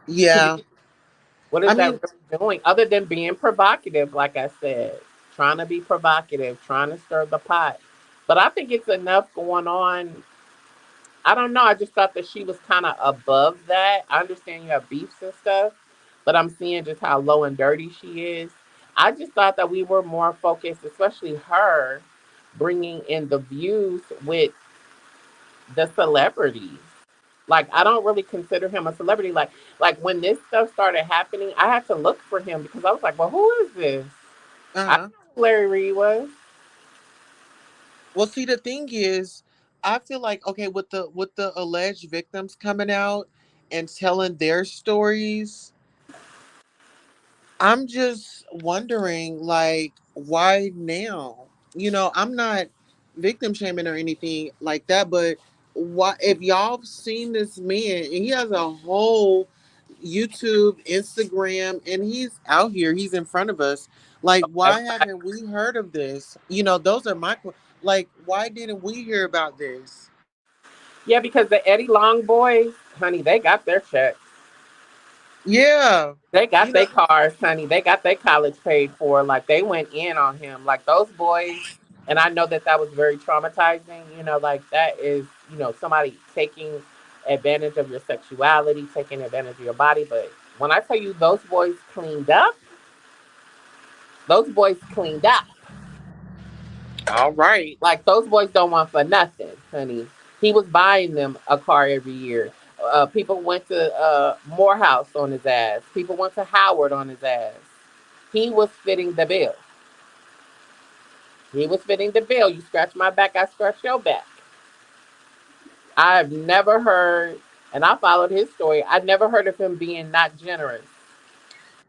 Yeah. What I is that mean, really doing other than being provocative? Like I said, trying to be provocative, trying to stir the pot. But I think it's enough going on. I don't know. I just thought that she was kind of above that. I understand you have beefs and stuff, but I'm seeing just how low and dirty she is. I just thought that we were more focused, especially her, bringing in the views with the celebrities. Like I don't really consider him a celebrity. Like when this stuff started happening, I had to look for him because I was like, well, who is this? I uh-huh. didn't know who Larry Reid was. Well, see, the thing is, I feel like, okay, with the alleged victims coming out and telling their stories, I'm just wondering, like, why now? I'm not victim shaming or anything like that, but why, if y'all have seen this man, and he has a whole YouTube, Instagram, and he's out here, he's in front of us. Like, why haven't we heard of this? Those are like, why didn't we hear about this? Yeah, because the Eddie Long boys, honey, they got their check. Yeah, They got you know, their cars, honey. They got their college paid for. Like they went in on him. Like those boys, and I know that that was very traumatizing. Like that is somebody taking advantage of your sexuality, taking advantage of your body. But when I tell you those boys cleaned up. All right. Like those boys don't want for nothing, honey. He was buying them a car every year. People went to Morehouse on his ass. People went to Howard on his ass. He was fitting the bill. He was fitting the bill. You scratch my back, I scratch your back. I've never heard, and I followed his story. I've never heard of him being not generous.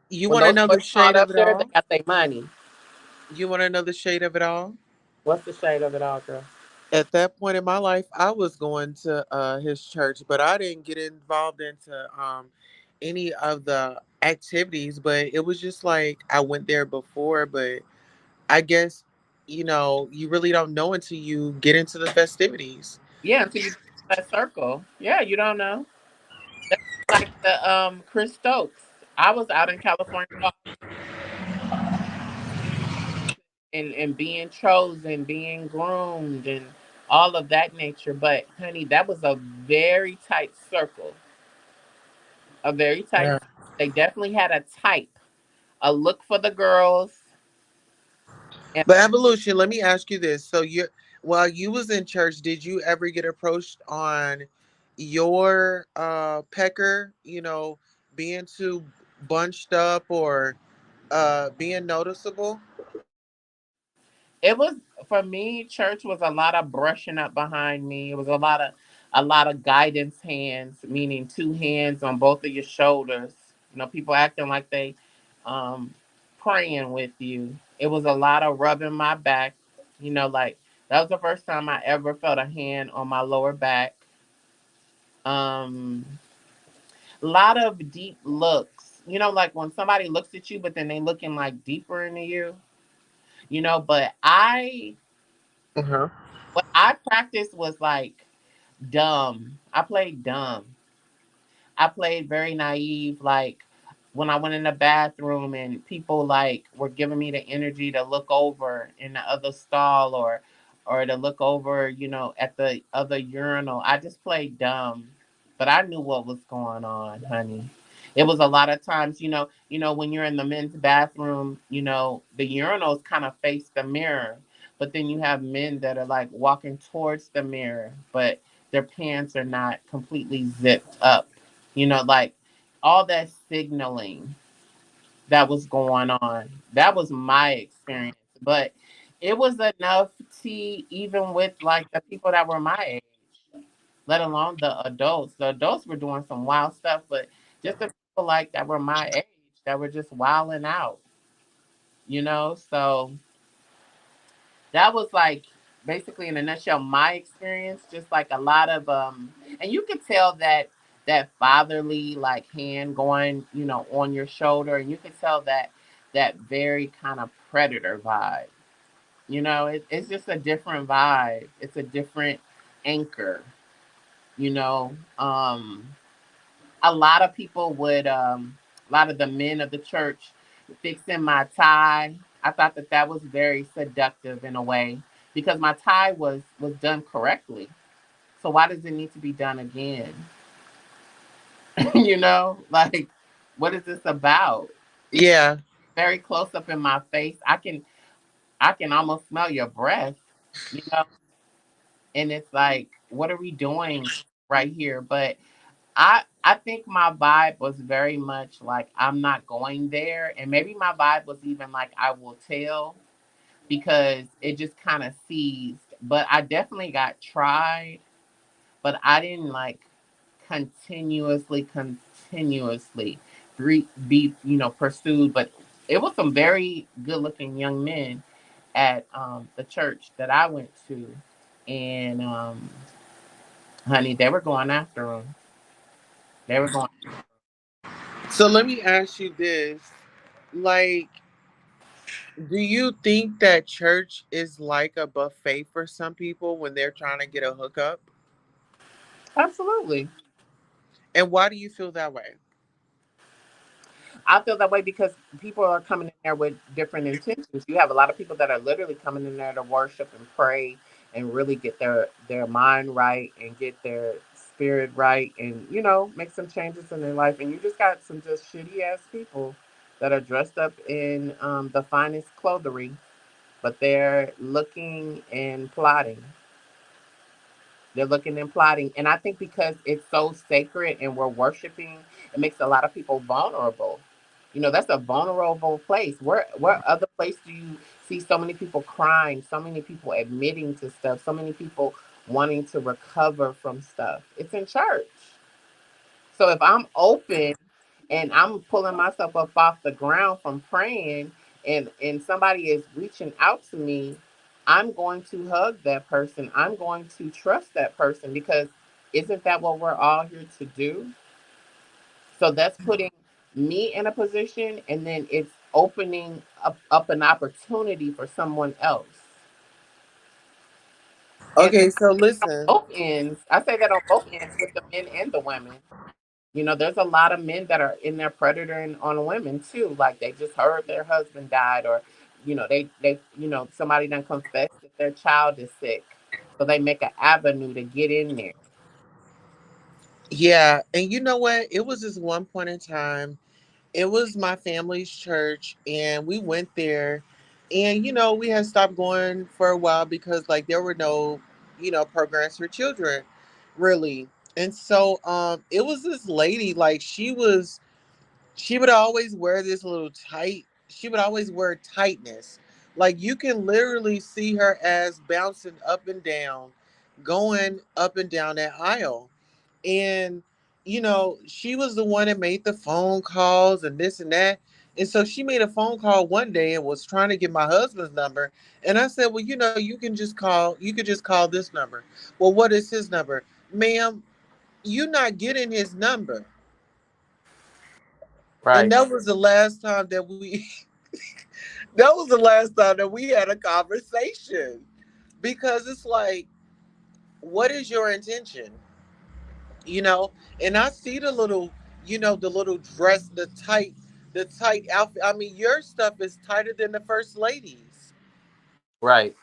You When want to those know boys the caught shade of up it there, they all? got their money. You want to know the shade of it all? What's the shade of it all, girl? At that point in my life, I was going to his church, but I didn't get involved into any of the activities. But it was just like I went there before, but I guess you really don't know until you get into the festivities. Yeah, until you get in that circle. Yeah, you don't know. That's like the Chris Stokes. I was out in California and being chosen, being groomed, and all of that nature. But honey, that was a very tight circle. A very tight. Yeah. They definitely had a type, a look for the girls, and But evolution, let me ask you this: so you, while you was in church, did you ever get approached on your pecker? Being too bunched up or being noticeable? it was for me. Church was a lot of brushing up behind me. It was a lot of guidance hands, meaning two hands on both of your shoulders. People acting like they um, praying with you. It was a lot of rubbing my back. Like that was the first time I ever felt a hand on my lower back. Um, a lot of deep looks. Like when somebody looks at you, but then they looking like deeper into you. But Uh-huh. what I practiced was like dumb. I played dumb. I played very naive. Like when I went in the bathroom and people like were giving me the energy to look over in the other stall or to look over, at the other urinal. I just played dumb, but I knew what was going on, honey. It was a lot of times, when you're in the men's bathroom, the urinals kind of face the mirror, but then you have men that are like walking towards the mirror, but their pants are not completely zipped up, like all that signaling that was going on. That was my experience. But it was enough tea even with like the people that were my age, let alone the adults. The adults were doing some wild stuff, but just the people like that were my age that were just wilding out, So that was like basically in a nutshell my experience, just like a lot of and you could tell that fatherly like hand going on your shoulder, and you could tell that very kind of predator vibe. It's just a different vibe. It's a different anchor. you know um a lot of people would a lot of the men of the church fixing my tie. I thought that was very seductive in a way because my tie was done correctly. So why does it need to be done again? Like what is this about? Yeah. Very close up in my face. I can almost smell your breath, you know, and it's like, what are we doing right here? But I think my vibe was very much like I'm not going there, and maybe my vibe was even like I will tell because it just kind of seized. But I definitely got tried, but I didn't like continuously be pursued. But it was some very good looking young men at the church that I went to, and honey, they were going after him. They were going. So let me ask you this. Like, do you think that church is like a buffet for some people when they're trying to get a hookup? Absolutely. And why do you feel that way? I feel that way because people are coming in there with different intentions. You have a lot of people that are literally coming in there to worship and pray and really get their mind right and get their spirit right and make some changes in their life. And you just got some just shitty ass people that are dressed up in the finest clothery but they're looking and plotting. They're looking and plotting. And I think because it's so sacred and we're worshiping, it makes a lot of people vulnerable. You know, that's a vulnerable place. Where other place do you see so many people crying, so many people admitting to stuff, so many people wanting to recover from stuff? It's in church. So if I'm open and I'm pulling myself up off the ground from praying and somebody is reaching out to me, I'm going to hug that person. I'm going to trust that person because isn't that what we're all here to do? So that's putting me in a position and then it's opening up an opportunity for someone else. And Okay, so on listen. both ends, I say that on both ends with the men and the women. You know, there's a lot of men that are in there predating on women too. Like they just heard their husband died, or somebody done confessed that their child is sick, so they make an avenue to get in there. Yeah, and you know what? It was this one point in time. It was my family's church, and we went there, and we had stopped going for a while because like there were no, programs for children, really. And so it was this lady, like she would always wear this little tight. She would always wear tightness. Like you can literally see her as bouncing up and down, going up and down that aisle. And she was the one that made the phone calls and this and that. And so she made a phone call one day and was trying to get my husband's number. And I said, well, you could just call this number. Well, what is his number? Ma'am, you're not getting his number. And Right, that was the last time that we that was the last time that we had a conversation. Because it's like, what is your intention? you know and I see the little dress, the tight outfit. I mean, your stuff is tighter than the first lady's. right.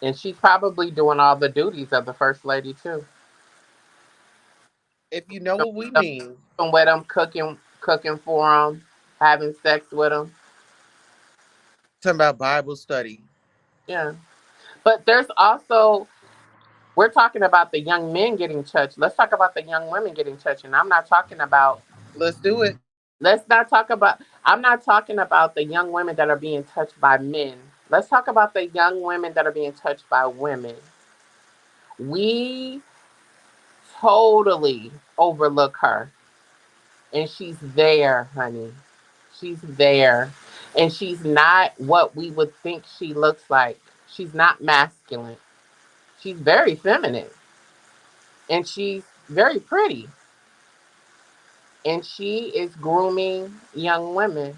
And she's probably doing all the duties of the first lady too. If you know what we Sleeping mean. with them, cooking for them, having sex with them. Talking about Bible study. Yeah, but there's also we're talking about the young men getting touched. Let's talk about the young women getting touched. And I'm not talking about, Let's do it. let's not talk about, I'm not talking about the young women that are being touched by men. Let's talk about the young women that are being touched by women. We totally overlook her. And she's there, honey. She's there. And she's not what we would think she looks like. She's not masculine. She's very feminine. And she's very pretty. And she is grooming young women.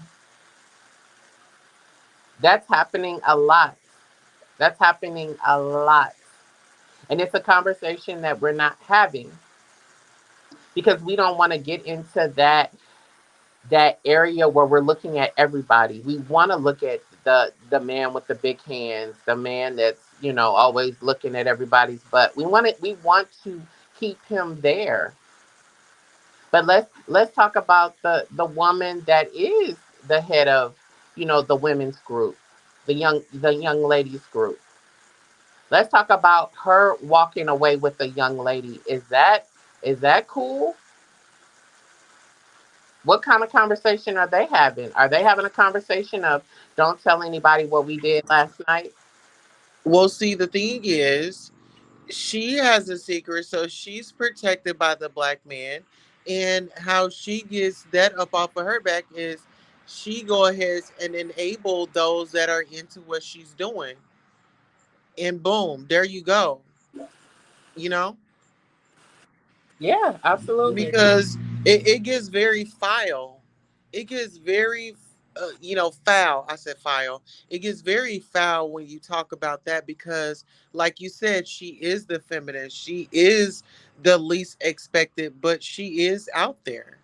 That's happening a lot. That's happening a lot. And it's a conversation that we're not having because we don't want to get into that area where we're looking at everybody. We want to look at the man with the big hands, the man that's, always looking at everybody's butt. We want to keep him there. But let's talk about the woman that is the head of, the women's group, the young ladies group. Let's talk about her walking away with the young lady. Is that cool? What kind of conversation are they having? Are they having a conversation of don't tell anybody what we did last night? Well, see, the thing is, she has a secret, so she's protected by the black man. And how she gets that up off of her back is she go ahead and enable those that are into what she's doing. And boom, there you go. You know? Yeah, absolutely. Because it gets very foul. It gets very, foul. I said foul. It gets very foul when you talk about that because, like you said, she is the feminine. She is the least expected, but she is out there.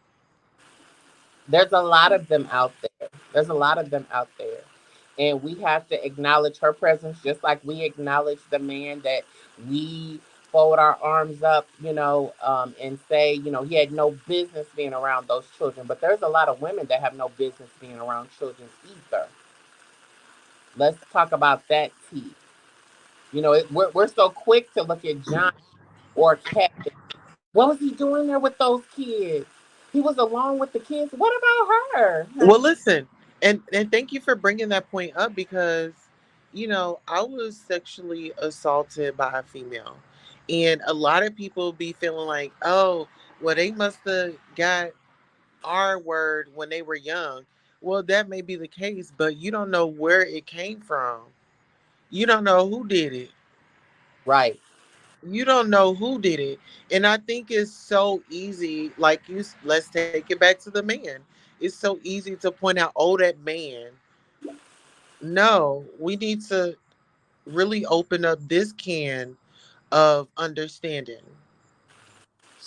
There's a lot of them out there. There's a lot of them out there. And we have to acknowledge her presence just like we acknowledge the man that we fold our arms up, and say, he had no business being around those children. But there's a lot of women that have no business being around children either. Let's talk about that tea. We're so quick to look at John or Kevin. What was he doing there with those kids? He was alone with the kids. What about her, Well, honey? listen, and thank you for bringing that point up because, I was sexually assaulted by a female, and a lot of people be feeling like, oh, well, they must have got R word when they were young. Well, that may be the case, but you don't know where it came from. You don't know who did it. Right. You don't know who did it. And I think it's so easy, like let's take it back to the man. It's so easy to point out, oh, that man. No, we need to really open up this can of understanding.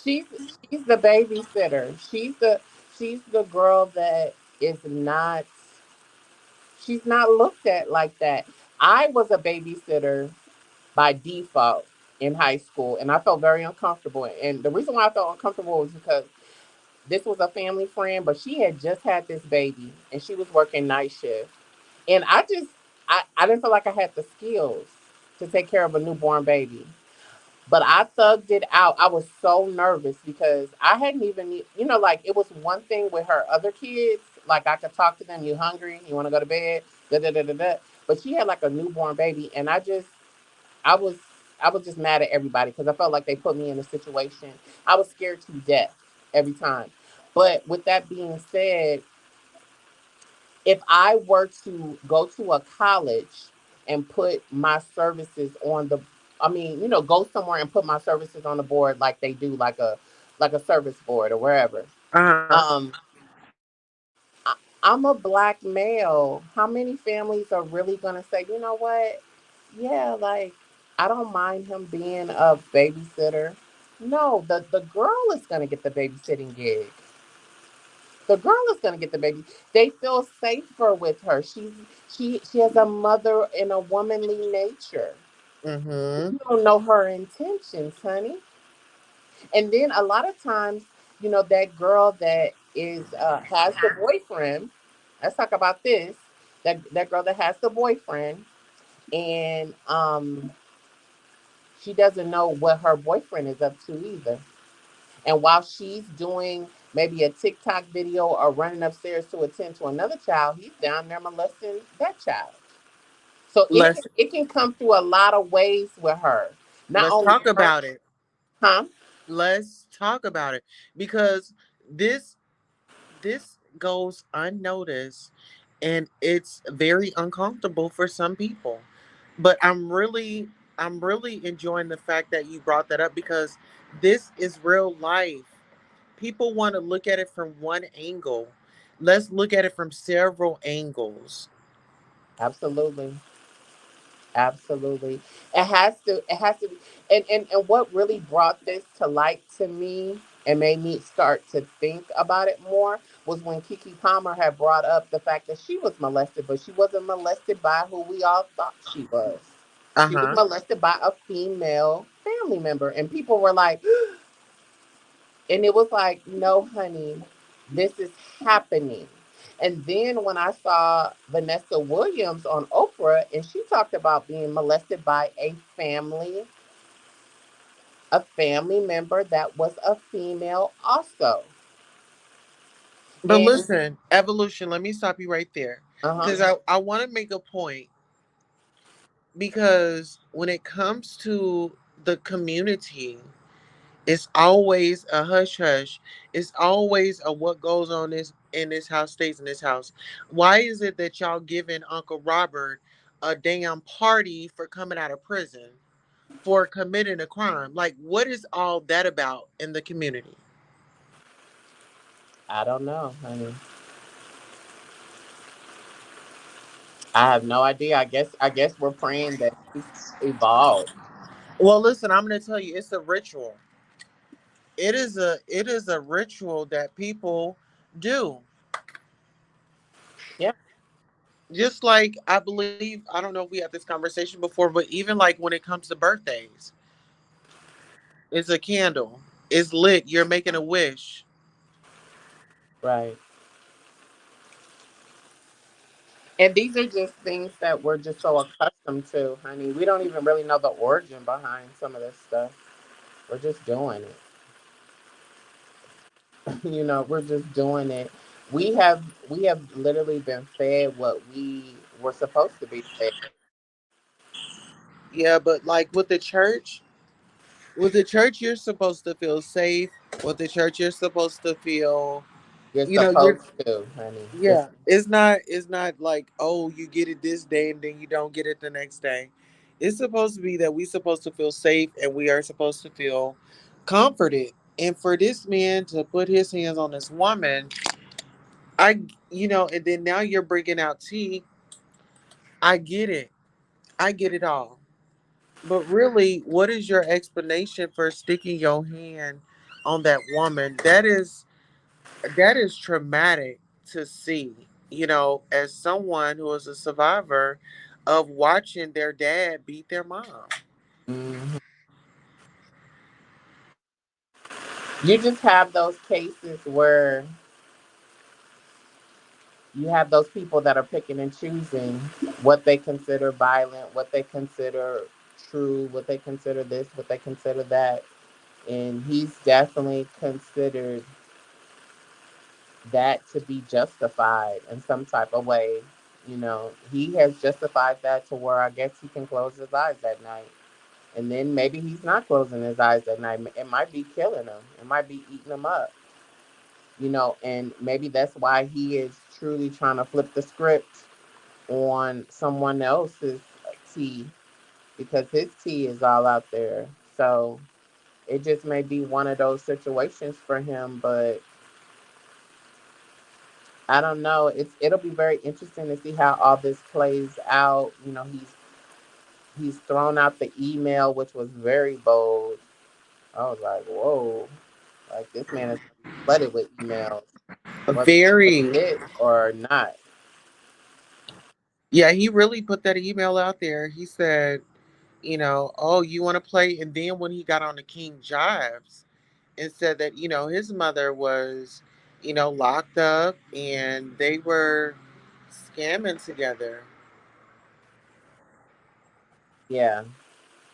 She's she's the babysitter. She's the girl that is not she's not looked at like that. I was a babysitter by default in high school, and I felt very uncomfortable. And the reason why I felt uncomfortable was because this was a family friend, but she had just had this baby and she was working night shift. And I didn't feel like I had the skills to take care of a newborn baby. But I thugged it out. I was so nervous because I hadn't even, like it was one thing with her other kids. Like I could talk to them, you hungry, you want to go to bed, da da da da da. But she had like a newborn baby, and I was, I was just mad at everybody because I felt like they put me in a situation. I was scared to death every time. But with that being said, if I were to go to a college and put my services on the, I mean, go somewhere and put my services on the board like they do, like a service board or wherever. Uh-huh. Um, I, I'm a black male. How many families are really gonna say, you know what? Yeah, like I don't mind him being a babysitter. No, the girl is gonna get the babysitting gig. The girl is gonna get the baby. They feel safer with her. She has a mother and a womanly nature. Mm-hmm. You don't know her intentions, honey. And then a lot of times, that girl that is has the boyfriend. Let's talk about this. That girl that has the boyfriend, and she doesn't know what her boyfriend is up to either. And while she's doing maybe a TikTok video or running upstairs to attend to another child, he's down there molesting that child. So it can Let's it can come through a lot of ways with her. Not let's only talk her, about it. huh? Let's talk about it because this this goes unnoticed and it's very uncomfortable for some people. But I'm really enjoying the fact that you brought that up because this is real life. People want to look at it from one angle. Let's look at it from several angles. Absolutely. Absolutely. It has to be, and what really brought this to light to me and made me start to think about it more was when Kiki Palmer had brought up the fact that she was molested, but she wasn't molested by who we all thought she was. She was Uh-huh. molested by a female family member. And people were like, and it was like, no, honey, this is happening. And then when I saw Vanessa Williams on Oprah, and she talked about being molested by a family member that was a female also. But And listen, evolution, let me stop you right there. uh-huh, Because I want to make a point because when it comes to the community, it's always a hush hush. It's always a what goes on this in this house stays in this house. Why is it that y'all giving Uncle Robert a damn party for coming out of prison for committing a crime? Like, what is all that about in the community? I don't know, honey. I have no idea. I guess we're praying that things evolve. Well, listen, I'm gonna tell you, it's a ritual. It is a ritual that people do. Yeah, Just like I believe, I don't know if we had this conversation before, but even like when it comes to birthdays, it's a candle. It's lit. You're making a wish. right. And these are just things that we're just so accustomed to, honey. We don't even really know the origin behind some of this stuff. We're just doing it. We're just doing it. We have literally been fed what we were supposed to be fed. Yeah, but like with the church, you're supposed to feel safe. With the church, you're supposed to feel, You're you're, supposed to, honey. yeah. It's not like, oh, you get it this day and then you don't get it the next day. It's supposed to be that we're supposed to feel safe and we are supposed to feel comforted. And for this man to put his hands on this woman, and then now you're bringing out tea. I get it. I get it all. But really, what is your explanation for sticking your hand on that woman? That is traumatic to see, as someone who is a survivor of watching their dad beat their mom. Mhm. You just have those cases where you have those people that are picking and choosing what they consider violent, what they consider true, what they consider this, what they consider that. And he's definitely considered that to be justified in some type of way. He has justified that to where I guess he can close his eyes at night. And then maybe he's not closing his eyes at night. It might be killing him, it might be eating him up. And maybe that's why he is truly trying to flip the script on someone else's tea, because his tea is all out there. So it just may be one of those situations for him, but I don't know. It'll be very interesting to see how all this plays out. He's thrown out the email, which was very bold. I was like, whoa, like this man is flooded with emails, whether he Very. admit or not. Yeah, he really put that email out there. He said, oh, you want to play? And then when he got on the King Jives and said that, his mother was, locked up and they were scamming together. Yeah,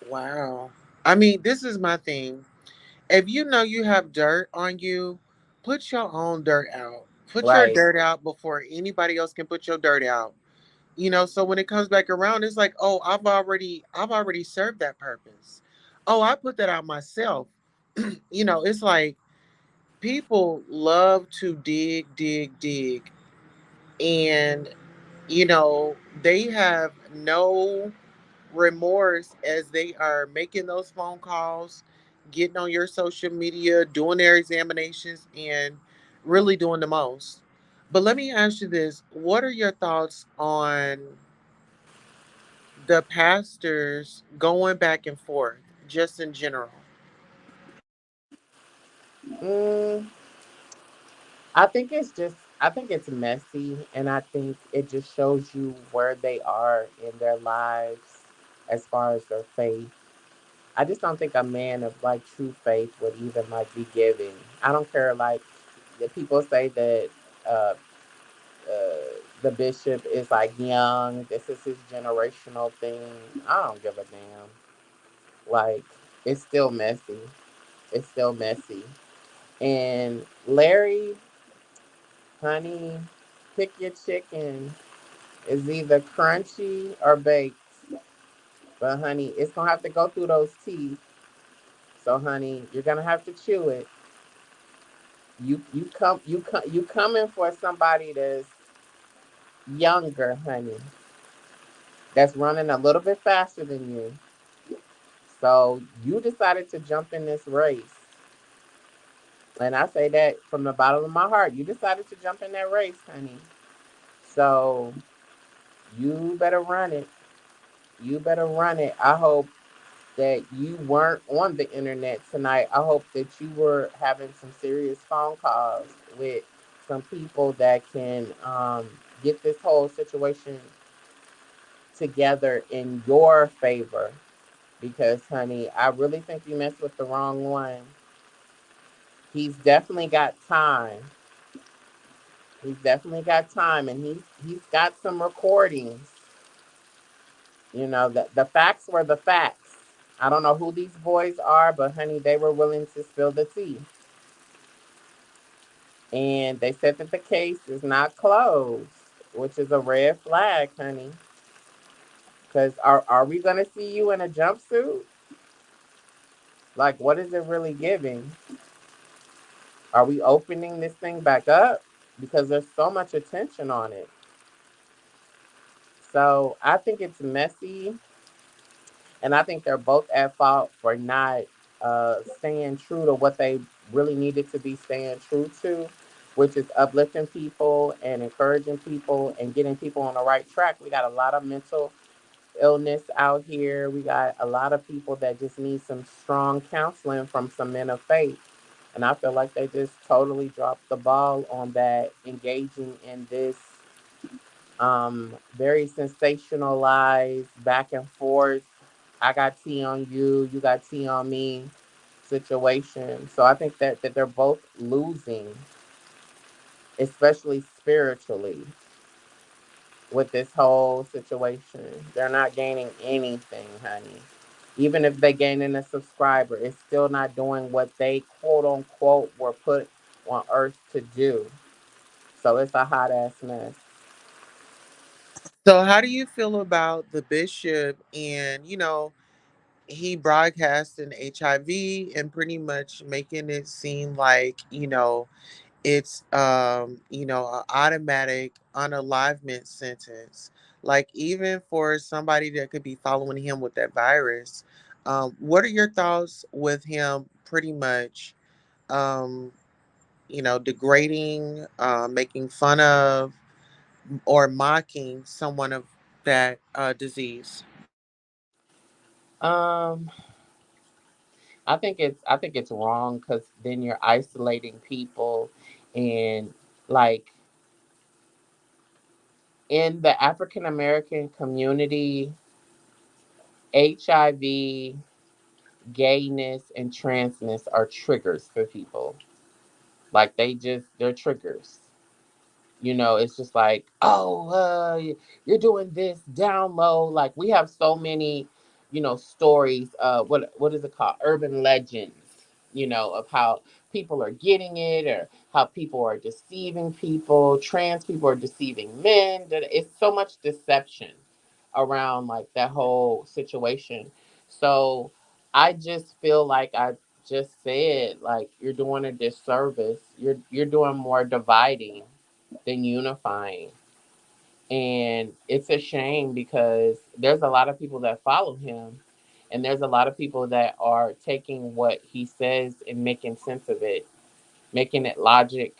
Wow. I mean, this is my thing. If you know you have dirt on you, put your own dirt out. Put your right. dirt out before anybody else can put your dirt out. So when it comes back around, it's like, oh, I've already served that purpose. Oh, I put that out myself. It's like people love to dig, dig, dig. And, they have no remorse as they are making those phone calls, getting on your social media, doing their examinations, and really doing the most. But let me ask you this: what are your thoughts on the pastors going back and forth, just in general? Mm, I think it's messy, and I think it just shows you where they are in their lives as far as their faith. I just don't think a man of like true faith would even like be giving. I don't care, like the people say that uh, the bishop is like young. This is his generational thing. I don't give a damn. Like it's still messy. It's still messy. And Larry, honey, pick your chicken. It's either crunchy or baked. But honey, it's gonna have to go through those teeth. So honey, you're gonna have to chew it. You coming for somebody that's younger, honey, that's running a little bit faster than you. So you decided to jump in this race. And I say that from the bottom of my heart. You decided to jump in that race, honey. So you better run it. You better run it. I hope that you weren't on the internet tonight. I hope that you were having some serious phone calls with some people that can get this whole situation together in your favor. Because, honey, I really think you messed with the wrong one. He's definitely got time. He's definitely got time, and he's got some recordings. You know, the facts were the facts. I don't know who these boys are, but honey, they were willing to spill the tea. And they said that the case is not closed, which is a red flag, honey. Because are we gonna see you in a jumpsuit? Like, what is it really giving? Are we opening this thing back up? Because there's so much attention on it. So I think it's messy, and I think they're both at fault for not staying true to what they really needed to be staying true to, which is uplifting people and encouraging people and getting people on the right track. We got a lot of mental illness out here. We got a lot of people that just need some strong counseling from some men of faith. And I feel like they just totally dropped the ball on that, engaging in this very sensationalized back and forth. I got tea on you, you got tea on me situation. So I think that they're both losing, especially spiritually, with this whole situation. They're not gaining anything, honey. Even if they gaining a subscriber, it's still not doing what they quote unquote were put on earth to do. So it's a hot ass mess. So, how do you feel about the bishop and, he broadcasting HIV and pretty much making it seem like, it's an automatic unalivement sentence. Like even for somebody that could be following him with that virus, what are your thoughts with him pretty much um, degrading, making fun of, or mocking someone of that disease? Um, I think it's wrong because then you're isolating people, and like in the African American community, HIV, gayness, and transness are triggers for people. Like they're triggers. It's just like, oh, you're doing this down low. Like we have so many, stories. What is it called? Urban legends. Of how people are getting it, or how people are deceiving people. Trans people are deceiving men. That it's so much deception around like that whole situation. So I just feel like I just said, like, you're doing a disservice. You're doing more dividing than unifying. And it's a shame because there's a lot of people that follow him, and there's a lot of people that are taking what he says and making sense of it, making it logic.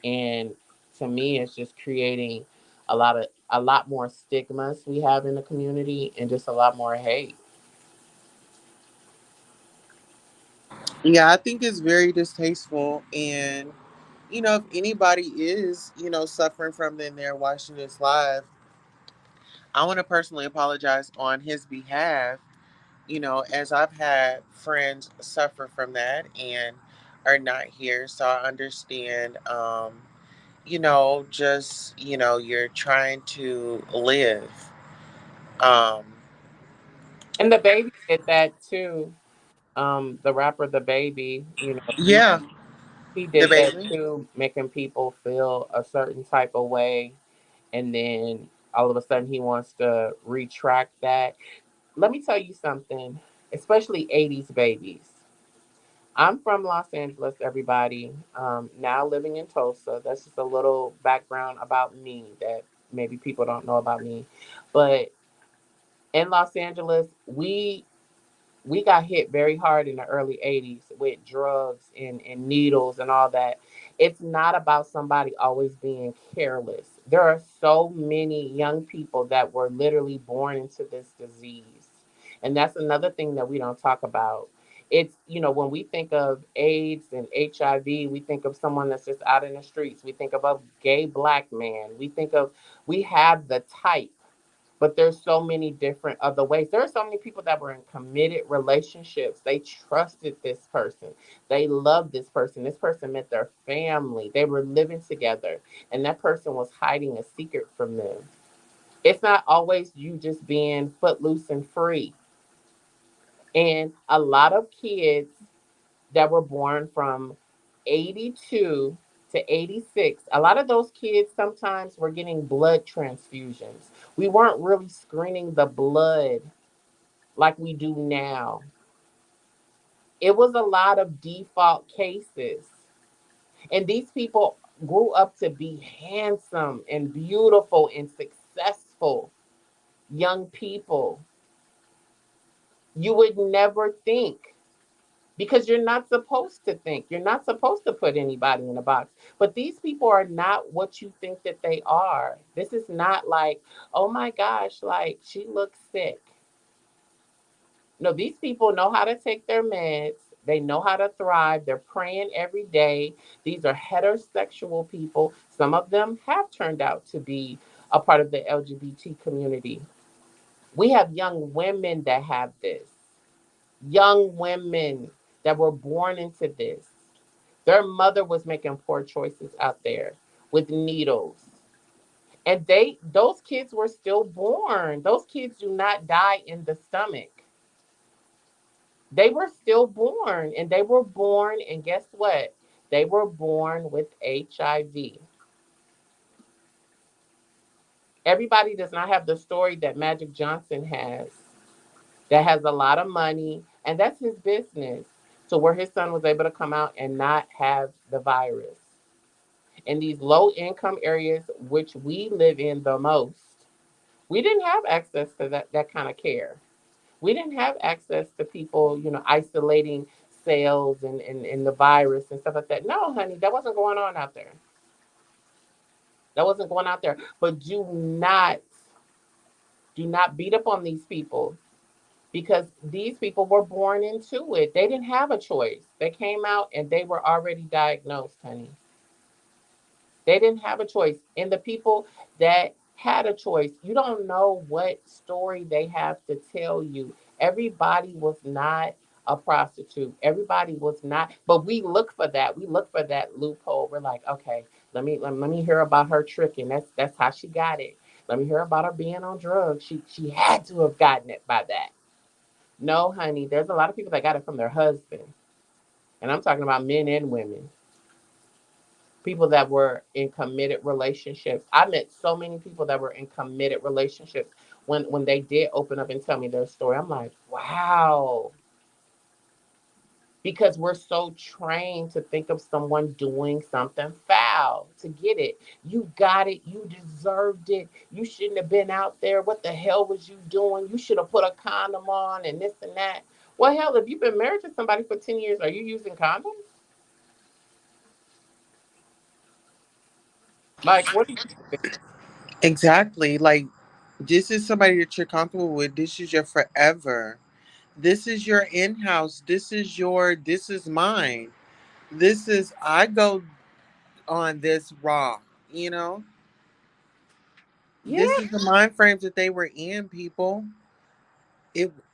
And to me, it's just creating a lot more stigmas we have in the community, and just a lot more hate. Yeah, I think it's very distasteful. And, if anybody is, suffering from it and they're watching this live, I want to personally apologize on his behalf, as I've had friends suffer from that and are not here. So I understand, just, you're trying to live. Um, And the baby did that too. The rapper, the baby, yeah, he the did that baby. too, making people feel a certain type of way, and then all of a sudden he wants to retract that. Let me tell you something, especially 80s babies. I'm from Los Angeles, everybody. Now living in Tulsa. That's just a little background about me that maybe people don't know about me. But in Los Angeles, we got hit very hard in the early 80s with drugs and needles and all that. It's not about somebody always being careless. There are so many young people that were literally born into this disease. And that's another thing that we don't talk about. It's, when we think of AIDS and HIV, we think of someone that's just out in the streets. We think of a gay black man. We have the type, But there's so many different other ways. There are so many people that were in committed relationships. They trusted this person. They loved this person. This person met their family. They were living together, and that person was hiding a secret from them. It's not always you just being footloose and free. And a lot of kids that were born from 82 to 86, a lot of those kids sometimes were getting blood transfusions. We weren't really screening the blood like we do now. It was a lot of default cases. And these people grew up to be handsome and beautiful and successful young people. You would never think, because you're not supposed to think. You're not supposed to put anybody in a box. But these people are not what you think that they are. This is not like, oh my gosh, like she looks sick. No, these people know how to take their meds. They know how to thrive. They're praying every day. These are heterosexual people. Some of them have turned out to be a part of the LGBT community. We have young women that have this, young women that were born into this. Their mother was making poor choices out there with needles. And those kids were still born. Those kids do not die in the stomach. They were still born, and they were born, and guess what? They were born with HIV. Everybody does not have the story that Magic Johnson has, that has a lot of money, and that's his business. So where his son was able to come out and not have the virus. In these low income areas, which we live in the most, we didn't have access to that kind of care. We didn't have access to people, isolating cells and the virus and stuff like that. No, honey, that wasn't going on out there. That wasn't going out there. But do not beat up on these people, because these people were born into it. They didn't have a choice. They came out and they were already diagnosed, honey. They didn't have a choice. And the people that had a choice, you don't know what story they have to tell you. Everybody was not a prostitute. Everybody was not, but we look for that. We look for that loophole. We're like, okay, let me hear about her tricking. That's how she got it. Let me hear about her being on drugs. She had to have gotten it by that. No, honey, there's a lot of people that got it from their husband. And I'm talking about men and women, people that were in committed relationships. I met so many people that were in committed relationships. When they did open up and tell me their story, I'm like, wow. Because we're so trained to think of someone doing something foul to get it. You got it. You deserved it. You shouldn't have been out there. What the hell was you doing? You should have put a condom on and this and that. Well, hell, if you've been married to somebody for 10 years, are you using condoms? Like, what do you think? Exactly. Like, this is somebody that you're comfortable with. This is your forever. This is your in house. This is mine. I go on this raw, you know? Yeah. This is the mind frames that they were in, people.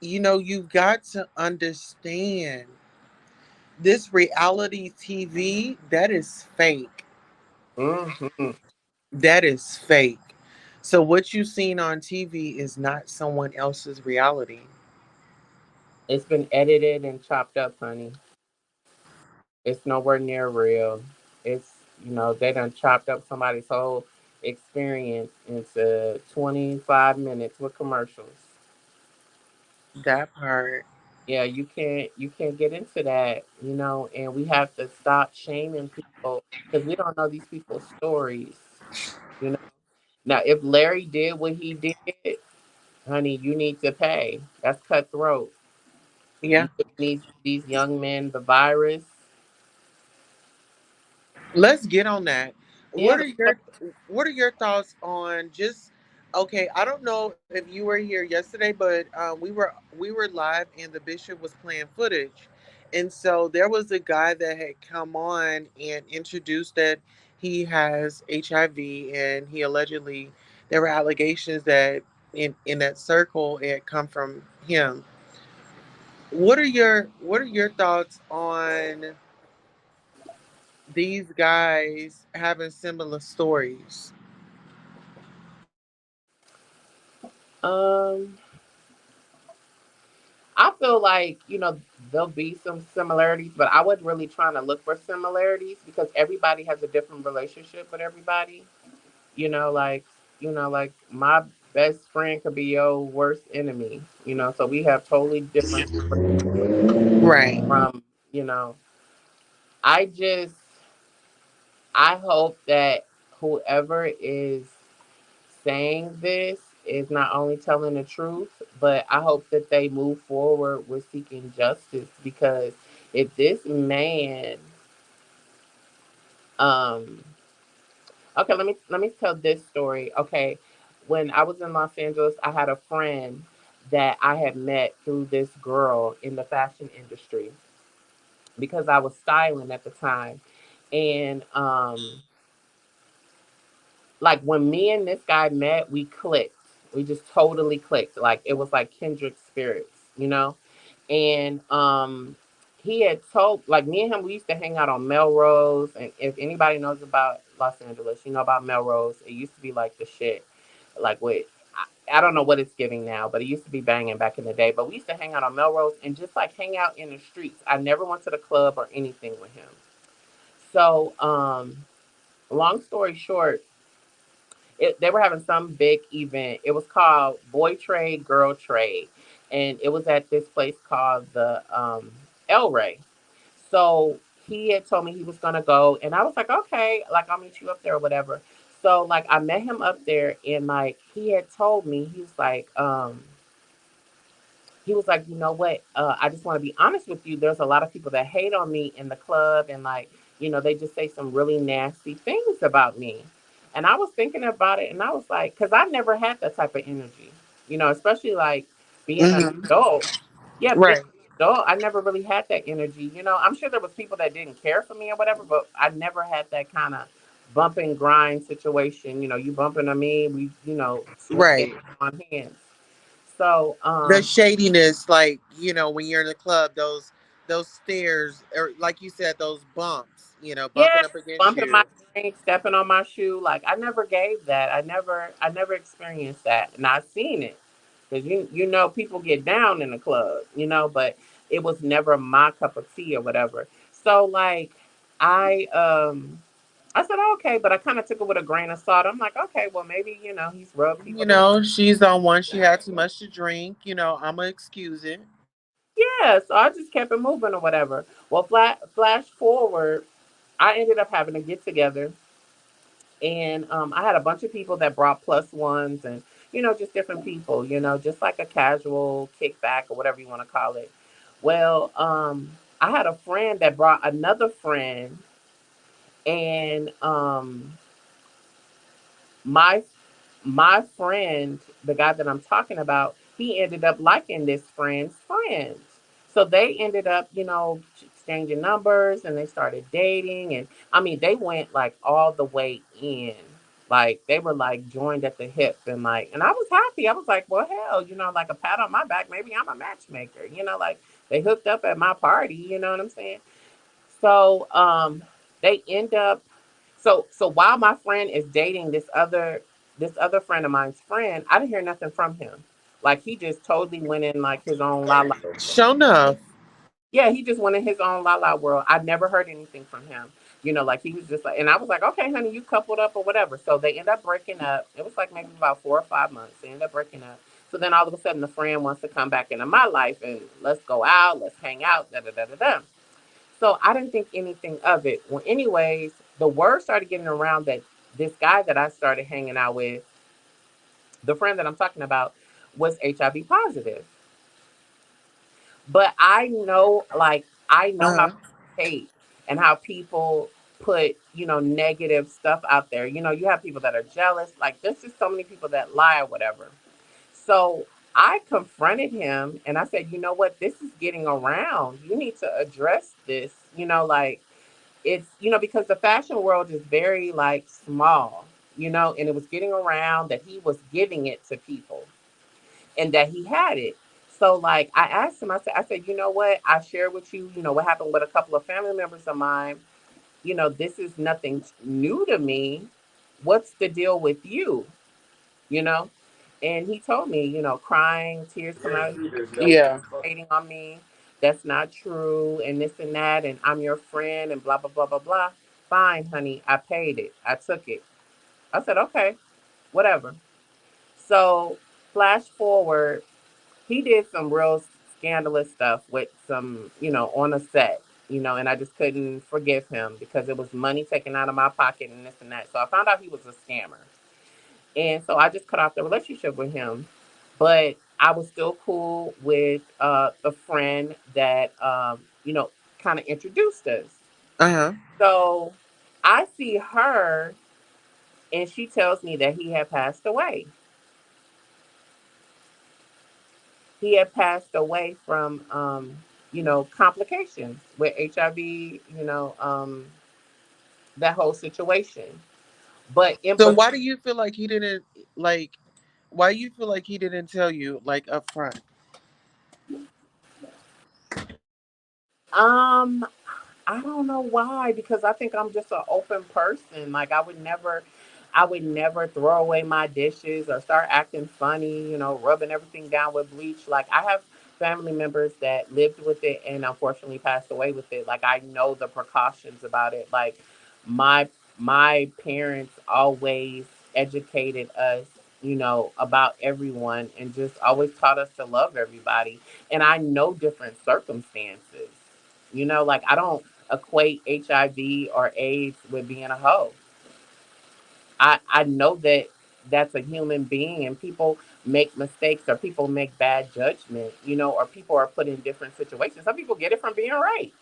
You've got to understand this reality TV, that is fake. Hmm. That is fake. So what you've seen on TV is not someone else's reality. It's been edited and chopped up, honey. It's nowhere near real. They done chopped up somebody's whole experience into 25 minutes with commercials. That part. Yeah, you can't get into that, and we have to stop shaming people because we don't know these people's stories, you know. Now, if Larry did what he did, honey, you need to pay. That's cutthroat. You Yeah. put these young men the virus. Let's get on that. Yeah, What are your What are your thoughts on just okay? I don't know if you were here yesterday, but we were live and the bishop was playing footage, and so there was a guy that had come on and introduced that he has HIV, and he allegedly there were allegations that in that circle, it come from him. What are your thoughts on these guys having similar stories? Um, I feel like, there'll be some similarities, but I wasn't really trying to look for similarities because everybody has a different relationship with everybody. You know, like, like my best friend could be your worst enemy, so we have totally different Right. from, you know, I just, I hope that whoever is saying this is not only telling the truth, but I hope that they move forward with seeking justice because if this man, um, okay, let me tell this story. Okay, when I was in Los Angeles, I had a friend that I had met through this girl in the fashion industry because I was styling at the time, and like when me and this guy met, we clicked. We just totally clicked. Like it was like kindred spirits. And he had told like me and him we used to hang out on Melrose, and if anybody knows about Los Angeles, you know about Melrose. It used to be like the shit. Like with I don't know what it's giving now, but it used to be banging back in the day. But we used to hang out on Melrose and just like hang out in the streets. I never went to the club or anything with him. So long story short, they were having some big event. It was called Boy Trade, Girl Trade, and it was at this place called the El Rey. So he had told me he was gonna go, and I was like, okay, like I'll meet you up there or whatever. So like I met him up there, and like he had told me he was like, you know what? I just want to be honest with you. There's a lot of people that hate on me in the club, and like, they just say some really nasty things about me. And I was thinking about it, and I was like, because I never had that type of energy, especially like being an Hmm. adult. Yeah, being Right. an adult, I never really had that energy. I'm sure there was people that didn't care for me or whatever, but I never had that kind of bump and grind situation. You bumping on me, we, switch it Right. on hands. So, The shadiness, like, when you're in the club, those stairs, or like you said, those bumps, yeah, bumping up against bumping my you. drink, stepping on my shoe. Like I never gave that. I never experienced that, and I've seen it because people get down in the club, but it was never my cup of tea or whatever. So like, I I said okay, but I kind of took it with a grain of salt. I'm like, okay, well maybe he's rubbed people the. She's on one. She had too much to drink. I'm gonna excuse it. Yeah, so I just kept it moving or whatever. Well, flash forward, I ended up having to get together. And I had a bunch of people that brought plus ones and, just different people, just like a casual kickback or whatever you want to call it. Well, I had a friend that brought another friend, and my my friend, the guy that I'm talking about, he ended up liking this friend's friend. So they ended up, exchanging numbers and they started dating. And I mean, they went like all the way in. Like they were like joined at the hip and I was happy. I was like, well, hell, like a pat on my back. Maybe I'm a matchmaker, like they hooked up at my party. You know what I'm saying? So they end up so while my friend is dating this other friend of mine's friend, I didn't hear nothing from him. Like he just totally went in like his own la la. Show enough. Yeah, he just went in his own la la world. I never heard anything from him. Like he was just like, and I was like, okay, honey, you coupled up or whatever. So they end up breaking up. It was like maybe about 4 or 5 months. They end up breaking up. So then all of a sudden the friend wants to come back into my life and let's go out, let's hang out, da da da da da. So I didn't think anything of it. Well, anyways, the word started getting around that this guy that I started hanging out with, the friend that I'm talking about, was HIV positive. But I know how Uh-huh. people hate and how people put, negative stuff out there. You have people that are jealous. Like there's just so many people that lie or whatever. So I confronted him and I said, you know what, this is getting around. You need to address this, like it's because the fashion world is very like small, and it was getting around that he was giving it to people. and that he had it. So like I asked him, I said, you know what? I shared with you, what happened with a couple of family members of mine. This is nothing new to me. What's the deal with you? You know? And he told me, crying, tears coming out. Yeah. Hating on me. That's not true, and this and that, and I'm your friend, and blah blah blah blah blah. Fine, honey. I paid it. I took it. I said, okay, whatever. So flash forward, he did some real scandalous stuff with some, on a set, and I just couldn't forgive him because it was money taken out of my pocket and this and that. So I found out he was a scammer. And so I just cut off the relationship with him. But I was still cool with the friend that, kind of introduced us. Uh-huh. So I see her and she tells me that he had passed away. He had passed away from, complications with HIV, that whole situation. But in So between, why do you feel like he didn't like why you feel like he didn't tell you like up front? um, I don't know why, because I think I'm just an open person. Like I would never throw away my dishes or start acting funny, rubbing everything down with bleach. Like I have family members that lived with it and unfortunately passed away with it. Like I know the precautions about it. Like my my parents always educated us, about everyone and just always taught us to love everybody. And I know different circumstances. Like I don't equate HIV or AIDS with being a hoe. I know that that's a human being and people make mistakes or people make bad judgment, or people are put in different situations. Some people get it from being raped.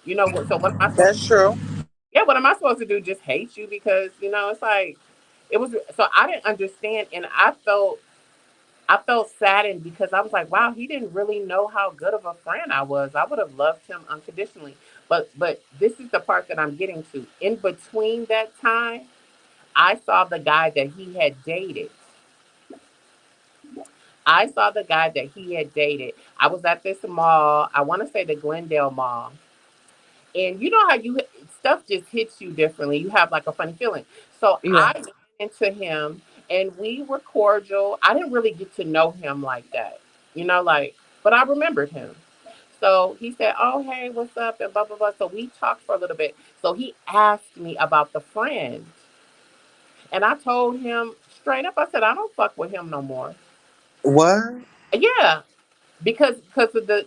So what am I supposed That's true. yeah, what am I supposed to do? Just hate you because, it's like it was so I didn't understand and I felt saddened because I was like, wow, he didn't really know how good of a friend I was. I would have loved him unconditionally. But this is the part that I'm getting to. In between that time, I saw the guy that he had dated. I saw the guy that he had dated. I was at this mall. I want to say the Glendale Mall. And you know how you stuff just hits you differently. You have like a funny feeling. So Yeah. I went into him and we were cordial. I didn't really get to know him like that, but I remembered him. So he said, "Oh, hey, what's up?" and blah blah blah. So we talked for a little bit. So he asked me about the friend, and I told him straight up. I said, "I don't fuck with him no more." What? Yeah, because of the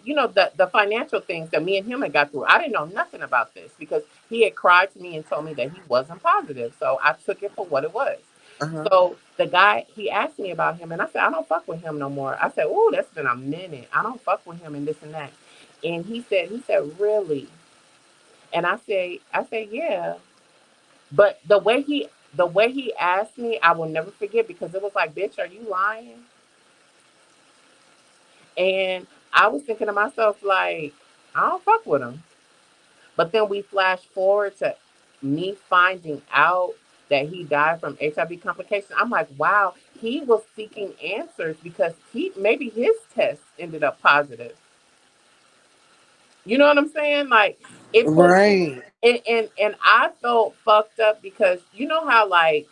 the financial things that me and him had got through. I didn't know nothing about this because he had cried to me and told me that he wasn't positive. So I took it for what it was. Uh-huh. So the guy he asked me about him and I said, I don't fuck with him no more. I said, "Oh, that's been a minute. I don't fuck with him and this and that." And he said, "Really?" And I said, "Yeah." But the way he asked me, I will never forget because it was like, "Bitch, are you lying?" And I was thinking to myself, like, I don't fuck with him. But then we flash forward to me finding out that he died from HIV complications. I'm like, wow, he was seeking answers because he maybe his test ended up positive. You know what I'm saying? Like it put Right. and I felt fucked up because you know how like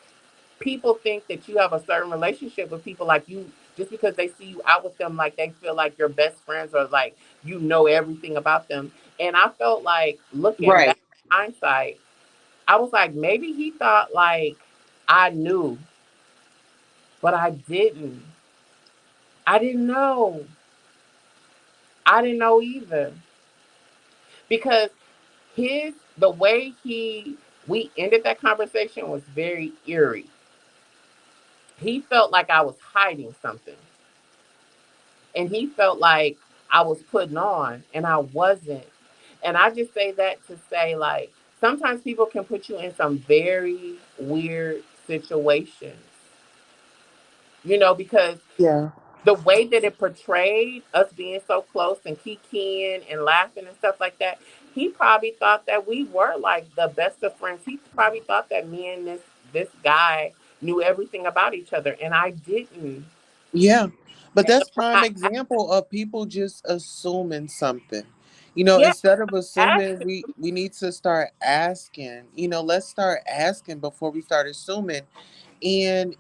people think that you have a certain relationship with people like you just because they see you out with them like they feel like your best friends or like everything about them. And I felt like looking back Right. in hindsight, I was like maybe he thought like I knew, but I didn't. I didn't know. I didn't know either because the way he we ended that conversation was very eerie. He felt like I was hiding something. And he felt like I was putting on and I wasn't. And I just say that to say like sometimes people can put you in some very weird situations. Because Yeah. the way that it portrayed us being so close and kikiing and laughing and stuff like that, he probably thought that we were like the best of friends. He probably thought that me and this guy knew everything about each other and I didn't. Yeah. But And that's prime I, example of people just assuming something. yeah, Instead of ask assuming, we need to start asking. Let's start asking before we start assuming. And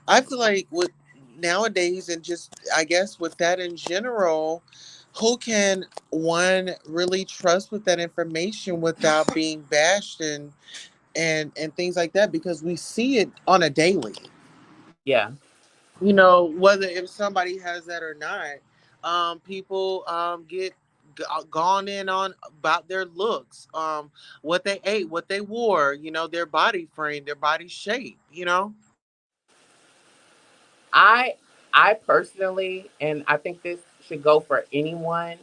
I feel like with nowadays, and just I guess with that in general, who can one really trust with that information without being bashed and things like that, because we see it on a daily. yeah. Whether if somebody has that or not, people get gone in on about their looks, what they ate, what they wore, their body frame, their body shape. I I personally, and I think this should go for anyone.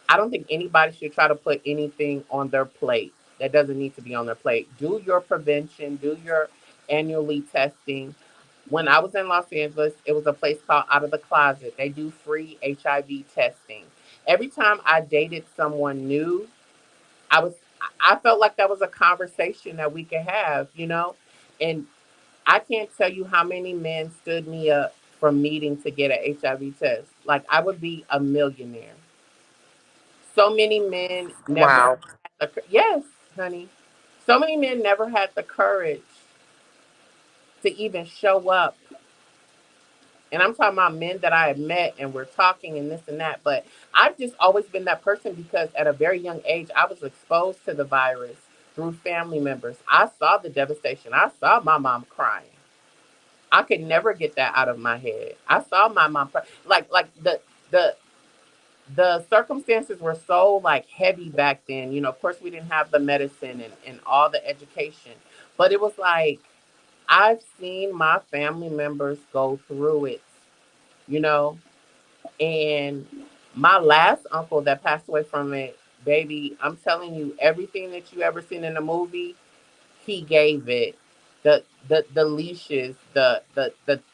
I don't think anybody should try to put anything on their plate that doesn't need to be on their plate. Do your prevention, do your annually testing. When I was in Los Angeles, it was a place called Out of the Closet. They do free HIV testing. Every time I dated someone new, I was I felt like that was a conversation that we could have. And I can't tell you how many men stood me up from meeting to get an HIV test. Like I would be a millionaire. So many men never Wow. had yes, honey. So many men never had the courage to even show up. And I'm talking about men that I had met and we're talking and this and that. But I've just always been that person because at a very young age, I was exposed to the virus through family members. I saw the devastation. I saw my mom crying. I could never get that out of my head. I saw my mom cry. Like the the circumstances were so like heavy back then. Of course we didn't have the medicine and all the education. But it was like I've seen my family members go through it, you know, and my last uncle that passed away from it, baby, I'm telling you, everything that you ever seen in a movie, he gave it. The leashes, the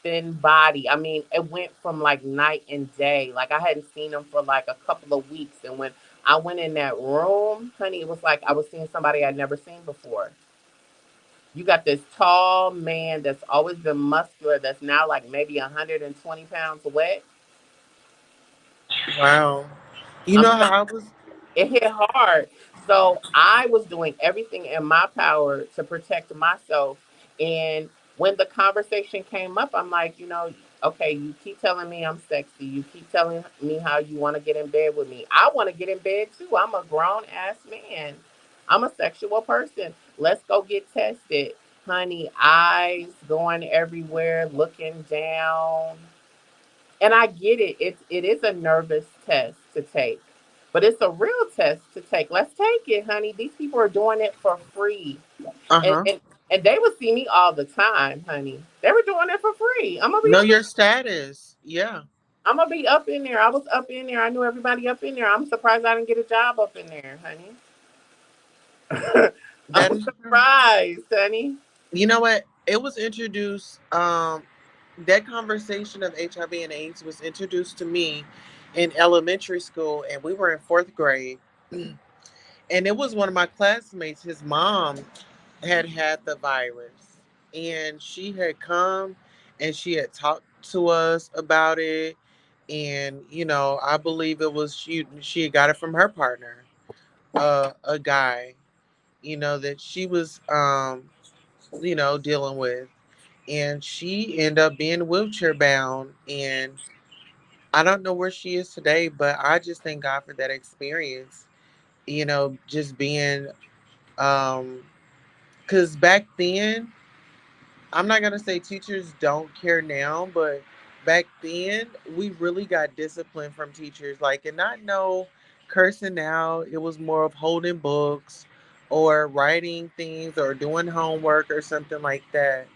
thin body. I mean, it went from like night and day. Like I hadn't seen him for like a couple of weeks, and when I went in that room, honey, it was like I was seeing somebody I'd never seen before. You got this tall man that's always been muscular, that's now like maybe 120 pounds wet. Wow. You I'm know how I was. It hit hard. So I was doing everything in my power to protect myself. And when the conversation came up, I'm like, okay, you keep telling me I'm sexy. You keep telling me how you want to get in bed with me. I want to get in bed too. I'm a grown ass man. I'm a sexual person. Let's go get tested. Honey, eyes going everywhere, looking down. And I get it. It is a nervous test to take, but it's a real test to take. Let's take it, honey. These people are doing it for free, Uh and huh. and, and they would see me all the time, honey. They were doing it for free. I'm gonna be Know up. your status. Yeah. I'm gonna be up in there. I was up in there. I knew everybody up in there. I'm surprised I didn't get a job up in there, honey. That I'm is true. surprised, honey. You know what? It was introduced. That conversation of HIV and AIDS was introduced to me in elementary school, and we were in fourth grade. And it was one of my classmates. His mom had the virus, and she had come and she had talked to us about it. And I believe it was she had got it from her partner, a guy, that she was dealing with, and she ended up being wheelchair bound. And I don't know where she is today, but I just thank God for that experience. Just being, because back then, I'm not gonna say teachers don't care now, but back then we really got discipline from teachers. Like, and not no cursing out. It was more of holding books or writing things or doing homework or something like that.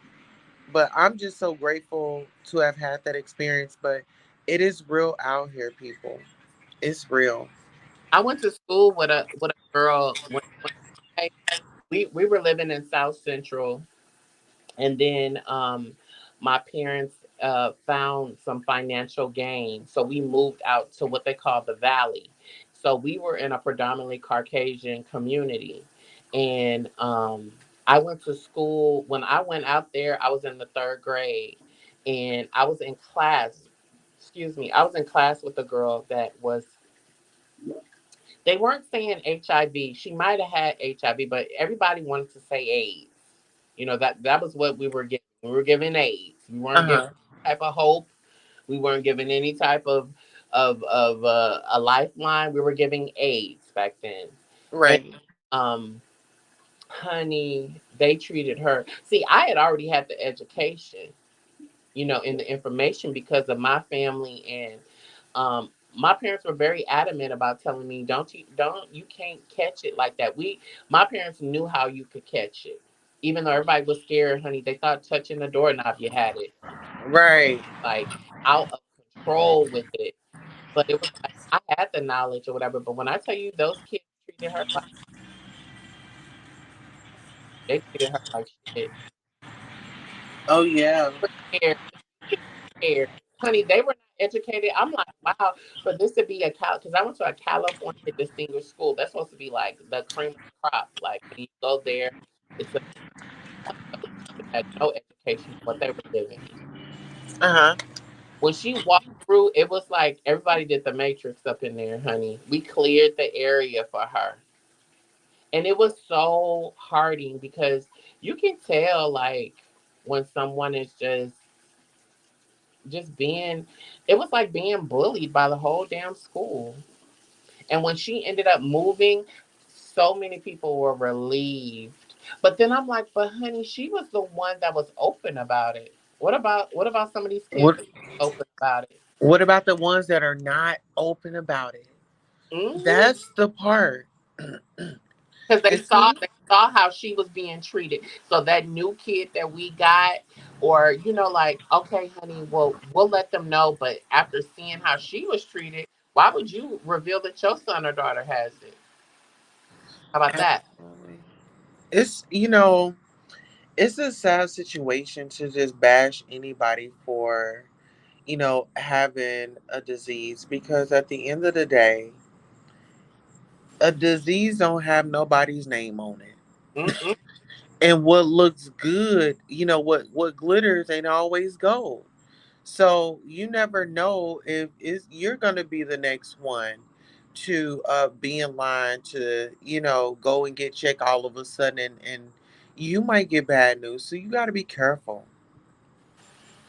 But I'm just so grateful to have had that experience. But it is real out here, people. It's real. I went to school with a girl when we were living in South Central. And then my parents found some financial gain, so we moved out to what they call the valley. So we were in a predominantly Caucasian community. And I went to school. When I went out there, I was in the third grade. and I was in class. Excuse me, I was in class with a girl that was. They weren't saying HIV. She might have had HIV, but everybody wanted to say AIDS. You know that was what we were giving. We were giving AIDS. We weren't giving Uh-huh. any type of hope. We weren't giving any type of a lifeline. We were giving AIDS back then. And Right. um, honey, they treated her. See, I had already had the education, in the information because of my family and my parents were very adamant about telling me you can't catch it like that. My parents knew how you could catch it. Even though everybody was scared, honey, they thought touching the doorknob you had it. Right. Like out of control with it. But it was like I had the knowledge or whatever. But when I tell you those kids treated her like they treated her like shit. Oh yeah. Scared, scared. Honey, they were not educated. I'm like, wow, for this to be because I went to a California distinguished school. That's supposed to be like the cream of the crop. Like when you go there, it's a those teachers had no education on what they were giving. Uh-huh. When she walked through, it was like everybody did the matrix up in there, honey. We cleared the area for her. And it was so heartening because you can tell like when someone is just being it was like being bullied by the whole damn school. And when she ended up moving, so many people were relieved. But then I'm like, but honey, she was the one that was open about it. What about some of these kids What that are open about it? what about the ones that are not open about it? Hmm. That's the part. Because And see, they saw how she was being treated. So that new kid that we got, or like, okay, honey, well, we'll let them know. But after seeing how she was treated, why would you reveal that your son or daughter has it? How about that? absolutely. It's it's a sad situation to just bash anybody for, having a disease, because at the end of the day, a disease don't have nobody's name on it. Mm-mm. And what looks good, what glitters ain't always gold. So you never know if you're gonna be the next one to be in line to, go and get checked all of a sudden, and you might get bad news. So you gotta be careful.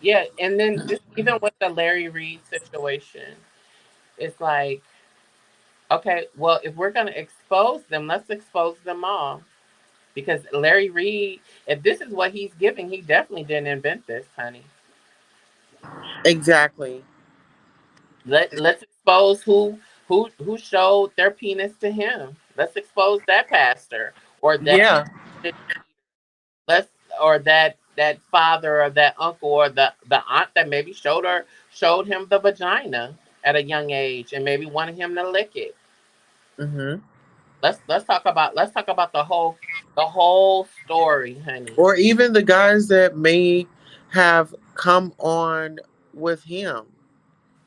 Yeah, and then just even with the Larry Reid situation, it's like, okay, well, if we're gonna expose them, let's expose them all. Because Larry Reid, if this is what he's giving, he definitely didn't invent this, honey. Exactly. Let's expose who showed their penis to him. Let's expose that pastor or that Yeah. let's or that father or that uncle or the aunt that maybe showed him the vagina at a young age and maybe wanted him to lick it. Hmm. Let's talk about the whole story, honey. Or even the guys that may have come on with him,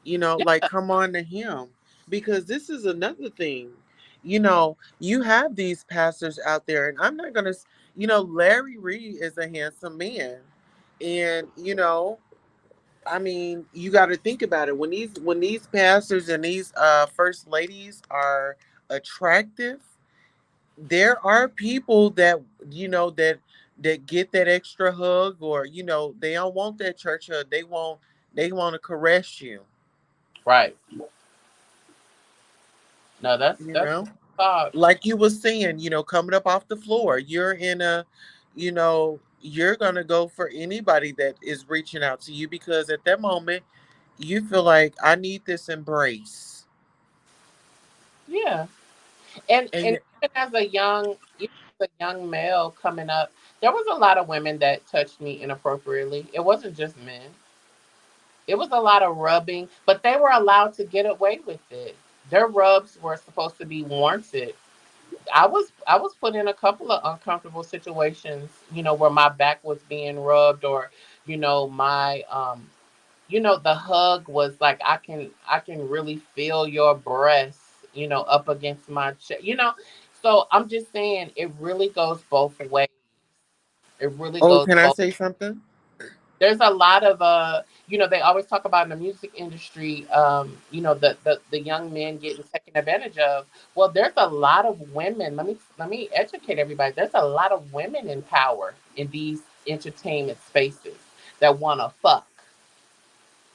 like Yeah, come on to him. Because this is another thing. You have these pastors out there, and I'm not going to, Larry Reed is a handsome man. And, I mean, you got to think about it. When these pastors and these first ladies are attractive, there are people that that get that extra hug, or they don't want that church hug. They want to caress you. right. No, You that's know, thought. like you was saying, coming up off the floor, you're gonna go for anybody that is reaching out to you, because at that moment you feel like I need this embrace. Yeah. And And even as a young male coming up, there was a lot of women that touched me inappropriately. It wasn't just men. It was a lot of rubbing, but they were allowed to get away with it. Their rubs were supposed to be warranted. I was put in a couple of uncomfortable situations, where my back was being rubbed or, my the hug was like I can really feel your breast, up against my chest. So I'm just saying it really goes both ways. It really oh, goes can I both. say something? There's a lot of they always talk about in the music industry, the young men getting taken advantage of. Well, there's a lot of women. Let me educate everybody. There's a lot of women in power in these entertainment spaces that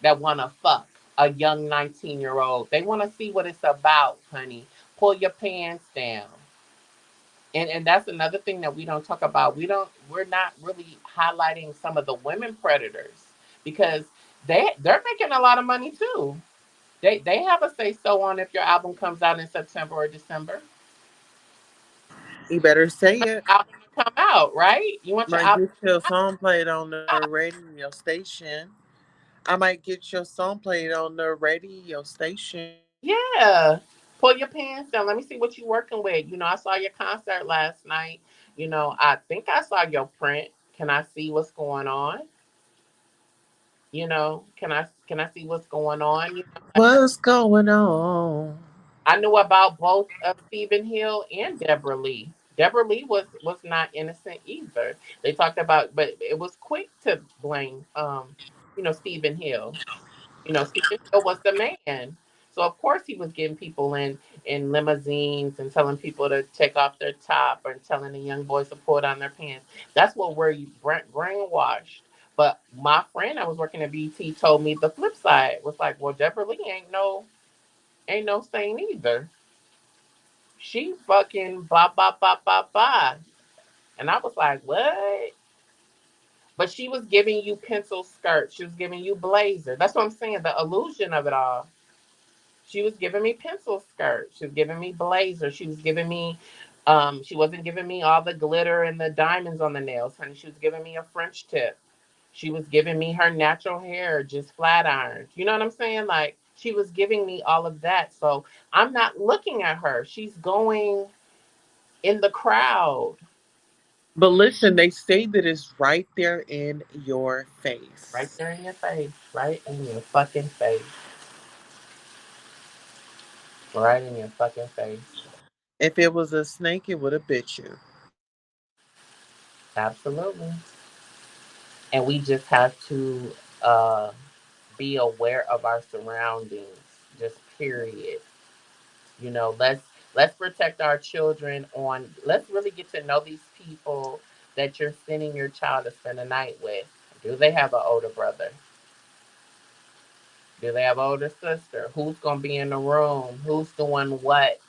that want to fuck a young 19-year-old. They want to see what it's about, honey. Pull your pants down. And that's another thing that we don't talk about. We're not really highlighting some of the women predators because they're making a lot of money too. They have a say so on if your album comes out in September or December. You better say it. Album to come out, right? You want your Might album get your to song played on the come out. radio station. I might get your song played on the radio station. Yeah. Pull your pants down. Let me see what you're working with. I saw your concert last night. I think I saw your print. Can I see what's going on? Can I see what's going on? What's going on? I knew about both Stephen Hill and Deborah Lee. Deborah Lee was not innocent either. They talked about, but it was quick to blame, Stephen Hill. Stephen Hill was the man. So of course he was getting people in limousines and telling people to take off their top or telling the young boys to pull down their pants. That's what we're brainwashed. But my friend that was working at BT told me the flip side was like, well, Deborah Lee ain't no saint either. She fucking blah blah blah blah blah. And I was like, what? But she was giving you pencil skirt. She was giving you blazer. That's what I'm saying. The illusion of it all. She was giving me pencil skirt. She was giving me blazer. She was giving me she wasn't giving me all the glitter and the diamonds on the nails, honey. She was giving me a French tip. She was giving me her natural hair just flat ironed. You know what I'm saying? Like she was giving me all of that. So I'm not looking at her. She's going in the crowd. But listen, they say that it's right there in your Right face. there in your face. Right in your fucking face. Right in your fucking face. If it was a snake, it would have bit you. Absolutely. And we just have to uh be aware of our surroundings. Just period. Let's protect our children on let's really get to know these people that you're sending your child to spend the night with. Do they have an older brother? Do they have an older sister? Who's gonna be in the room? Who's doing what?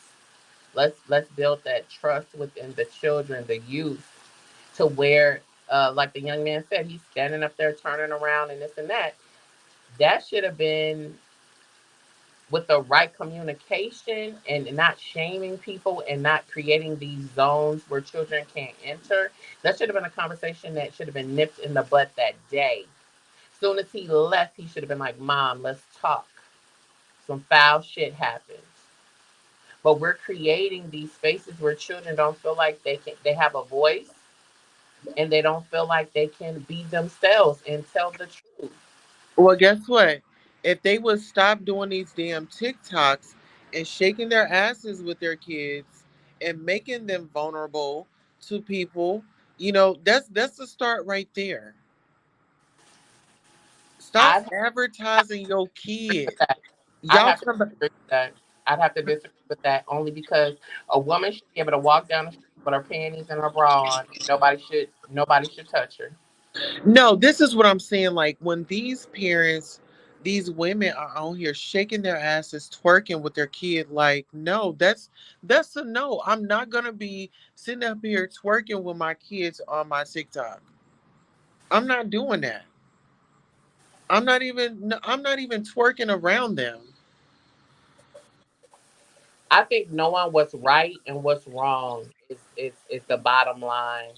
Let's build that trust within the children, the youth, to where like the young man said, he's standing up there turning around and this and that. That should have been with the right communication and not shaming people and not creating these zones where children can't enter. That should have been a conversation that should have been nipped in the butt that day. Soon as he left, he should have been like, Mom, let's talk. Some foul shit happened. But we're creating these spaces where children don't feel like they have a voice and they don't feel like they can be themselves and tell the truth. Well, guess what? If they would stop doing these damn TikToks and shaking their asses with their kids and making them vulnerable to people, that's the start right there. Stop I'd advertising your kid. with that. I'd Y'all have to come back. disagree with that. I'd have to disagree with that only because a woman should be able to walk down the street with her panties and her bra on. Nobody should touch her. No, this is what I'm saying. Like when these parents, these women are on here shaking their asses, twerking with their kid. Like, no, that's a no. I'm not gonna be sitting up here twerking with my kids on my TikTok. I'm not doing that. I'm not even twerking around them. I think knowing what's right and what's wrong is the bottom line.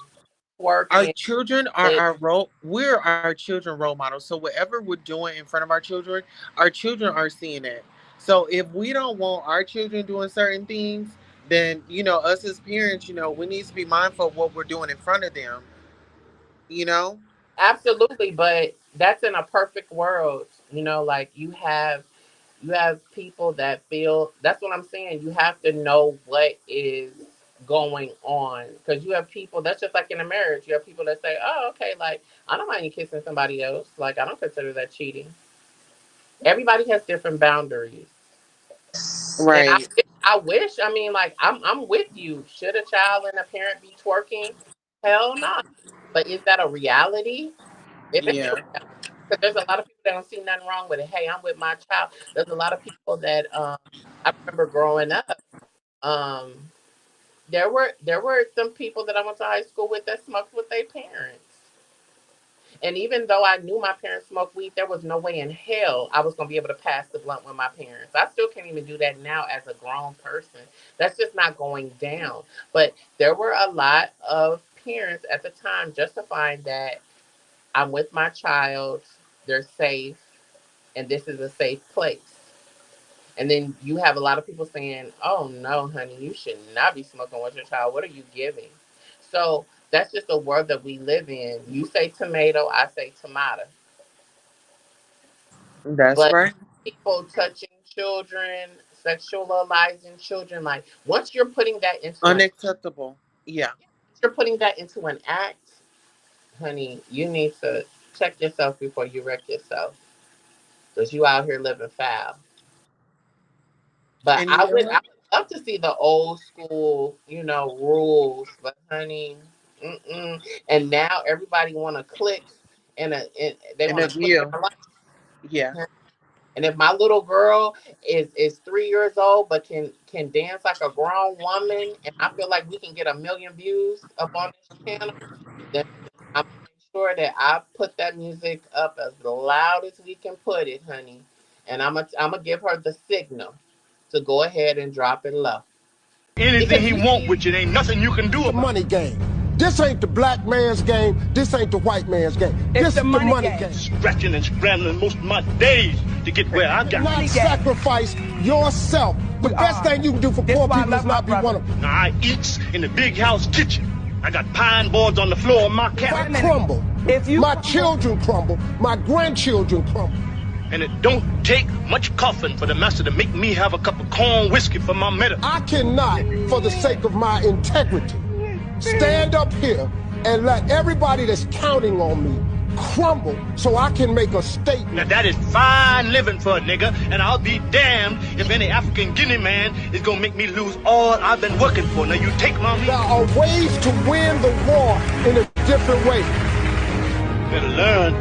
Our Working, children are lit, our role. We're our children role models. So whatever we're doing in front of our children are seeing it. So if we don't want our children doing certain things, then us as parents, we need to be mindful of what we're doing in front of them. You know. absolutely, but that's in a perfect world. Like you have people that feel that's what I'm saying. You have to know what is. going on, because you have people that's just like in a marriage. You have people that say, "Oh, okay, like I don't mind you kissing somebody else. Like I don't consider that cheating." Everybody has different boundaries, and Right. I wish. I mean, like I'm with you. Should a child and a parent be twerking? Hell no. But is that a reality? It is a Yeah. reality, because there's a lot of people that don't see nothing wrong with it. Hey, I'm with my child. There's a lot of people that I remember growing up. Um, there were some people that I went to high school with that smoked with their parents. And even though I knew my parents smoked weed, there was no way in hell I was gonna be able to pass the blunt with my parents. I still can't even do that now as a grown person. That's just not going down. But there were a lot of parents at the time justifying that I'm with my child, they're safe, and this is a safe place. And then you have a lot of people saying, "Oh no, honey, you should not be smoking with your child. What are you giving?" So that's just the world that we live in. You say tomato, I say tomato. That's But right. people touching children, sexualizing children, like once you're putting that into Unacceptable. Yeah. an act, honey, you need to check yourself before you wreck yourself, because you out here living foul. But And you know I what? would love to see the old school, rules. But honey, mm-mm. And now everybody want to click, and they And want a to click view. their life. Yeah. And if my little girl is 3 years old but can dance like a grown woman, and I feel like we can get 1 million views up on this channel, then I'm gonna make sure that I put that music up as loud as we can put it, honey. And I'm gonna give her the signal to go ahead and drop it low. Anything Because he want with you, ain't nothing you can do The about money game. This ain't the black man's game. This ain't the white man's game. This is the money game. it. Scratching and scrambling most of my days to get where I got. Not sacrifice yourself. The best thing you can do for poor people is not be one of them. Now I eats in the big house kitchen. I got pine boards on the floor of my If I cabin. crumble, my children crumble, my grandchildren crumble. And it don't take much coughing for the master to make me have a cup of corn whiskey for my medicine. I cannot, for the sake of my integrity, stand up here and let everybody that's counting on me crumble so I can make a statement. Now that is fine living for a nigga, and I'll be damned if any African Guinea man is gonna make me lose all I've been working for. Now you take my There are ways to win the war in a different way. better learn.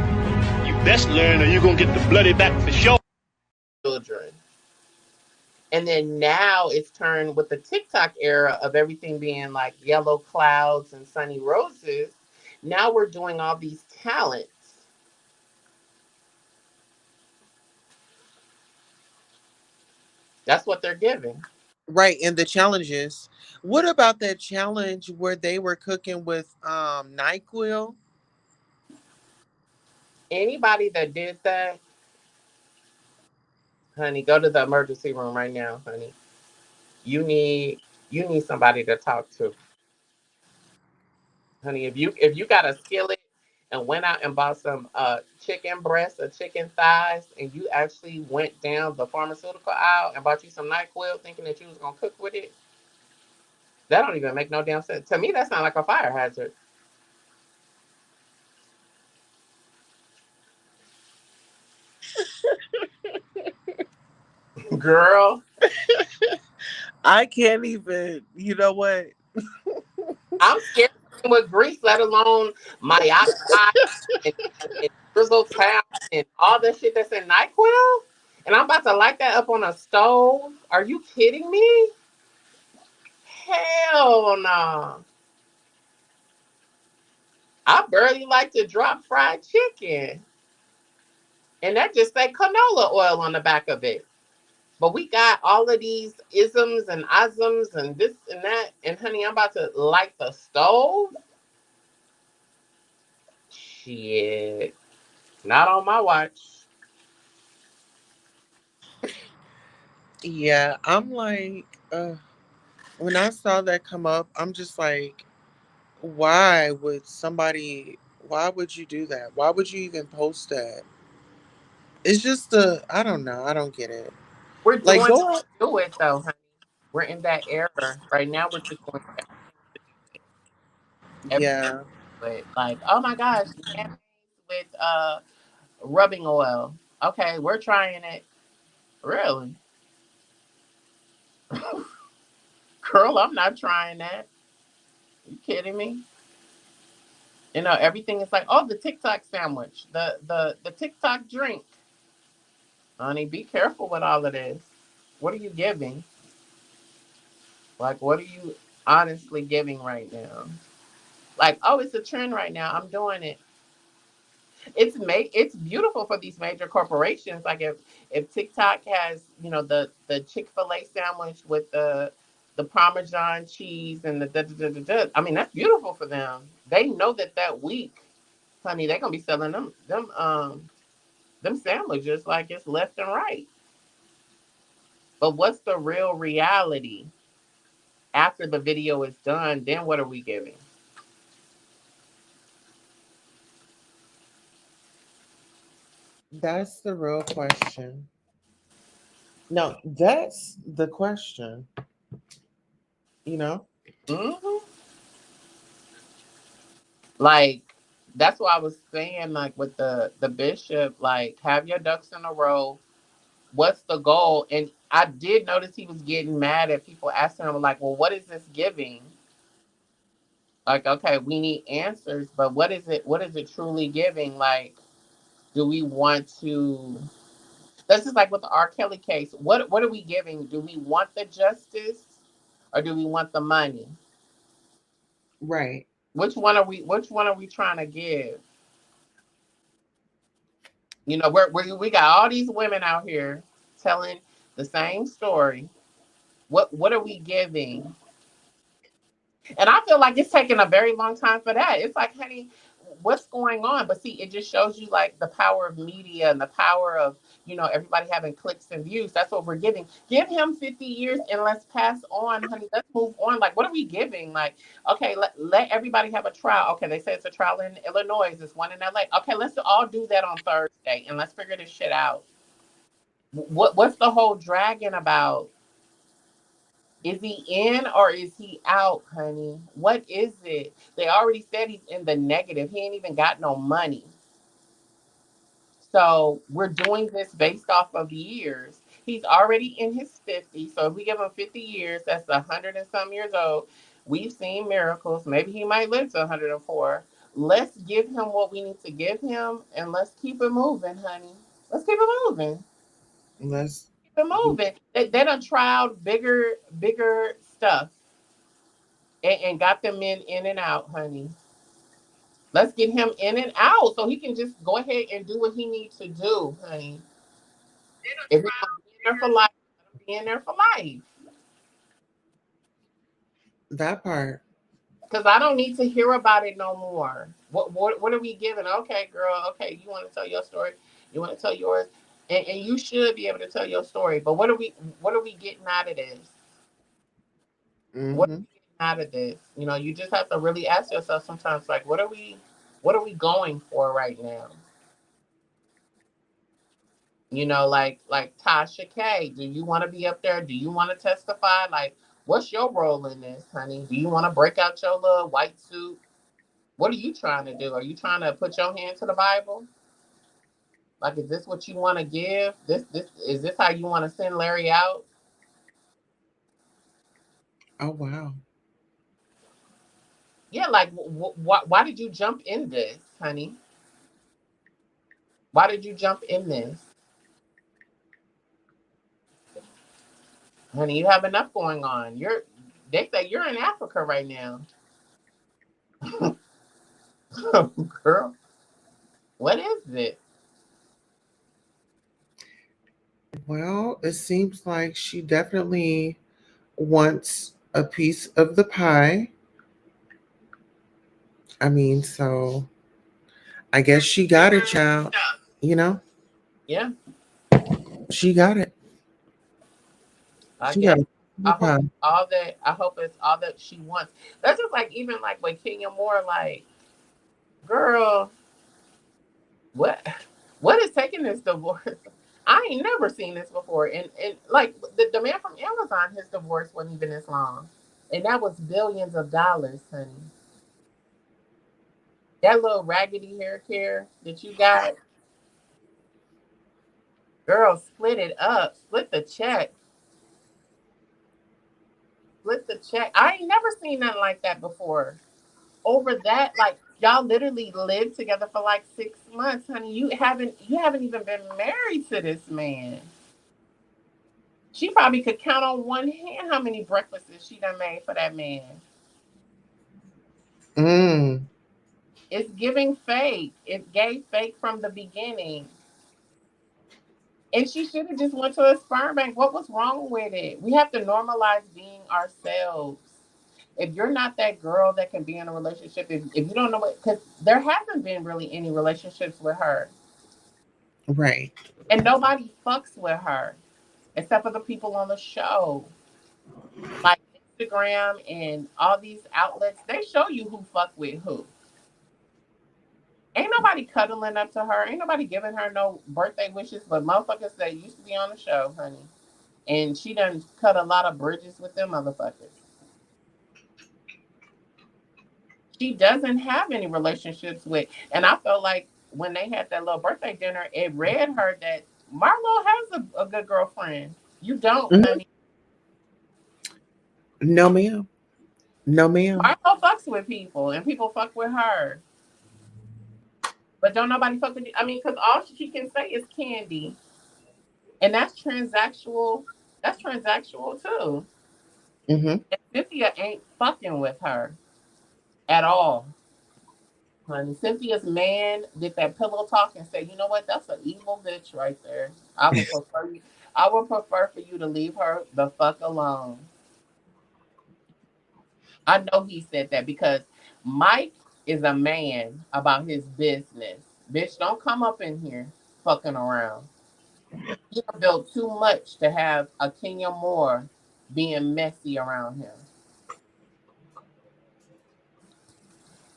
You best learn, or you gonna get the bloody back for sure. children. And then now it's turned with the TikTok era of everything being like yellow clouds and sunny roses. Now we're doing all these talents. That's what they're giving. Right. And the challenges. What about that challenge where they were cooking with NyQuil? Anybody that did that, honey, go to the emergency room right now, honey. You need you need somebody to talk to. Honey, if you got a skillet and went out and bought some chicken breasts or chicken thighs, and you actually went down the pharmaceutical aisle and bought you some NyQuil thinking that you was gonna cook with it, that don't even make no damn sense. To me, that sounds like a fire hazard. Girl, I can't even, you know what? I'm scared with grease, let alone my oxide and drizzle towel and all that shit that's in NyQuil. And I'm about to light that up on a stove. Are you kidding me? Hell no. I barely like to drop fried chicken. And that just say canola oil on the back of it. But we got all of these isms and isms and this and that. And honey, I'm about to light the stove. Shit. Not on my watch. Yeah, I'm like, when I saw that come up, I'm just like, why would somebody, why would you do that? Why would you even post that? It's just I don't know. I don't get it. We're Like, doing to go, do it though, honey. We're in that era right now. We're just going everything Yeah. with like, oh my gosh, mayonnaise with rubbing oil. Okay, we're trying it. Really, girl? I'm not trying that. You kidding me? You know, everything is like, oh, the TikTok sandwich, the TikTok drink. Honey, be careful with all of this. What are you giving? Like, what are you honestly giving right now? Like, oh, it's a trend right now. I'm doing it. It's beautiful for these major corporations. Like if TikTok has, you know, the Chick-fil-A sandwich with the Parmesan cheese and the da, da, da, da, da. I mean, that's beautiful for them. They know that week, honey, they're gonna be selling them sandwiches like it's left and right. But what's the real reality after the video is done? Then what are we giving? That's the real question. No, that's the question. You know? Hmm. Like that's why I was saying, like with the bishop, like have your ducks in a row. What's the goal? And I did notice he was getting mad at people asking him, like, well, what is this giving? Like, okay, we need answers, but what is it? What is it truly giving? Like, do we want to? This is like with the R. Kelly case. What are we giving? Do we want the justice, or do we want the money? Right. Which one are we? Which one are we trying to give? You know, we got all these women out here telling the same story. What are we giving? And I feel like it's taking a very long time for that. It's like, honey, what's going on? But see, it just shows you like the power of media and the power of, you know, everybody having clicks and views. That's what we're giving. Give him 50 years and let's pass on, honey. Let's move on. Like, what are we giving? Like, okay, let everybody have a trial. Okay, they say it's a trial in Illinois. There's one in LA. Okay, let's all do that on Thursday and let's figure this shit out. What's the whole dragging about? Is he in or is he out, honey? What is it? They already said he's in the negative. He ain't even got no money. So we're doing this based off of years. He's already in his 50s. So if we give him 50 years, that's 100 and some years old. We've seen miracles. Maybe he might live to 104. Let's give him what we need to give him and let's keep it moving, honey. Let's keep it moving. Let's Keep it moving. They done tried bigger stuff and got them in and out, honey. Let's get him in and out so he can just go ahead and do what he needs to do, honey. If he's gonna be in there for life, let him be in there for life. that part. Because I don't need to hear about it no more. What are we giving? Okay, girl. Okay, you want to tell your story. You want to tell yours, and you should be able to tell your story. But what are we getting out of this? What are Hmm. we getting out of this? You know, you just have to really ask yourself sometimes, like, what are we going for right now? You know, like Tasha K. Do you want to be up there? Do you want to testify? Like, what's your role in this, honey? Do you want to break out your little white suit? What are you trying to do? Are you trying to put your hand to the Bible? Like, is this what you want to give? This is this how you want to send Larry out? Oh wow. Yeah, like, why did you jump in this, honey? Why did you jump in this, honey? You have enough going on. They say you're in Africa right now, girl. What is it? Well, it seems like she definitely wants a piece of the pie. I mean, so I guess she got it, child. You know, Yeah, she got it. I She got guess. a piece of the I hope pie. it's all that. I hope it's all that she wants. That's just like even like with Kenya Moore. Like, girl, what what is taking this divorce? I ain't never seen this before. And like the man from Amazon, his divorce wasn't even this long. And that was billions of dollars, honey. That little raggedy hair care that you got, girl, split it up. Split the check. Split the check. I ain't never seen nothing like that before. Over that, like y'all literally lived together for like 6 months, honey. You haven't even been married to this man. She probably could count on one hand how many breakfasts she done made for that man. Mm. It's giving fake. It gave fake from the beginning. And she should have just went to a sperm bank. What was wrong with it? We have to normalize being ourselves. If you're not that girl that can be in a relationship, if you don't know what, because there hasn't been really any relationships with her. Right. And nobody fucks with her except for the people on the show. Like Instagram and all these outlets, they show you who fuck with who. Ain't nobody cuddling up to her. Ain't nobody giving her no birthday wishes, but motherfuckers that used to be on the show, honey. And she done cut a lot of bridges with them motherfuckers. She doesn't have any relationships with, and I felt like when they had that little birthday dinner, it read her that Marlo has a good girlfriend. You don't, Mhm. honey. No, ma'am. No, ma'am. Marlo fucks with people, and people fuck with her. But don't nobody fuck with you. I mean, because all she can say is candy. And that's transactional. That's transactional too. Mm-hmm. And Cynthia ain't fucking with her at all. Honey, Cynthia's man did that pillow talk and said, "You know what? That's an evil bitch right there. I would prefer you. I would prefer for you to leave her the fuck alone." I know he said that because Mike is a man about his business. Bitch, don't come up in here fucking around. He done built too much to have a Kenya Moore being messy around him.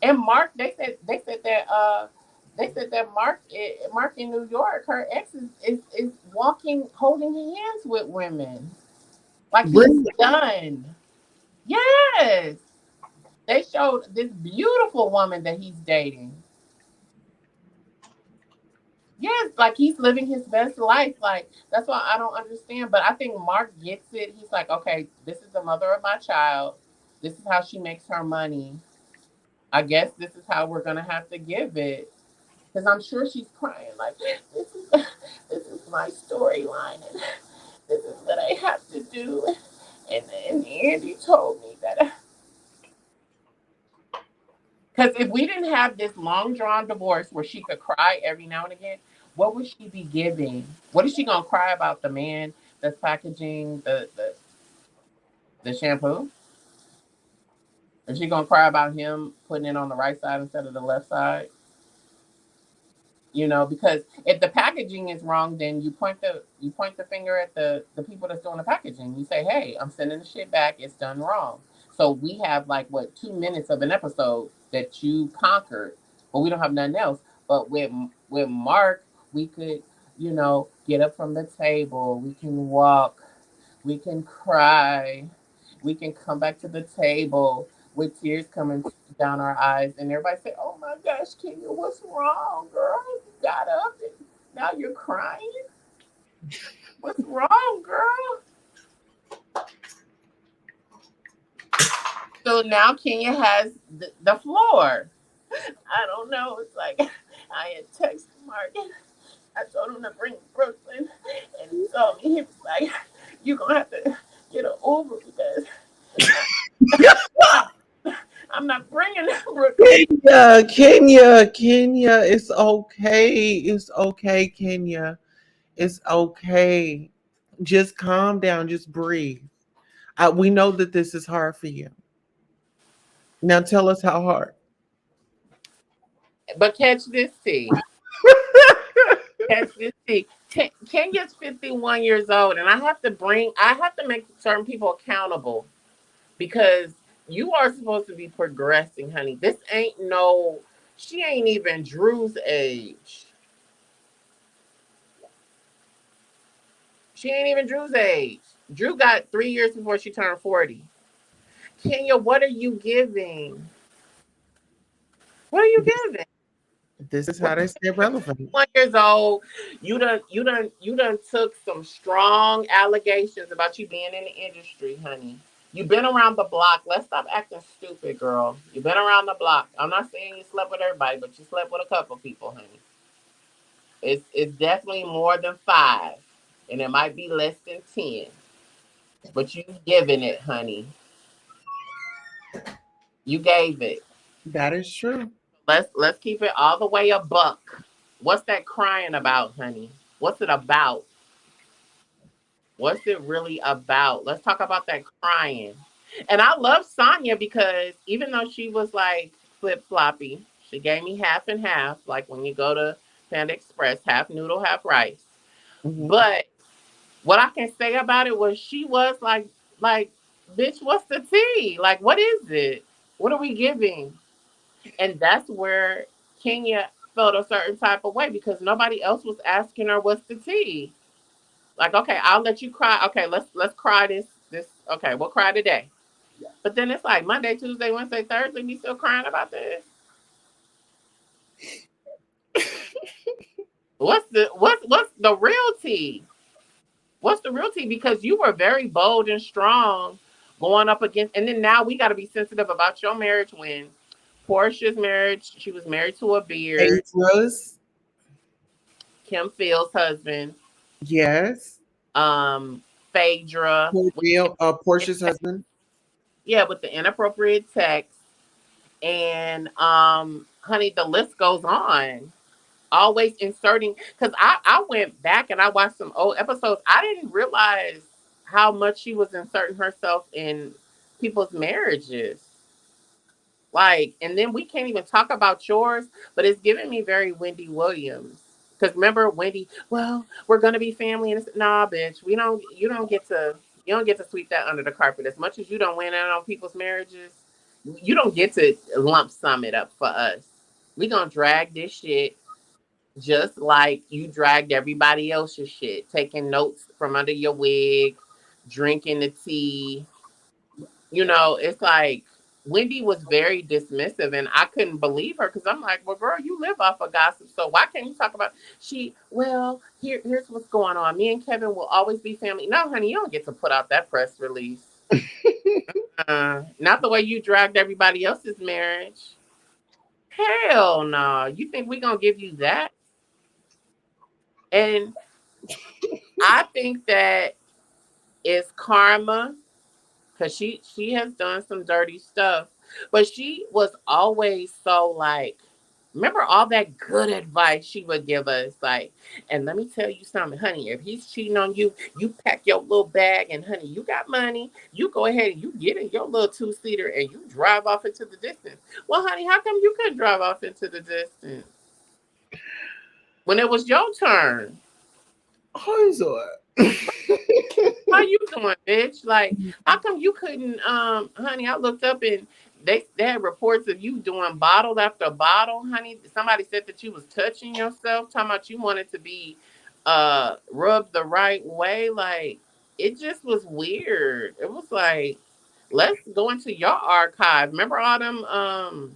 And Mark, they said that Mark in New York, her ex is walking, holding hands with women. Like he's Really? done. Yes. They showed this beautiful woman that he's dating. Yes, like he's living his best life. Like that's why I don't understand. But I think Mark gets it. He's like, okay, this is the mother of my child. This is how she makes her money. I guess this is how we're gonna have to give it. Because I'm sure she's crying like this is my storyline and this is what I have to do. And Andy told me that because if we didn't have this long drawn divorce where she could cry every now and again, what would she be giving? What is she gonna cry about? The man that's packaging the shampoo? Is she gonna cry about him putting it on the right side instead of the left side? Because if the packaging is wrong, then you point the finger at the people that's doing the packaging. You say, hey, I'm sending the shit back, it's done wrong. So we have like what 2 minutes of an episode that you conquered, but we don't have nothing else. But with Mark, we could get up from the table, we can walk, we can cry, we can come back to the table with tears coming down our eyes, and everybody say, "Oh my gosh, Kenya, what's wrong, girl? You got up and now you're crying. What's wrong, girl?" So now Kenya has the floor. I don't know. It's like I had texted Mark. I told him to bring Brooklyn, and he told me he was like, "You're gonna have to get an Uber because I'm not bringing Brooklyn." Kenya, it's okay. It's okay, Kenya. It's okay. Just calm down. Just breathe. We know that this is hard for you. Now tell us how hard. But catch this, T. Catch this, T. Kenya's 51 years old, and I have to make certain people accountable because you are supposed to be progressing, honey. She ain't even Drew's age. She ain't even Drew's age. Drew got 3 years before she turned 40. Kenya, what are you giving? What are you giving? This is how they stay relevant. 1 years old, you done took some strong allegations about you being in the industry, honey. You've been around the block. Let's stop acting stupid, girl. You've been around the block. I'm not saying you slept with everybody, but you slept with a couple people, honey. It's definitely more than 5, and it might be less than 10. But you giving it, honey. You gave it. That is true. Let's keep it all the way a buck. What's that crying about, honey? What's it about? What's it really about? Let's talk about that crying. And I love Sonya because even though she was like flip floppy, she gave me half and half, like when you go to Panda Express, half noodle, half rice. Mhm. But what I can say about it was she was like, bitch, what's the tea? Like, what is it? What are we giving? And that's where Kenya felt a certain type of way because nobody else was asking her what's the tea. Like, okay, I'll let you cry. Okay, let's cry this. Okay, we'll cry today. But then it's like Monday, Tuesday, Wednesday, Thursday. We still crying about this. What's the real tea? What's the real tea? Because you were very bold and strong going up against, and then now we got to be sensitive about your marriage when Portia's marriage. She was married to a beard. Rose. Kim Phil's husband. Yes. Phaedra. Portia's husband. Yeah, with the inappropriate text. And honey, the list goes on. Always inserting because I went back and I watched some old episodes. I didn't realize how much she was inserting herself in people's marriages. Like, and then we can't even talk about yours, but it's giving me very Wendy Williams. Because remember Wendy, well, we're gonna be family, and it's, nah, bitch, we don't. You don't get to sweep that under the carpet. As much as you don't win out on people's marriages, you don't get to lump sum it up for us. We gonna drag this shit just like you dragged everybody else's shit, taking notes from under your wig, drinking the tea, it's like Wendy was very dismissive, and I couldn't believe her because I'm like, well, girl, you live off of gossip, so why can't you talk about she? Well, here's what's going on. Me and Kevin will always be family. No, honey, you don't get to put out that press release. Not the way you dragged everybody else's marriage. Hell no. You think we gonna give you that? And I think that it's karma because she has done some dirty stuff, but she was always so like, remember all that good advice she would give us, like, and let me tell you something, honey, if he's cheating on you, you pack your little bag, and honey, you got money, you go ahead and you get in your little 2-seater and you drive off into the distance. Well, honey, how come you couldn't drive off into the distance when it was your turn? How you doing, bitch? Like, how come you couldn't, honey? I looked up and they had reports of you doing bottle after bottle, honey. Somebody said that you was touching yourself, talking about you wanted to be rubbed the right way. Like, it just was weird. It was like, let's go into your archive. Remember all them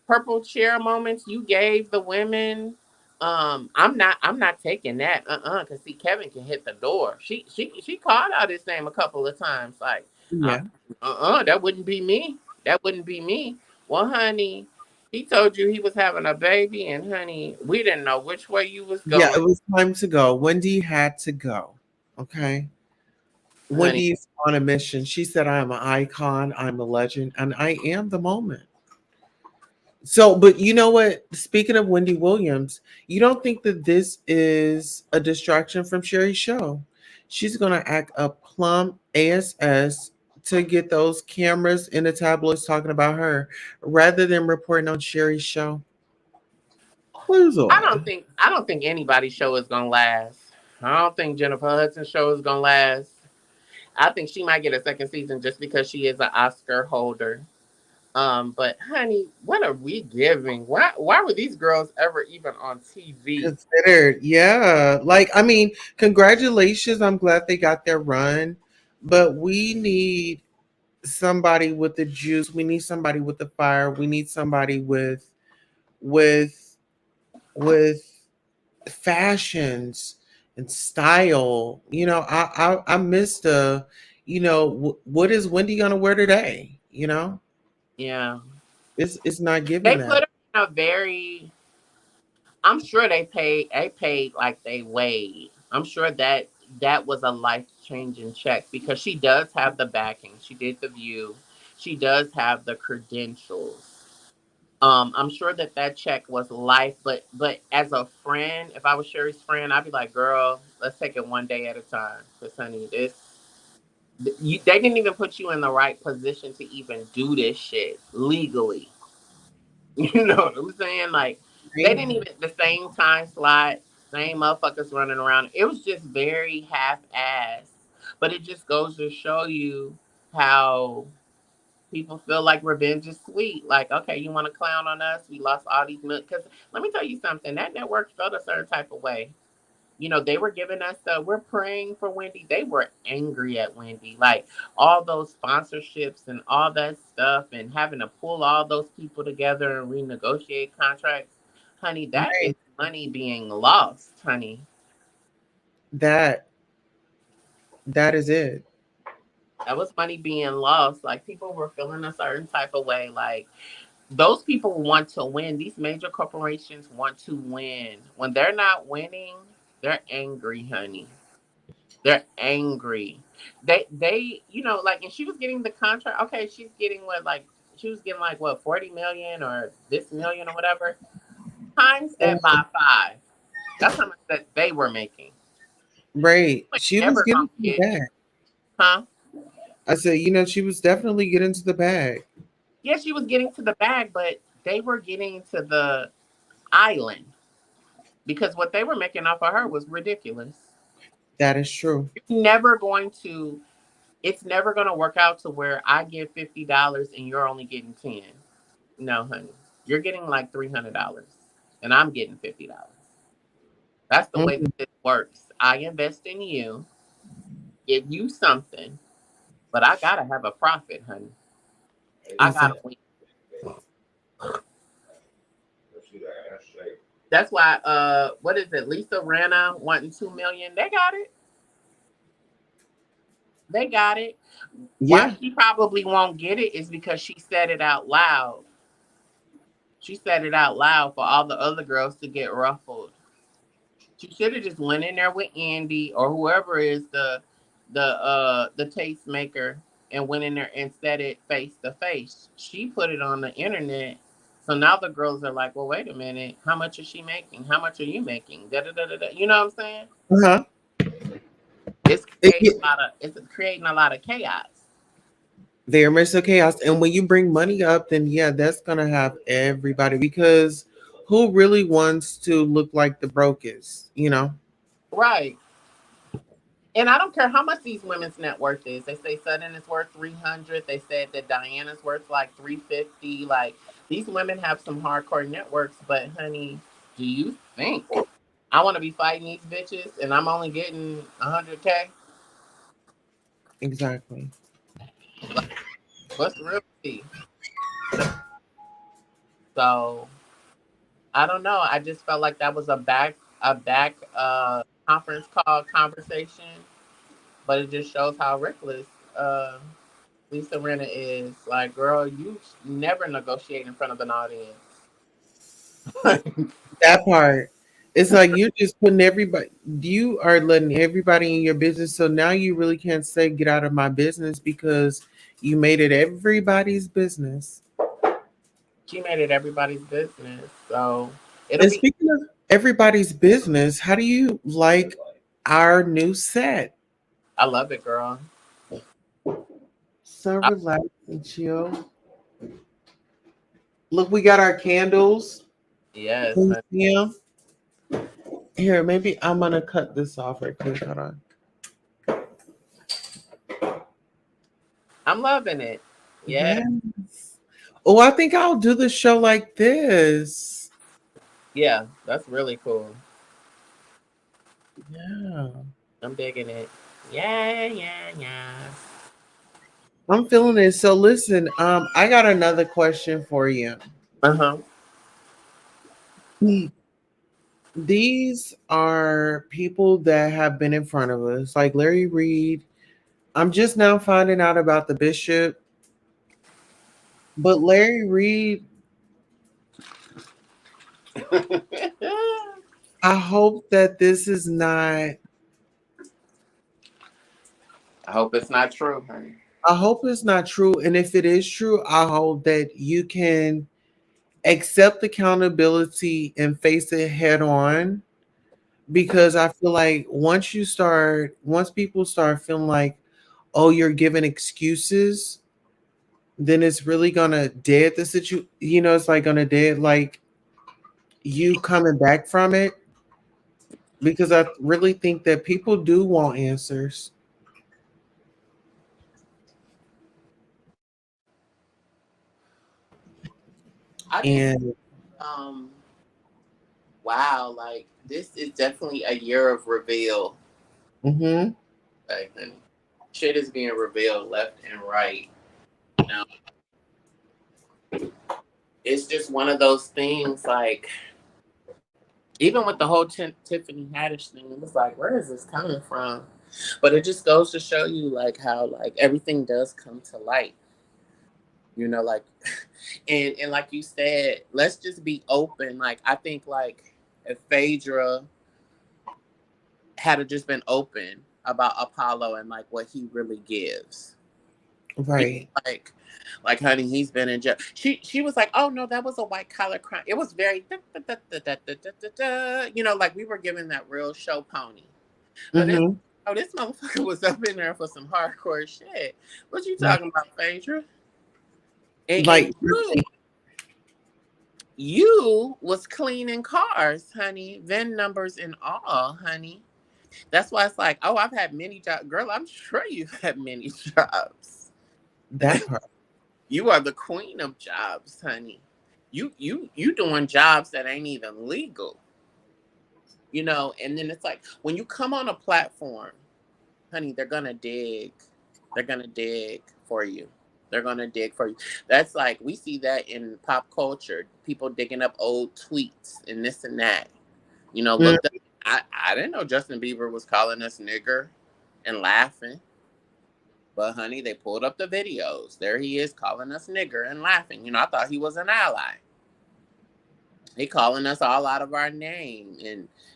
purple chair moments you gave the women? I'm not taking that. Cause see, Kevin can hit the door. She called out his name a couple of times. Like, Yeah. that wouldn't be me. That wouldn't be me. Well, honey, he told you he was having a baby, and honey, we didn't know which way you was Yeah, going. it was time to go. Wendy had to go. Okay. Honey, Wendy's on a mission. She said, I'm an icon, I'm a legend, and I am the moment. So, but you know what? Speaking of Wendy Williams, you don't think that this is a distraction from Sherry's show? She's going to act a plumb ASS to get those cameras in the tabloids talking about her rather than reporting on Sherry's show. Who's on? I don't think anybody's show is gonna last. I don't think Jennifer Hudson's show is gonna last. I think she might get a second season just because she is an Oscar holder. But honey, what are we giving? Why were these girls ever even on TV? Considered, yeah. Like, I mean, congratulations. I'm glad they got their run, but we need somebody with the juice. We need somebody with the fire. We need somebody with with fashions and style. I missed what is Wendy gonna wear today? Yeah. It's not giving They put that. her in a very I'm sure they paid like they weighed. I'm sure that was a life changing check because she does have the backing. She did the View. She does have the credentials. I'm sure that check was life, but as a friend, if I was Sherry's friend, I'd be like, girl, let's take it one day at a time. Cause honey, they didn't even put you in the right position to even do this shit legally. You know what I'm saying? Like they Right? didn't even the same time slot, same motherfuckers running around. It was just very half-assed. But it just goes to show you how people feel like revenge is sweet. Like, okay, you want to clown on us? We lost all these millions. Because let me tell you something. That network felt a certain type of way. They were giving us we're praying for Wendy. They were angry at Wendy. Like all those sponsorships and all that stuff and having to pull all those people together and renegotiate contracts. Honey, that is Right. money being lost, honey. That that is it. That was money being lost. Like people were feeling a certain type of way. Like those people want to win. These major corporations want to win. When they're not winning, they're angry, honey. They're angry. Like, and she was getting the contract. Okay, she's getting what, like, she was getting like what, 40 million or this million or whatever. Times that by five. That's how much that they were making. Right. Like, She was never getting gonna to the get, bag. huh? I said, she was definitely getting to the bag. Yeah, she was getting to the bag, but they were getting to the island because what they were making off of her was ridiculous. That is true. You're never going to. It's never going to work out to where I give $50 and you're only getting 10. No, honey. You're getting like $300 and I'm getting $50. That's the way Mhm. that this works. I invest in you, give you something, but I got to have a profit, honey. I got to Exactly. win. That's why what is it? Lisa Rinna wanting 2 million. They got it. They got it. Why Yeah. she probably won't get it is because she said it out loud. She said it out loud for all the other girls to get ruffled. She should have just went in there with Andy or whoever is the tastemaker and went in there and said it face to face. She put it on the internet. So now the girls are like, well, wait a minute. How much is she making? How much are you making? Da, da, da, da, da. You know what I'm saying? Uh-huh. It's creating a lot of chaos. They're Mr. Chaos. And when you bring money up, then yeah, that's gonna have everybody because who really wants to look like the brokest? Right. And I don't care how much these women's net worth is. They say Sutton is worth 300. They said that Diana's worth like 350. Like these women have some hardcore networks, but honey, do you think I want to be fighting these bitches and I'm only getting 100K? Exactly. Like, what's the real tea? So I don't know. I just felt like that was a back conference call conversation, but it just shows how reckless Lisa Rinna is. Like, girl, you never negotiate in front of an audience. That part. It's like you're just putting everybody, you are letting everybody in your business. So now you really can't say, get out of my business because you made it everybody's business. She made it everybody's business. So it'll And be. speaking of everybody's business, how do you like our new set? I love it, girl. So I, relax and chill. Look, we got our candles. yes, Can you honey. see 'em? Here, maybe I'm gonna cut this off right quick. Hold on. I'm loving it. Yeah. Yes. Oh, I think I'll do the show like this. Yeah, that's really cool. Yeah. I'm digging it. Yeah, yeah, yeah. I'm feeling it. So listen, I got another question for you. Uh-huh. These are people that have been in front of us, like Larry Reid. I'm just now finding out about the bishop, but Larry Reid, I hope that this is not, I hope it's not true, honey. I hope it's not true. And if it is true, I hope that you can accept accountability and face it head on. Because I feel like once people start feeling like, oh, you're giving excuses, then it's really gonna dead the situation. It's like gonna dead like you coming back from it. Because I really think that people do want answers. I just And um wow, like this is definitely a year of reveal. hmm Like, honey. Shit is being revealed left and right. Now it's just one of those things, like even with the whole Tiffany Haddish thing, it was like, where is this coming from? But it just goes to show you like how like everything does come to light. Like and like you said, let's just be open. Like I think like if Phaedra had just been open about Apollo and like what he really gives. right. Like honey, he's been in jail. She was like, oh no, that was a white collar crime. It was very like we were given that real show pony. But hmm this motherfucker was up in there for some hardcore shit. What you talking about, Phaedra? And Like you was cleaning cars, honey, VIN numbers and all, honey. That's why it's like, oh, I've had many jobs. Girl, I'm sure you've had many jobs. that part. You are the queen of jobs, honey. You doing jobs that ain't even legal. And then it's like when you come on a platform, honey, they're gonna dig. They're gonna dig for you. They're gonna dig for you. That's like we see that in pop culture. People digging up old tweets and this and that. Mm. Look, I didn't know Justin Bieber was calling us nigger and laughing. But honey, they pulled up the videos. There he is calling us nigger and laughing. I thought he was an ally. He calling us all out of our name,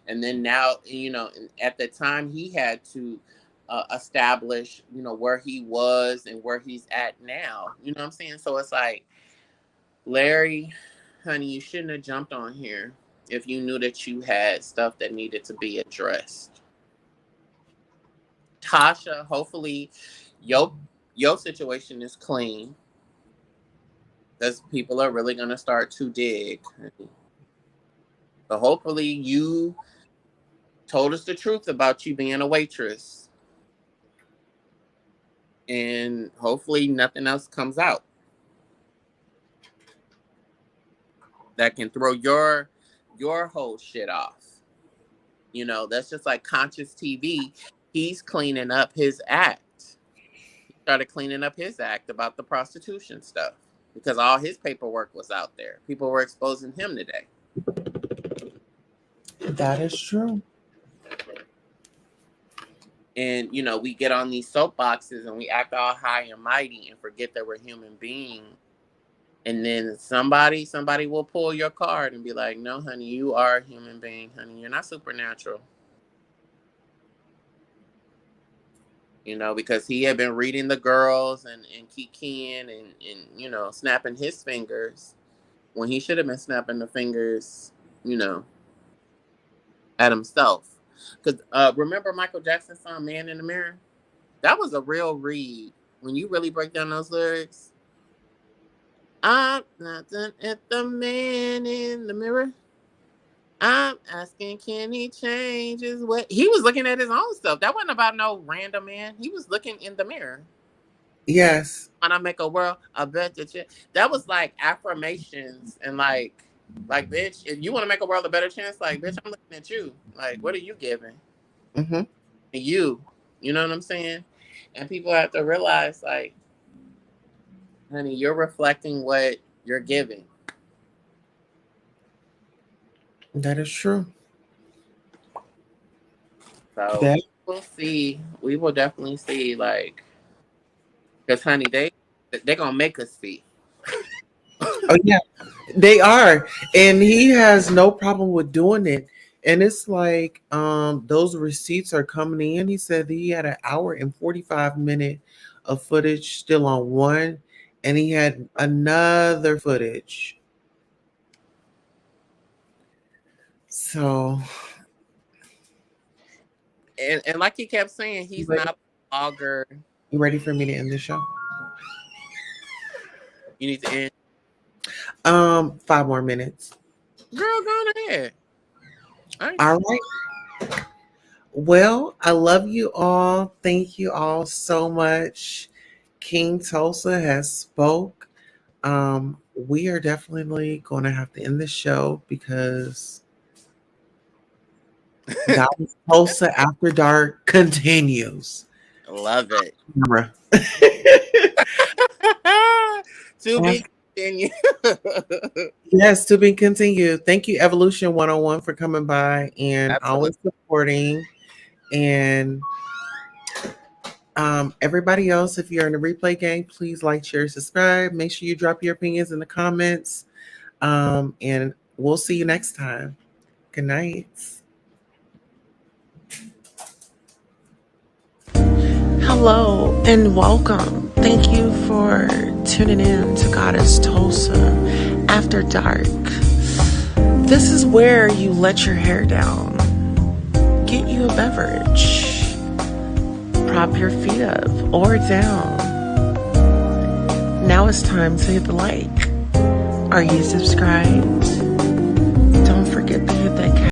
and then now at the time he had to establish where he was and where he's at now. You know what I'm saying? So it's like, Larry, honey, you shouldn't have jumped on here if you knew that you had stuff that needed to be addressed. Tasha, hopefully your situation is clean, because people are really gonna start to dig. But hopefully you told us the truth about you being a waitress. And hopefully nothing else comes out that can throw your whole shit off. That's just like Conscious TV. He's cleaning up his act. He started cleaning up his act about the prostitution stuff because all his paperwork was out there. People were exposing him today. That is true. And, we get on these soapboxes and we act all high and mighty and forget that we're human beings. And then somebody will pull your card and be like, no, honey, you are a human being, honey. You're not supernatural. Because he had been reading the girls and kikiing and snapping his fingers when he should have been snapping the fingers, at himself. Because remember Michael Jackson's song Man in the Mirror? That was a real read. When you really break down those lyrics, I'm nothing at the man in the mirror. I'm asking, can he change his way? He was looking at his own stuff. That wasn't about no random man. He was looking in the mirror. Yes. When I make a world a better chance. That was like affirmations and like bitch, if you want to make a world a better chance, like bitch, I'm looking at you. Like, what are you giving? Mm-hmm. You know what I'm saying? And people have to realize, like, honey, you're reflecting what you're giving. That is true. So we'll see. We will definitely see, like, because honey, they're gonna make us see. Oh yeah, they are, and he has no problem with doing it. And it's like those receipts are coming in. He said that he had an hour and 45 minutes of footage still on one, and he had another footage. So, And like he kept saying, he's not a blogger. You ready for me to end the show? You need to end. 5 more minutes. Girl, go ahead. All right. Well, I love you all. Thank you all so much. King Tulsa has spoke. We are definitely going to have to end the show because Dallas Tulsa After Dark continues. Love it. To be continued. Yes, to be continued. Thank you, Evolution 101, for coming by and always supporting. And everybody else, if you're in the replay game, please like, share, subscribe. Make sure you drop your opinions in the comments. And we'll see you next time. Good night. Hello and welcome. Thank you for tuning in to Goddess Tulsa After Dark. This is where you let your hair down, get you a beverage, prop your feet up or down. Now it's time to hit the like. Are you subscribed? Don't forget to hit that